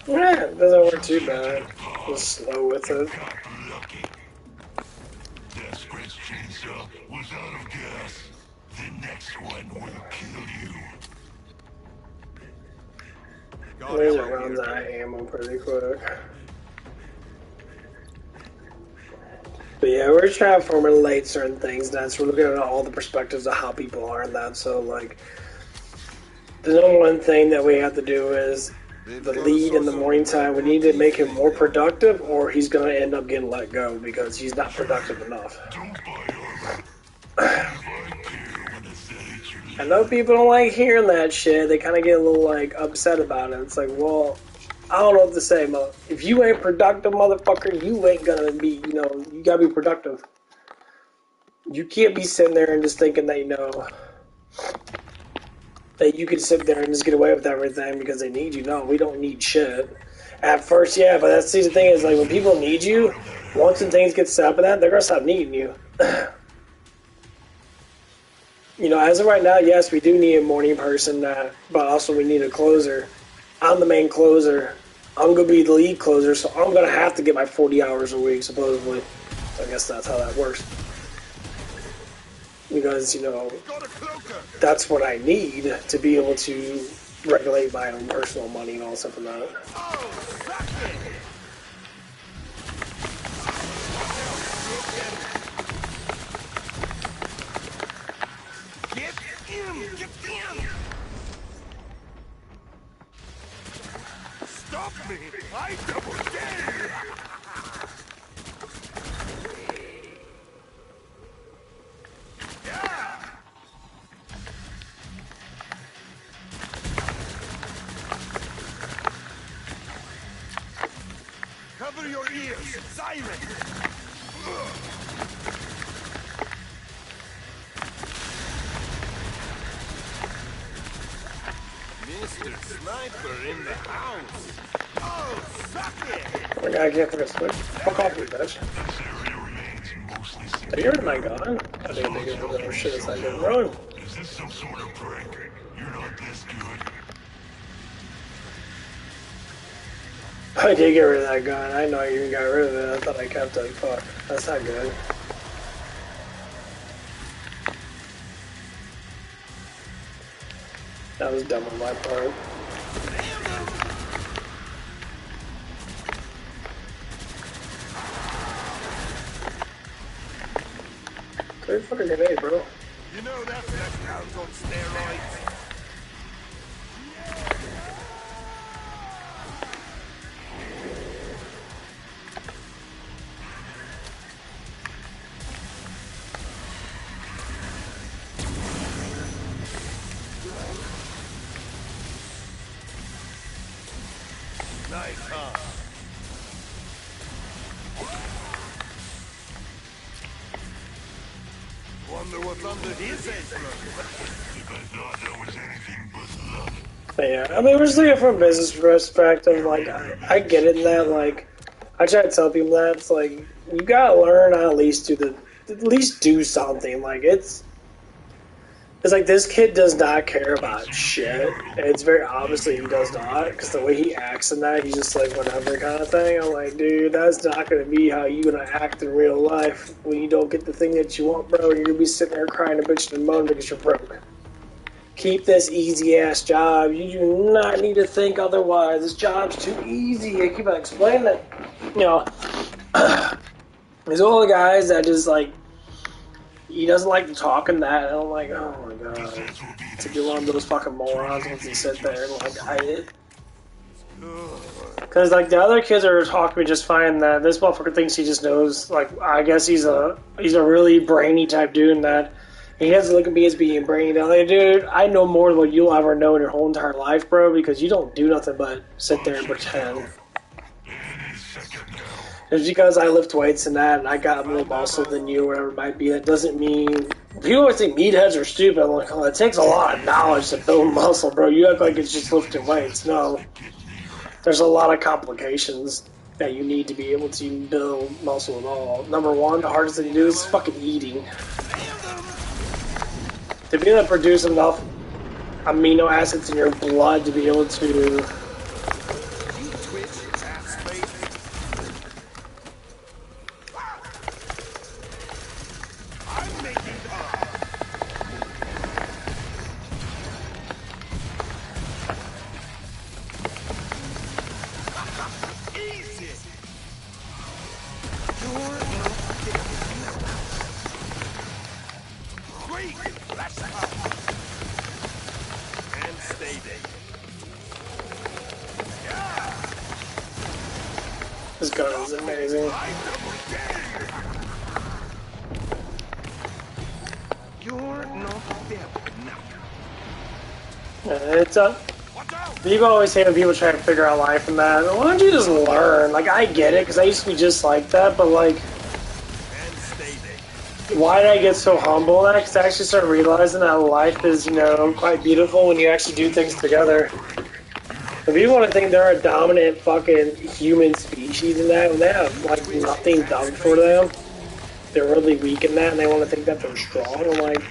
Yeah, it doesn't work too bad. Just slow with it. That scratch chainsaw was out of gas. The next one will kill you. Laser runs out of ammo pretty quick. But yeah, we're trying to formulate certain things. That's we're looking at all the perspectives of how people are in that. So like, the number one thing that we have to do is the lead in the morning time. We need to make him more productive, or he's going to end up getting let go because he's not productive enough. I know people don't like hearing that shit. They kind of get a little like upset about it. It's like, well, I don't know what to say, man. If you ain't productive, motherfucker, you ain't gonna be, you gotta be productive. You can't be sitting there and just thinking that, that you can sit there and just get away with everything because they need you. No, we don't need shit. At first, yeah, but that's the thing is, like, when people need you, once the things get set up and that, they're gonna stop needing you. As of right now, yes, we do need a morning person, but also we need a closer. I'm the main closer. I'm going to be the lead closer, so I'm going to have to get my 40 hours a week, supposedly. So I guess that's how that works. Because, that's what I need to be able to regulate my own personal money and all stuff like that. Stop me! I double dare! Yeah! Cover your ears! Silent! Mr. Sniper in the house! Oh, suck it! Oh, I can't forget switch. Fuck off, you bitch. Are you my gun? I think they get rid of shit inside the run. Is this some sort of prank? You're not this good. I did get rid of that gun. I know I even got rid of it. I thought I kept it. Fuck. That's not good. That was dumb on my part. Great fucking grenade, bro. You know that guy's on steroids. Nice, huh? Wonder what's under his apron. If I thought that was anything but luck. Yeah, I mean, we're just looking from a business perspective. Like, I get it in that. Like, I try to tell people that it's like you gotta learn how to at least do something. Like, it's like this kid does not care about shit. And it's very obviously he does not, because the way he acts in that, he's just like whatever kind of thing. I'm like, dude, that's not gonna be how you gonna act in real life when you don't get the thing that you want, bro. You're gonna be sitting there crying and bitching and moaning because you're broke. Keep this easy-ass job. You do not need to think otherwise. This job's too easy. I keep on explaining that, you know, there's all the guys that just, like, he doesn't like to talk in that, and I'm like, oh my god. To be one of those fucking morons once he sit there and, like, hide it. Because, like, the other kids are talking just fine that this motherfucker thinks he just knows, like, I guess he's a really brainy type dude in that. He doesn't look at me as being brainy. I'm like, dude, I know more than what you'll ever know in your whole entire life, bro, because you don't do nothing but sit there and pretend. Just because I lift weights and that, and I got more muscle than you, or whatever it might be, that doesn't mean... People always think meatheads are stupid. I'm like, oh, it takes a lot of knowledge to build muscle, bro. You act like it's just lifting weights. No. There's a lot of complications that you need to be able to build muscle at all. Number one, the hardest thing to do is fucking eating. To be able to produce enough amino acids in your blood to be able to... This gun is amazing. You're not there now. It's people always say when people try to figure out life and that, why don't you just learn? Like, I get it, because I used to be just like that, but like, why did I get so humble? Because I actually started realizing that life is, you know, quite beautiful when you actually do things together. If you want to think they're a dominant fucking human species in that, when they have like nothing done for them, they're really weak in that, and they want to think that they're strong. I'm like,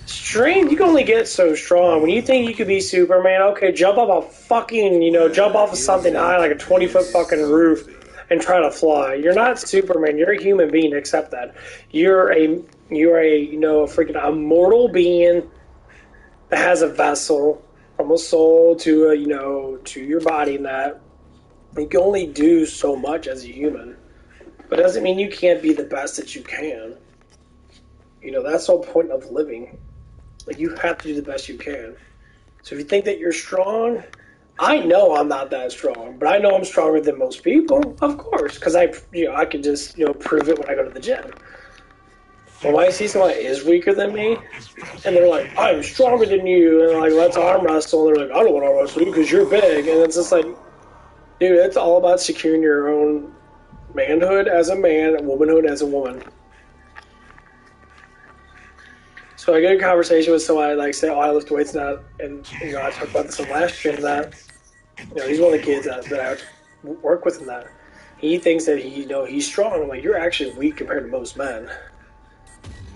strength, you can only get so strong. When you think you could be Superman, okay, jump off a fucking, you know, jump off of something high like a 20-foot fucking roof and try to fly. You're not Superman. You're a human being. Accept that. You're a you know, a freaking immortal being that has a vessel. From a soul to you know, to your body, and that you can only do so much as a human, but it doesn't mean you can't be the best that you can. You know, that's the whole point of living. Like, you have to do the best you can. So if you think that you're strong, I know I'm not that strong, but I know I'm stronger than most people, of course, because I can just, you know, prove it when I go to the gym. But when I see someone that is weaker than me, and they're like, I'm stronger than you, and they're like, let's arm wrestle, and they're like, I don't want to arm wrestle you because you're big, and it's just like, dude, it's all about securing your own manhood as a man and womanhood as a woman. So I get a conversation with somebody, like, say, oh, I lift weights now, and, you know, I talked about this in last stream, that, you know, he's one of the kids that I work with in that. He thinks that he's strong. I'm like, you're actually weak compared to most men.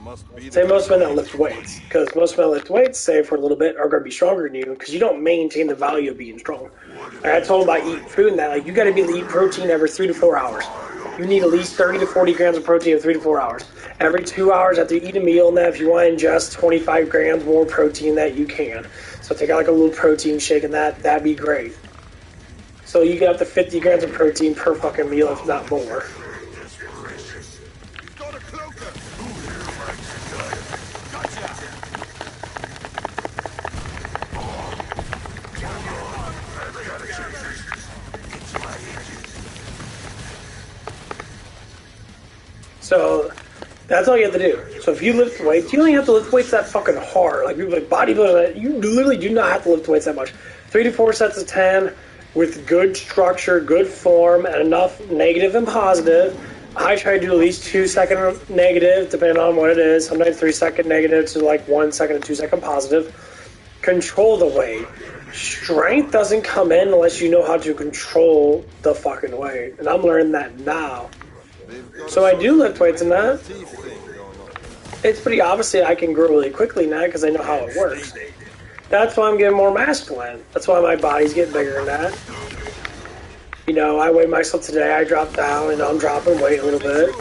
Must be Say most men that lift weights, because most men that lift weights, say for a little bit, are going to be stronger than you, because you don't maintain the value of being strong. Like I told him about eating food and that, like you got to be able to eat protein every 3 to 4 hours. You need at least 30 to 40 grams of protein every 3 to 4 hours. Every 2 hours after you eat a meal, and that if you want to ingest 25 grams more protein, that you can. So take out like a little protein shake, and that'd be great. So you get up to 50 grams of protein per fucking meal, if not more. So that's all you have to do. So if you lift weights, you don't even have to lift weights that fucking hard. Like people like bodybuilders, you literally do not have to lift weights that much. 3 to 4 sets of 10 with good structure, good form, and enough negative and positive. I try to do at least 2 second negative, depending on what it is. Sometimes 3 second negative to like 1 second and 2 second positive. Control the weight. Strength doesn't come in unless you know how to control the fucking weight. And I'm learning that now. So I do lift weights in that. It's pretty obviously I can grow really quickly now because I know how it works. That's why I'm getting more masculine. That's why my body's getting bigger than that. You know, I weighed myself today, I dropped down, and I'm dropping weight a little bit.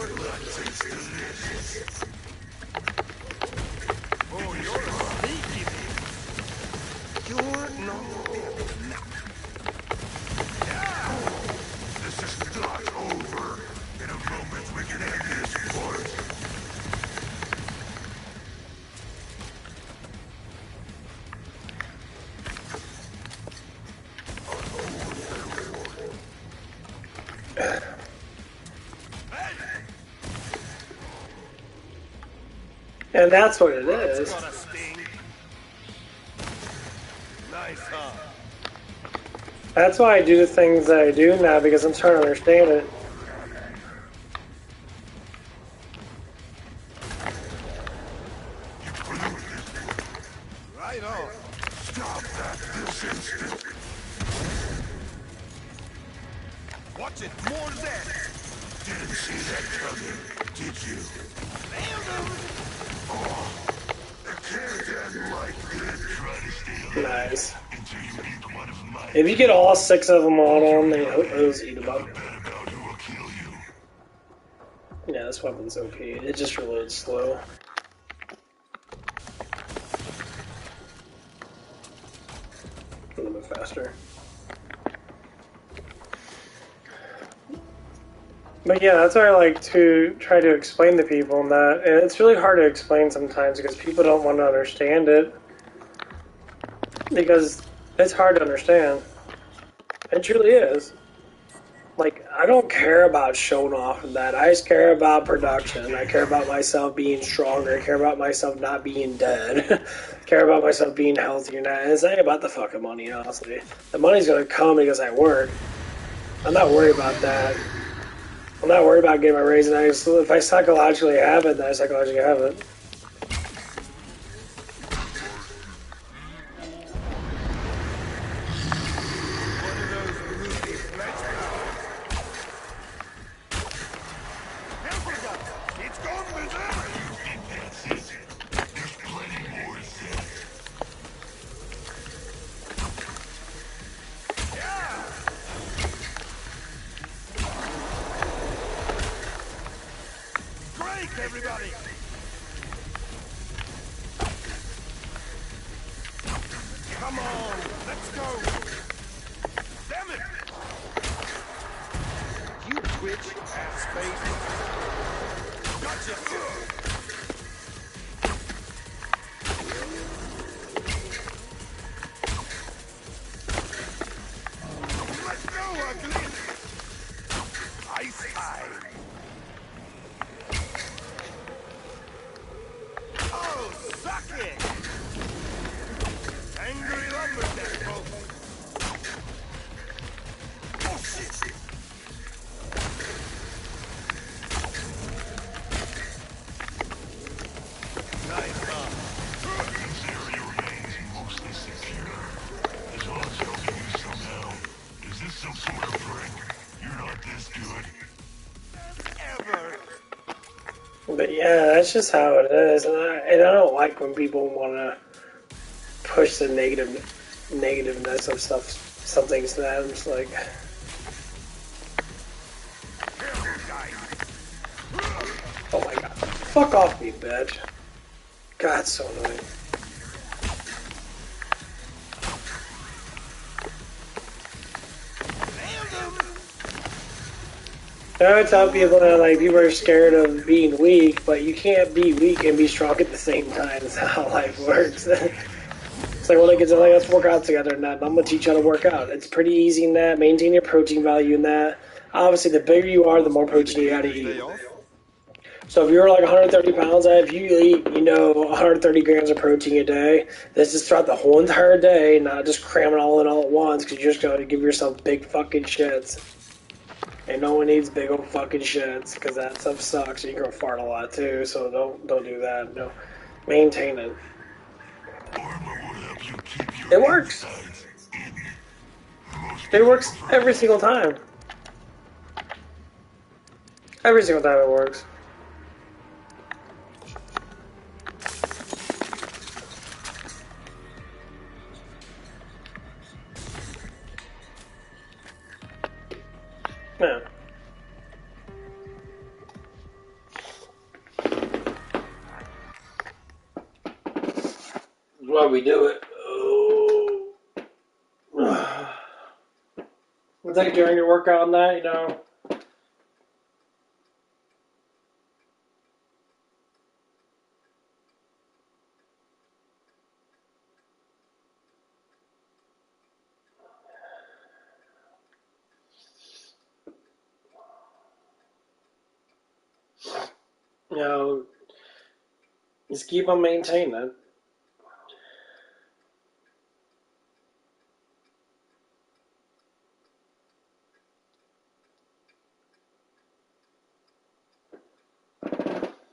And that's what it is. That's why I do the things that I do now, because I'm trying to understand it. Right on. Stop that this instant. Watch it. More of that. Didn't see that coming, did you? Nice. If you get all 6 of them on them, it was eat them up. Yeah, this weapon's OP. It just reloads slow. A little bit faster. But yeah, that's what I like to try to explain to people, and that, and it's really hard to explain sometimes because people don't want to understand it. Because it's hard to understand. It truly is. Like, I don't care about showing off and that. I just care about production. I care about myself being stronger. I care about myself not being dead. I care about myself being healthier. And it's not about the fucking money, honestly. The money's gonna come because I work. I'm not worried about that. I'm not worried about getting my raise. And if I psychologically have it, then I psychologically have it. Everybody! Come on, let's go! Damn it! You twitch, ass face! Gotcha! Let's go, ugly! Ice time! Oh, suck it! Angry lumberjack, folks. Oh, shit! Yeah, that's just how it is, and I don't like when people want to push the negativeness of stuff, some things to that. I'm just like, oh my god, fuck off me, bitch. God, it's so annoying. I tell people that like people are scared of being weak, but you can't be weak and be strong at the same time. That's how life works. It's like, well, like, let's work out together and that. I'm gonna teach you how to work out. It's pretty easy in that. Maintain your protein value in that. Obviously, the bigger you are, the more protein you gotta eat. So if you're like 130 pounds, if you eat, 130 grams of protein a day, this is throughout the whole entire day, not just cramming all in all at once, because you're just going to give yourself big fucking shits. And no one needs big old fucking shits, because that stuff sucks. You can fart a lot too, so don't do that. No, maintain it. It works. It works every single time. Every single time it works. Yeah. Why we do it. Oh. It's like during your workout and that, just keep on maintaining it.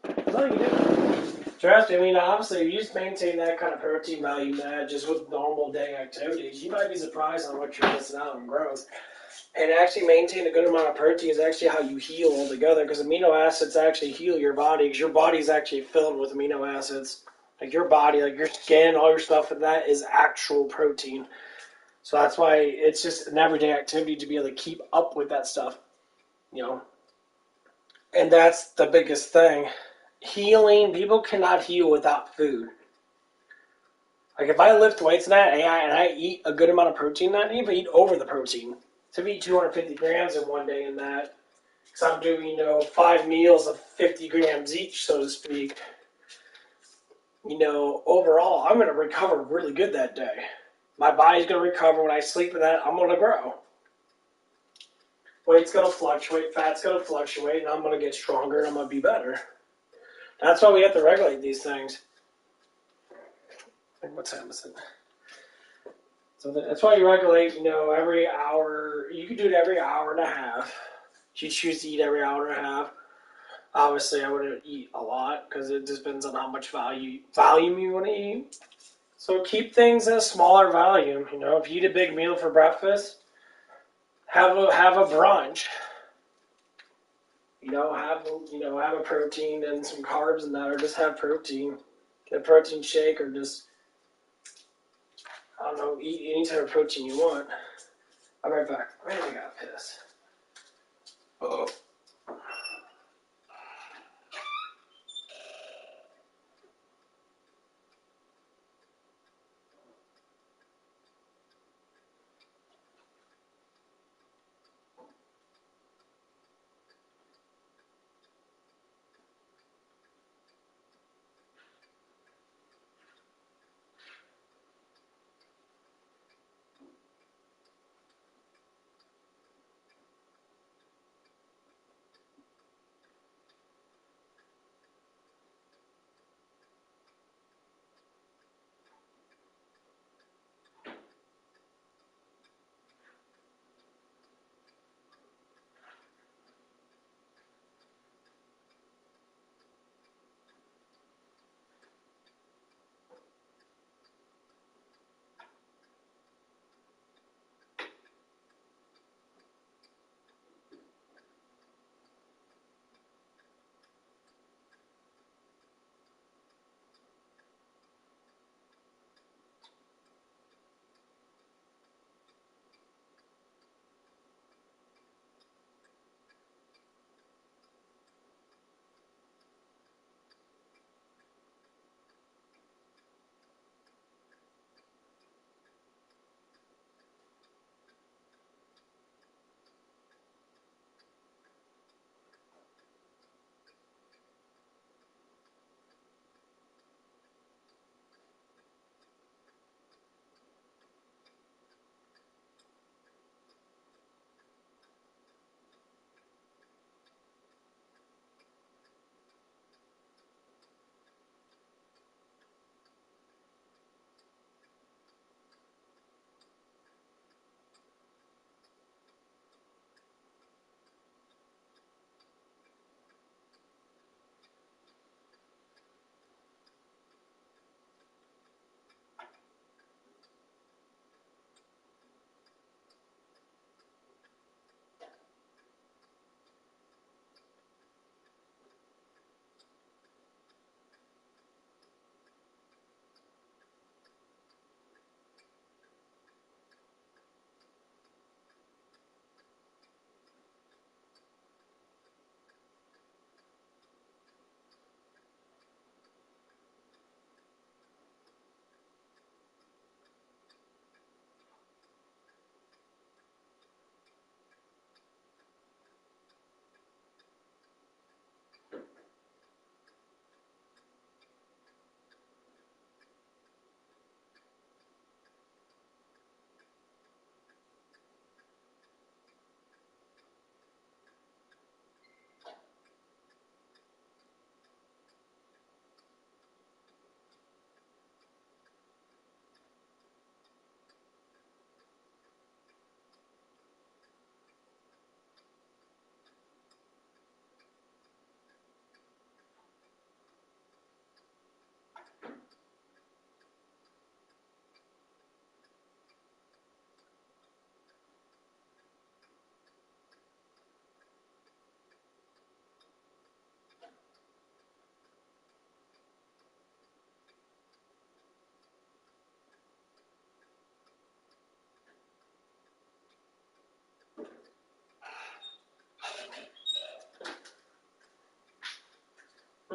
That's all you do. Trust me, obviously, if you just maintain that kind of protein value, man, just with normal day activities, you might be surprised on what you're missing out on growth. And actually maintain a good amount of protein is actually how you heal altogether, because amino acids actually heal your body, because your body is actually filled with amino acids. Like your body, like your skin, all your stuff, and that is actual protein. So that's why it's just an everyday activity to be able to keep up with that stuff, And that's the biggest thing. Healing, people cannot heal without food. Like if I lift weights and that, and I eat a good amount of protein, that I even eat over the protein. So if I eat 250 grams in one day in that, because I'm doing, 5 meals of 50 grams each, so to speak, overall, I'm going to recover really good that day. My body's going to recover. When I sleep in that, I'm going to grow. Weight's going to fluctuate, fat's going to fluctuate, and I'm going to get stronger and I'm going to be better. That's why we have to regulate these things. What time is it? So that's why you regulate, every hour. You can do it every hour and a half. If you choose to eat every hour and a half, obviously I wouldn't eat a lot because it depends on how much volume you want to eat. So keep things at a smaller volume. If you eat a big meal for breakfast, have a brunch. Have a protein and some carbs in that, or just have protein. Get a protein shake, or just, I don't know, eat any type of protein you want. I'll be right back. I really got pissed. Uh-oh.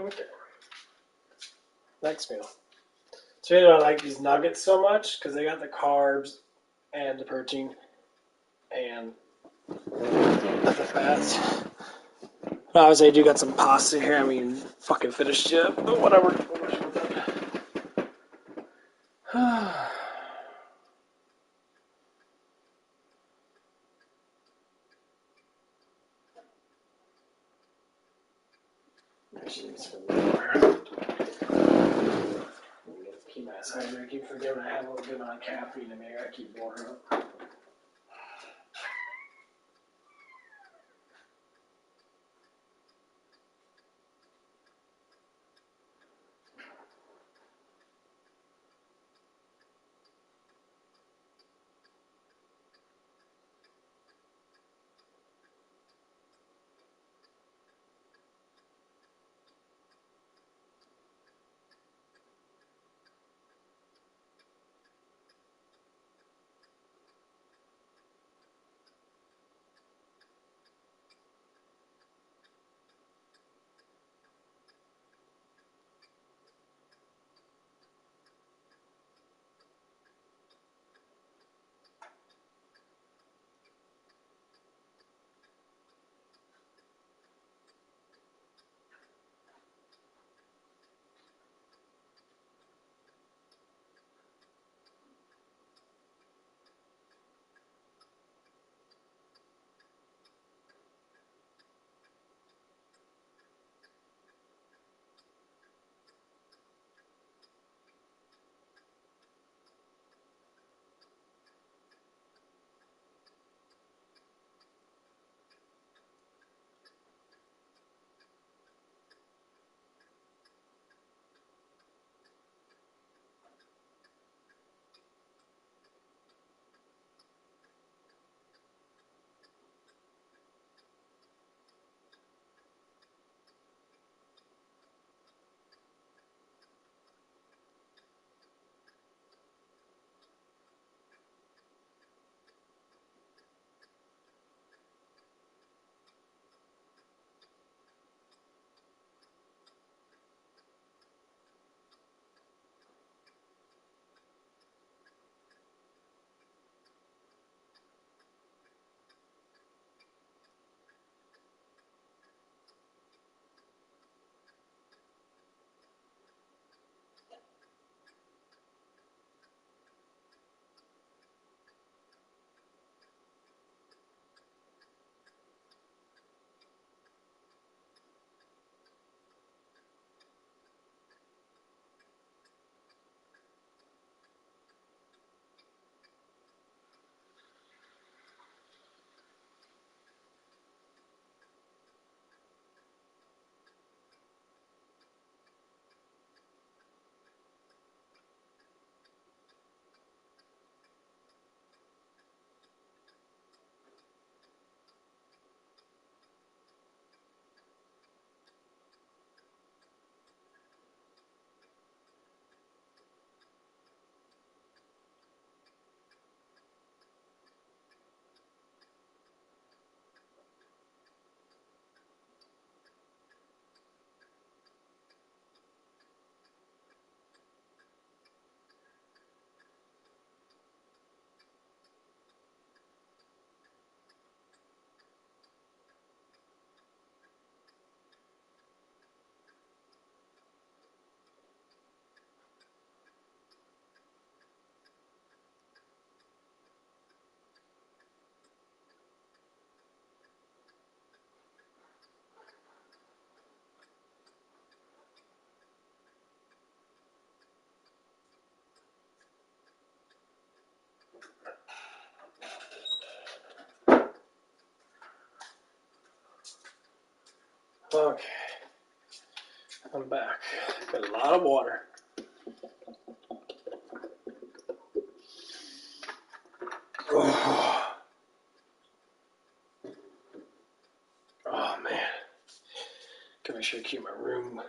Okay. Next meal. So you know, I like these nuggets so much because they got the carbs and the protein and the fats. Obviously, I do got some pasta here. I mean, fucking finished yet, but whatever. Keep my hydrated. I keep forgetting I have a little bit of caffeine in me. I keep water up. Okay. I'm back. Got a lot of water. Oh, oh man. Gotta make sure to keep my room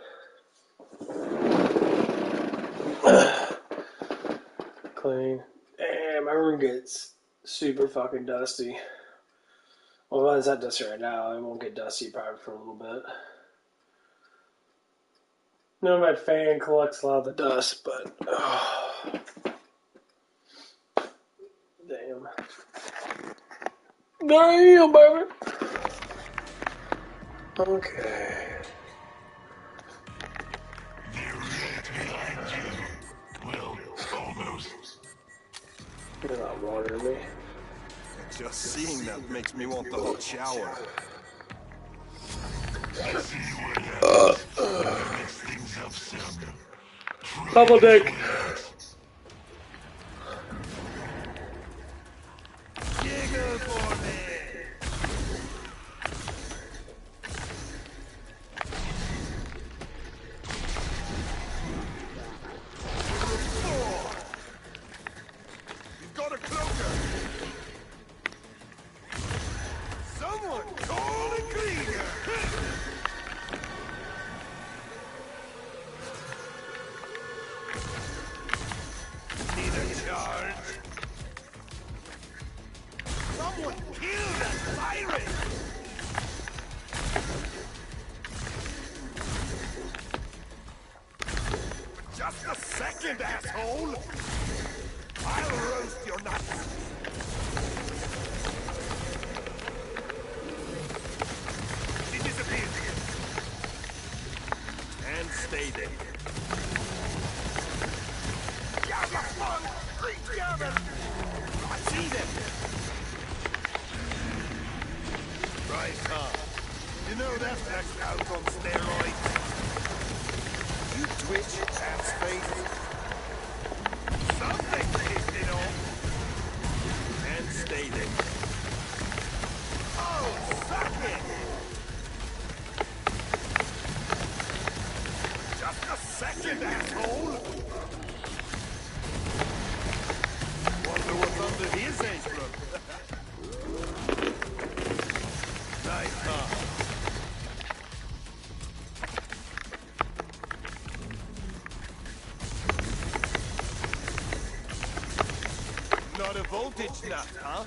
clean. And my room gets super fucking dusty. Well, it's not dusty right now. It won't get dusty probably for a little bit. No, my fan collects a lot of the dust, but oh, damn, baby. Okay. They're right behind you. Well, almost. You're not watering me. Just seeing that makes me want the hot shower. I see what happens. Mix things up some. Double dick. Jiggle for me. You've got a cloaker. Someone call a cleaner. Need a charge? Someone kill that pirate! Just a second, asshole! I'll roast your nuts! He disappeared. And stay there. I see them! Right, huh? You know that's flexed out on steroids. You twitch and space. Something pissed it off. And stay there. Oh, suck it! Just a second, asshole! Wonder what's under his apron. Nice, huh? Not a voltage nut, huh?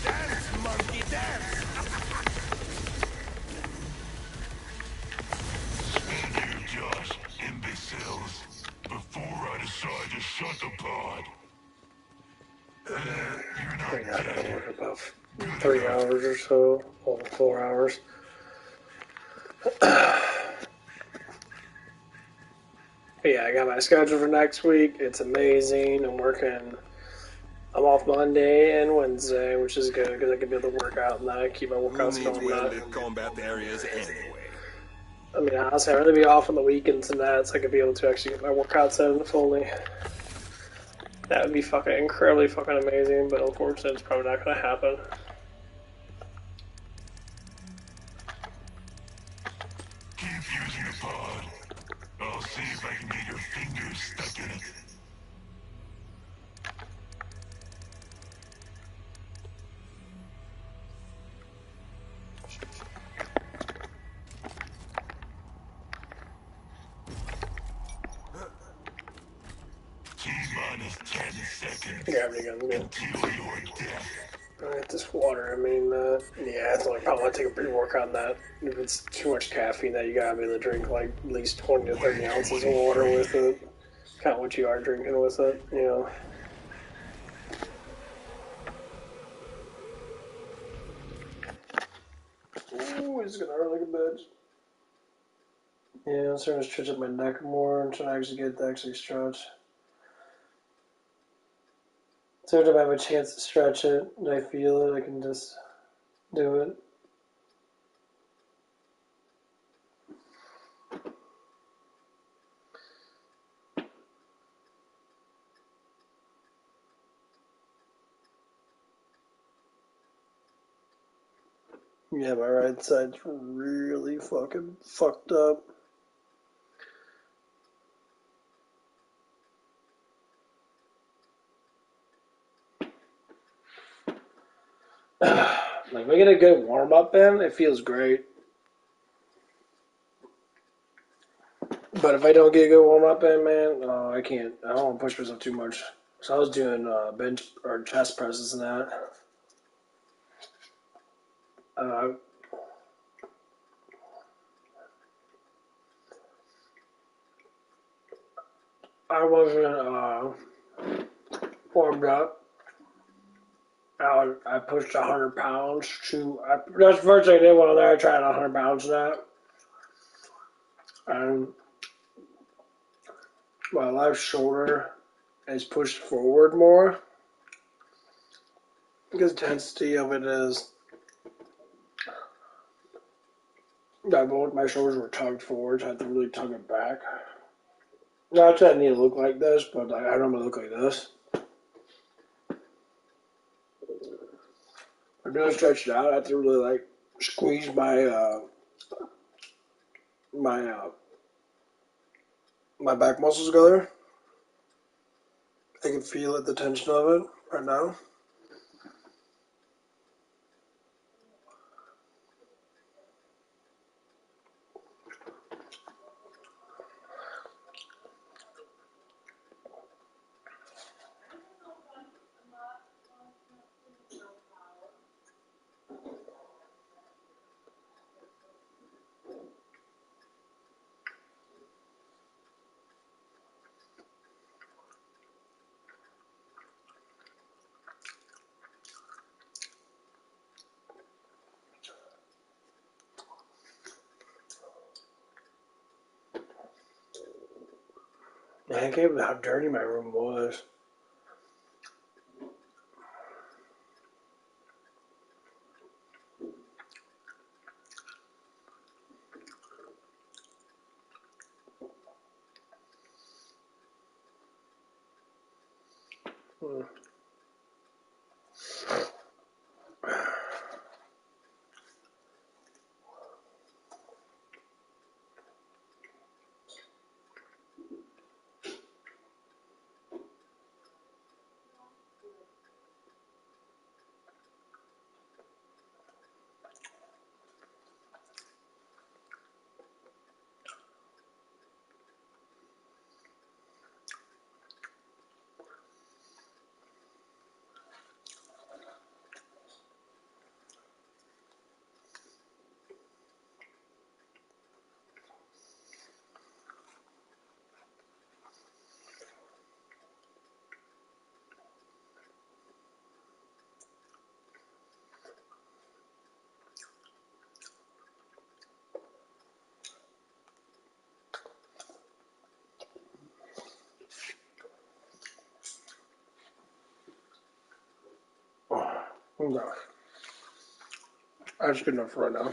Dance, monkey, dance! Stand here, Josh, imbeciles. Before I decide to shut the pod. You're not I gotta dead. work about 3 hours or so, or 4 hours. But yeah, I got my schedule for next week. It's amazing. I'm off Monday and Wednesday, which is good because I can be able to work out and I keep my workouts Who needs going. well-lit combat areas anyway? I mean, honestly, I'd rather be off on the weekends and that, so I could be able to actually get my workouts in fully. That would be fucking incredibly fucking amazing, but unfortunately, it's probably not going to happen. Keep using the pod. I'll see if I can get your fingers stuck in it. T-minus 10 seconds. Gravity gun's good. Until your death. Alright, this water, I mean, yeah, it's only probably take a pre-workout on that. If it's too much caffeine, that you gotta be able to drink like at least 20 to 30 ounces of water with it. Count what you are drinking with it, you know. Ooh, it's gonna hurt like a bitch. Yeah, I'm starting to stretch up my neck more. I'm trying to actually get it to actually stretch. So every time I have a chance to stretch it and I feel it, I can just do it. Yeah, my right side's really fucking fucked up. Like, if I get a good warm-up in, it feels great. But if I don't get a good warm-up in, man, I can't. I don't want to push myself too much. So I was doing bench or chest presses and that. I wasn't warmed up. I pushed 100 pounds that's the first thing I did while there. I tried 100 pounds of that. And my left shoulder is pushed forward more. The intensity of it is that both my shoulders were tugged forward, so I had to really tug it back. Not that I need to look like this, but I normally look like this. I'm gonna stretch it out. I have to really like squeeze my my back muscles together. I can feel it, the tension of it right now. I can't believe how dirty my room was. Oh gosh. That's good enough right now.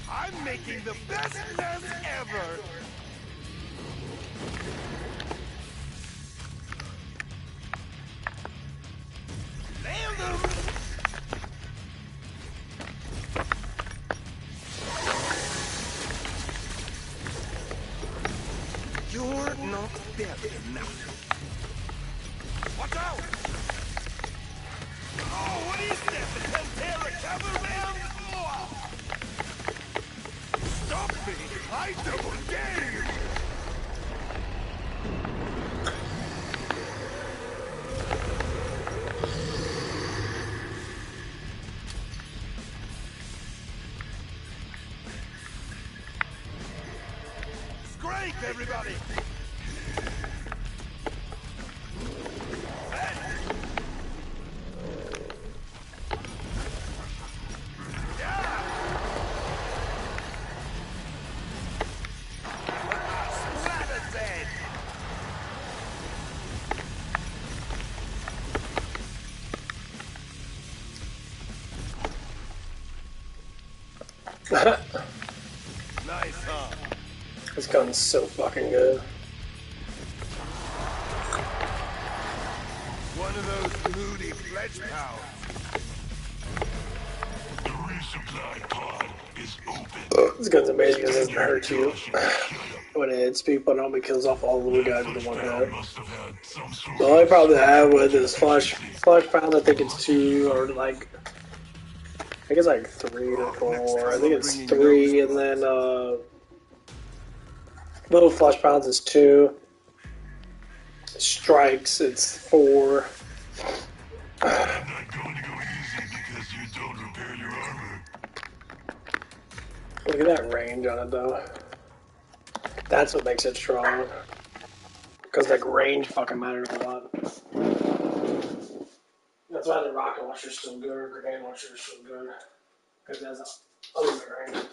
I'm making the best mess ever! Nailed him! You're not dead enough. Watch out! Oh, what is that? The Pantera cavalry? Oh. Stop me! I double dare you! Scrape, everybody! Nice, huh? This gun's so fucking good. One of those moody flesh pounds. The resupply pod is open. This gun's amazing because it doesn't hurt you. When it hits people, it only kills off all the guys with the one hit. The only problem I have with is flesh pound, I think it's 2 or like I think it's like 3 or 4. I think it's 3, and then Little Flesh Pounds is 2. Strikes, it's 4. I'm not going to go easy because you don't repair your armor. Look at that range on it, though. That's what makes it strong. Because, like, range fucking matters a lot. That's why the rocket launcher is so good, or grenade launcher is so good. Because it has unlimited range.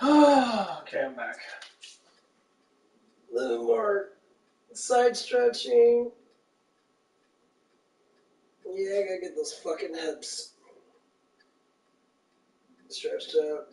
Okay, I'm back. A little more side stretching. Yeah, I gotta get those fucking hips stretched out.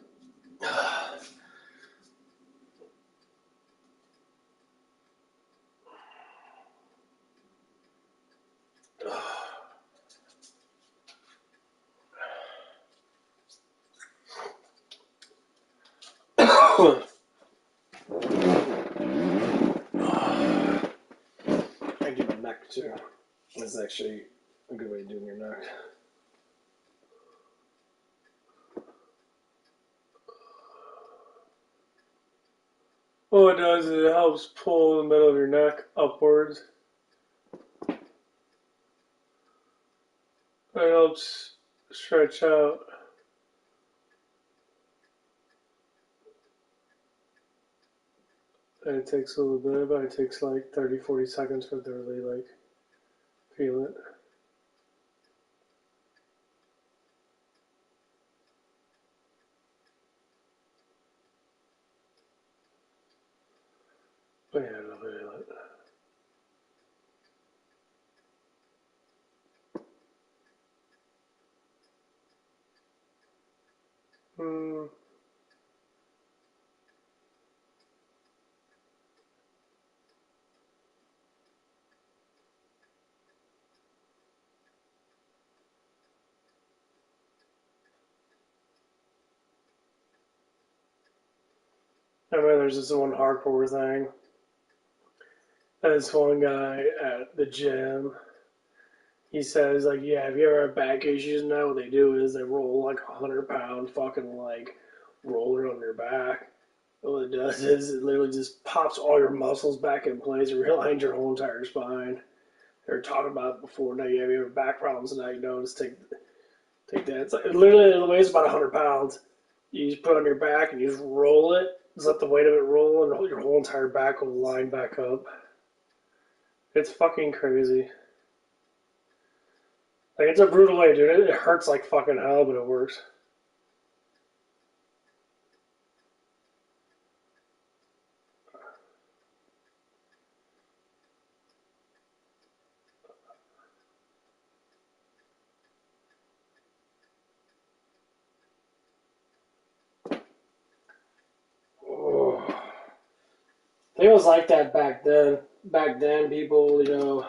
I do my neck too. That's actually a good way of doing your neck. What it does is it helps pull the middle of your neck upwards. It helps Stretch out. And it takes a little bit, but it takes like 30-40 seconds for it to really like feel it. But yeah, I love it. I mean, there's this one hardcore thing. This one guy at the gym, he says, like, yeah, if you ever have back issues now, what they do is they roll like 100-pound fucking like roller on your back. What it does is it literally just pops all your muscles back in place and realigns your whole entire spine. They were talking about it before. Now you have your back problems, and now you know, just take that. It's like, literally it weighs about 100 pounds. You just put it on your back and you just roll it. Just let the weight of it roll, and your whole entire back will line back up. It's fucking crazy. Like, it's a brutal way, dude. It hurts like fucking hell, but it works. Oh. I think it was like that back then. Back then, people, you know,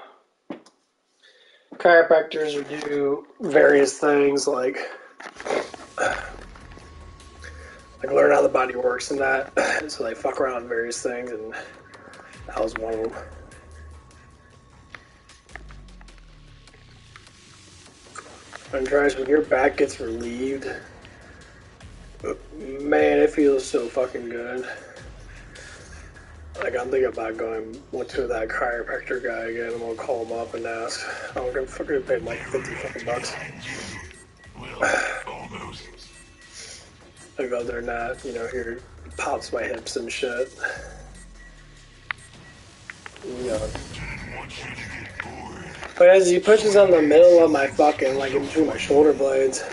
chiropractors would do various things like learn how the body works and that. So they fuck around with various things, and that was one of them. And guys, when your back gets relieved, man, it feels so fucking good. Like, I'm thinking about going to that chiropractor guy again. I'm gonna call him up and ask. I'm gonna fucking pay him like 50 fucking bucks. I go there and that, you know, here pops my hips and shit. You know. But as he pushes on the middle of my fucking, like in between my shoulder blades,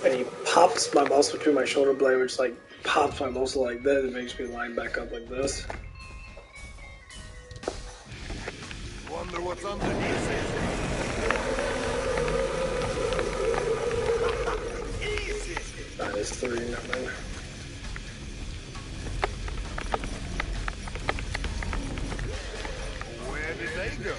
and he pops my muscle between my shoulder blade, which like pops my muscle like this, it makes me line back up like this. Wonder what's underneath it. That is 3, nothing. Where did they go?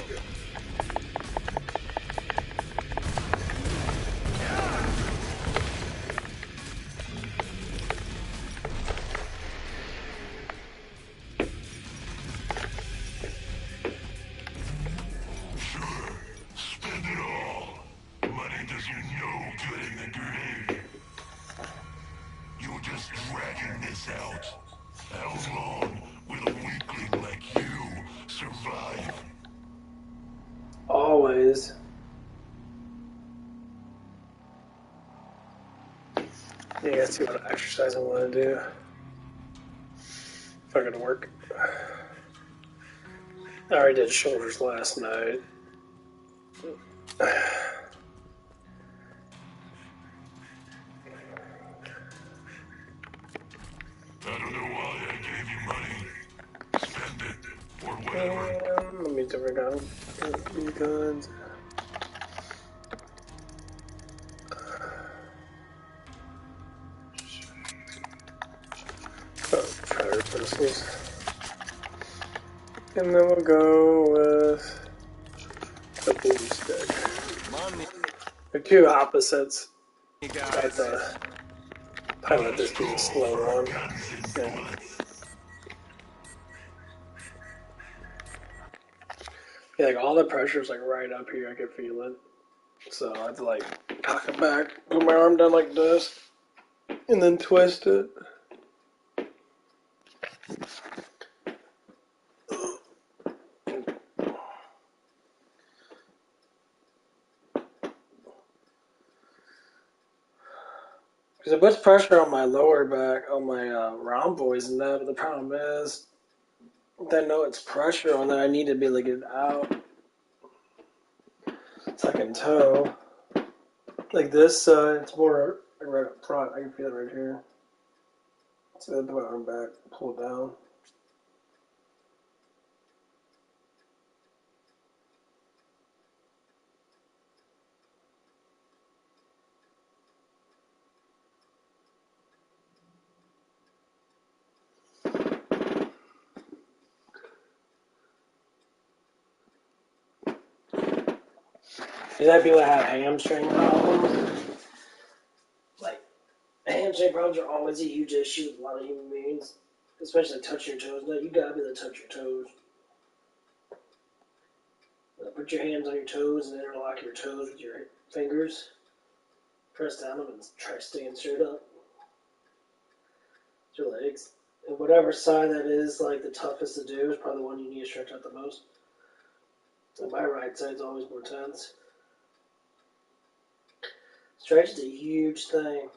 Always. Yeah, let's see what exercise I want to do. If I go to work. I already did shoulders last night. Let me different guns. Guns. Fire pistols. And then we'll go with the boom stick. They're two opposites. But I let this be the slow one. Yeah, like all the pressure's like right up here. I can feel it. So I have to like cock it back, put my arm down like this, and then twist it. Because it puts pressure on my lower back, on my rhomboids and that, but the problem is, I know it's pressure on that, I need to be able to get it out. So I can toe. Like this side, it's more right up front. I can feel it right here. So I put my arm back, pull it down. Is that people that have hamstring problems? Like, hamstring problems are always a huge issue with a lot of human beings, especially touching your toes. No, you gotta be able to touch your toes. Put your hands on your toes and interlock your toes with your fingers. Press down them and try staying straight up. Your legs. And whatever side that is, like the toughest to do, is probably the one you need to stretch out the most. And my right side's always more tense. Stretch is a huge thing.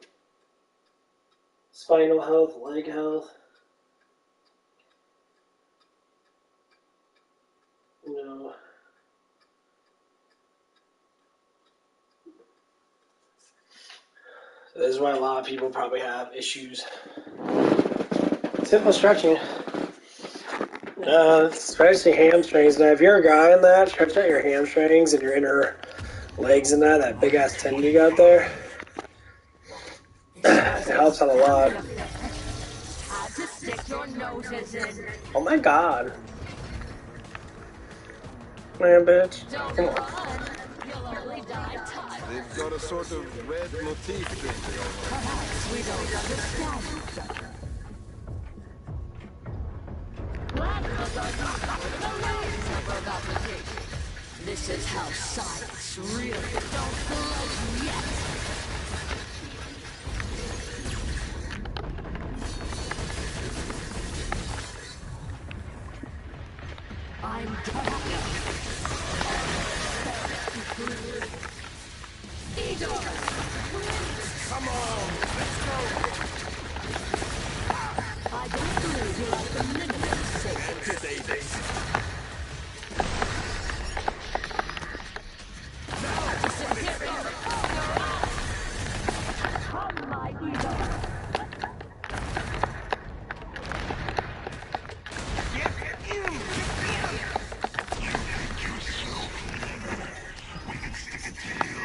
Spinal health, leg health. You know. So this is why a lot of people probably have issues. Simple stretching. Especially hamstrings. Now, if you're a guy in that, stretch out your hamstrings and your inner legs and that big ass tendon you got there. It helps out a lot. Oh my god. Man, bitch. Come on. They've got a sort of red motif thing going on. This is how science really don't float yet. I'm Come on, let's go. I don't believe you're at the minimum safety. Stay basic.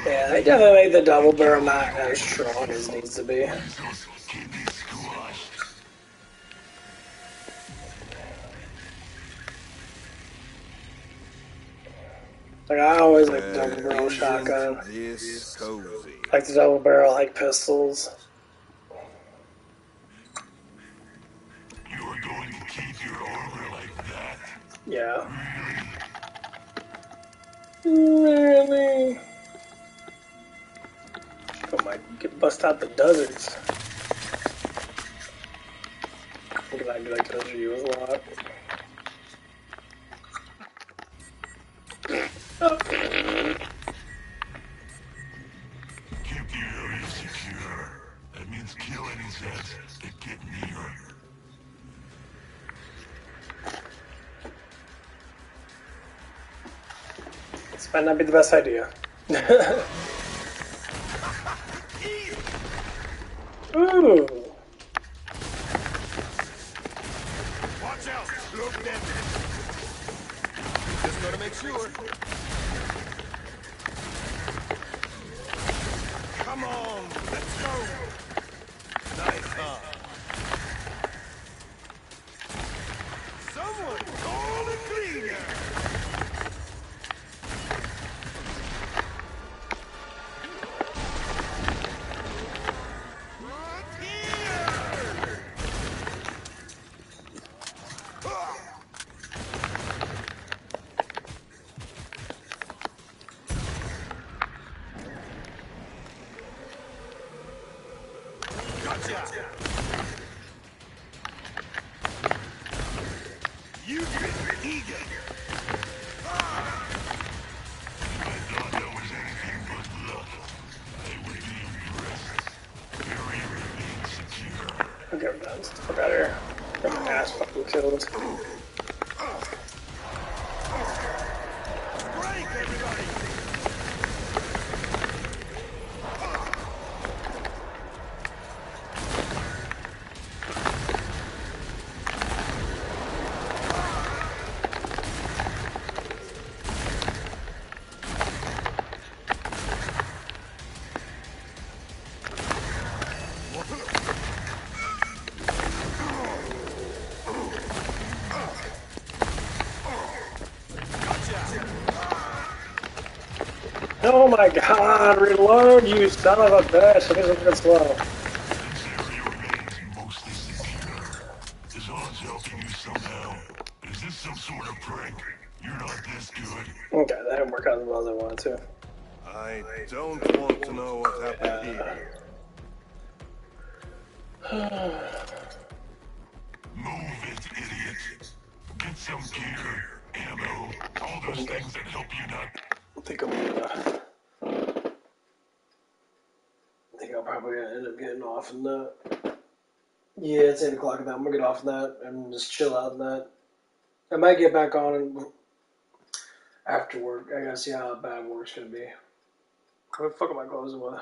Yeah, they definitely made the double barrel not as strong as it needs to be. Like, I always like the double barrel shotgun. Like the double barrel, like pistols. You're going to keep your armor like that? Yeah. Really? I might get bust out the deserts. Look at that, do like those views a lot. Keep the area secure. That means kill any Zeds that get near. This might not be the best idea. Ooh. Watch out! Look dead. Just gotta make sure. Come on, let's go. Nice, huh? Someone call the cleaner. You've been eager. I thought that was anything but luck. I would be impressed. Very ass fucking kills. Break, everybody! Oh my god, reload, you son of a bitch. It isn't that slow. Is Oz helping you somehow? Is this some sort of prank? You're not this good. Okay, that didn't work out as well as I wanted to. I don't want to know what happened here. Move it, idiot. Get some gear, ammo, all those things that help you not. I think I'm probably gonna end up getting off in that. Yeah, it's 8 o'clock in that. I'm gonna get off in that and just chill out in that. I might get back on after work. I gotta see how bad work's gonna be. What the fuck am I closing with?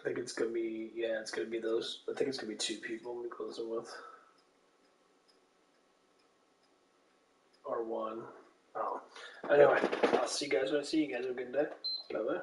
I think it's gonna be, yeah, it's gonna be those. I think it's gonna be 2 people I'm gonna be closing with. Or 1. Oh. Anyway, I'll see you guys when I see you guys. Have a good day. Bye bye.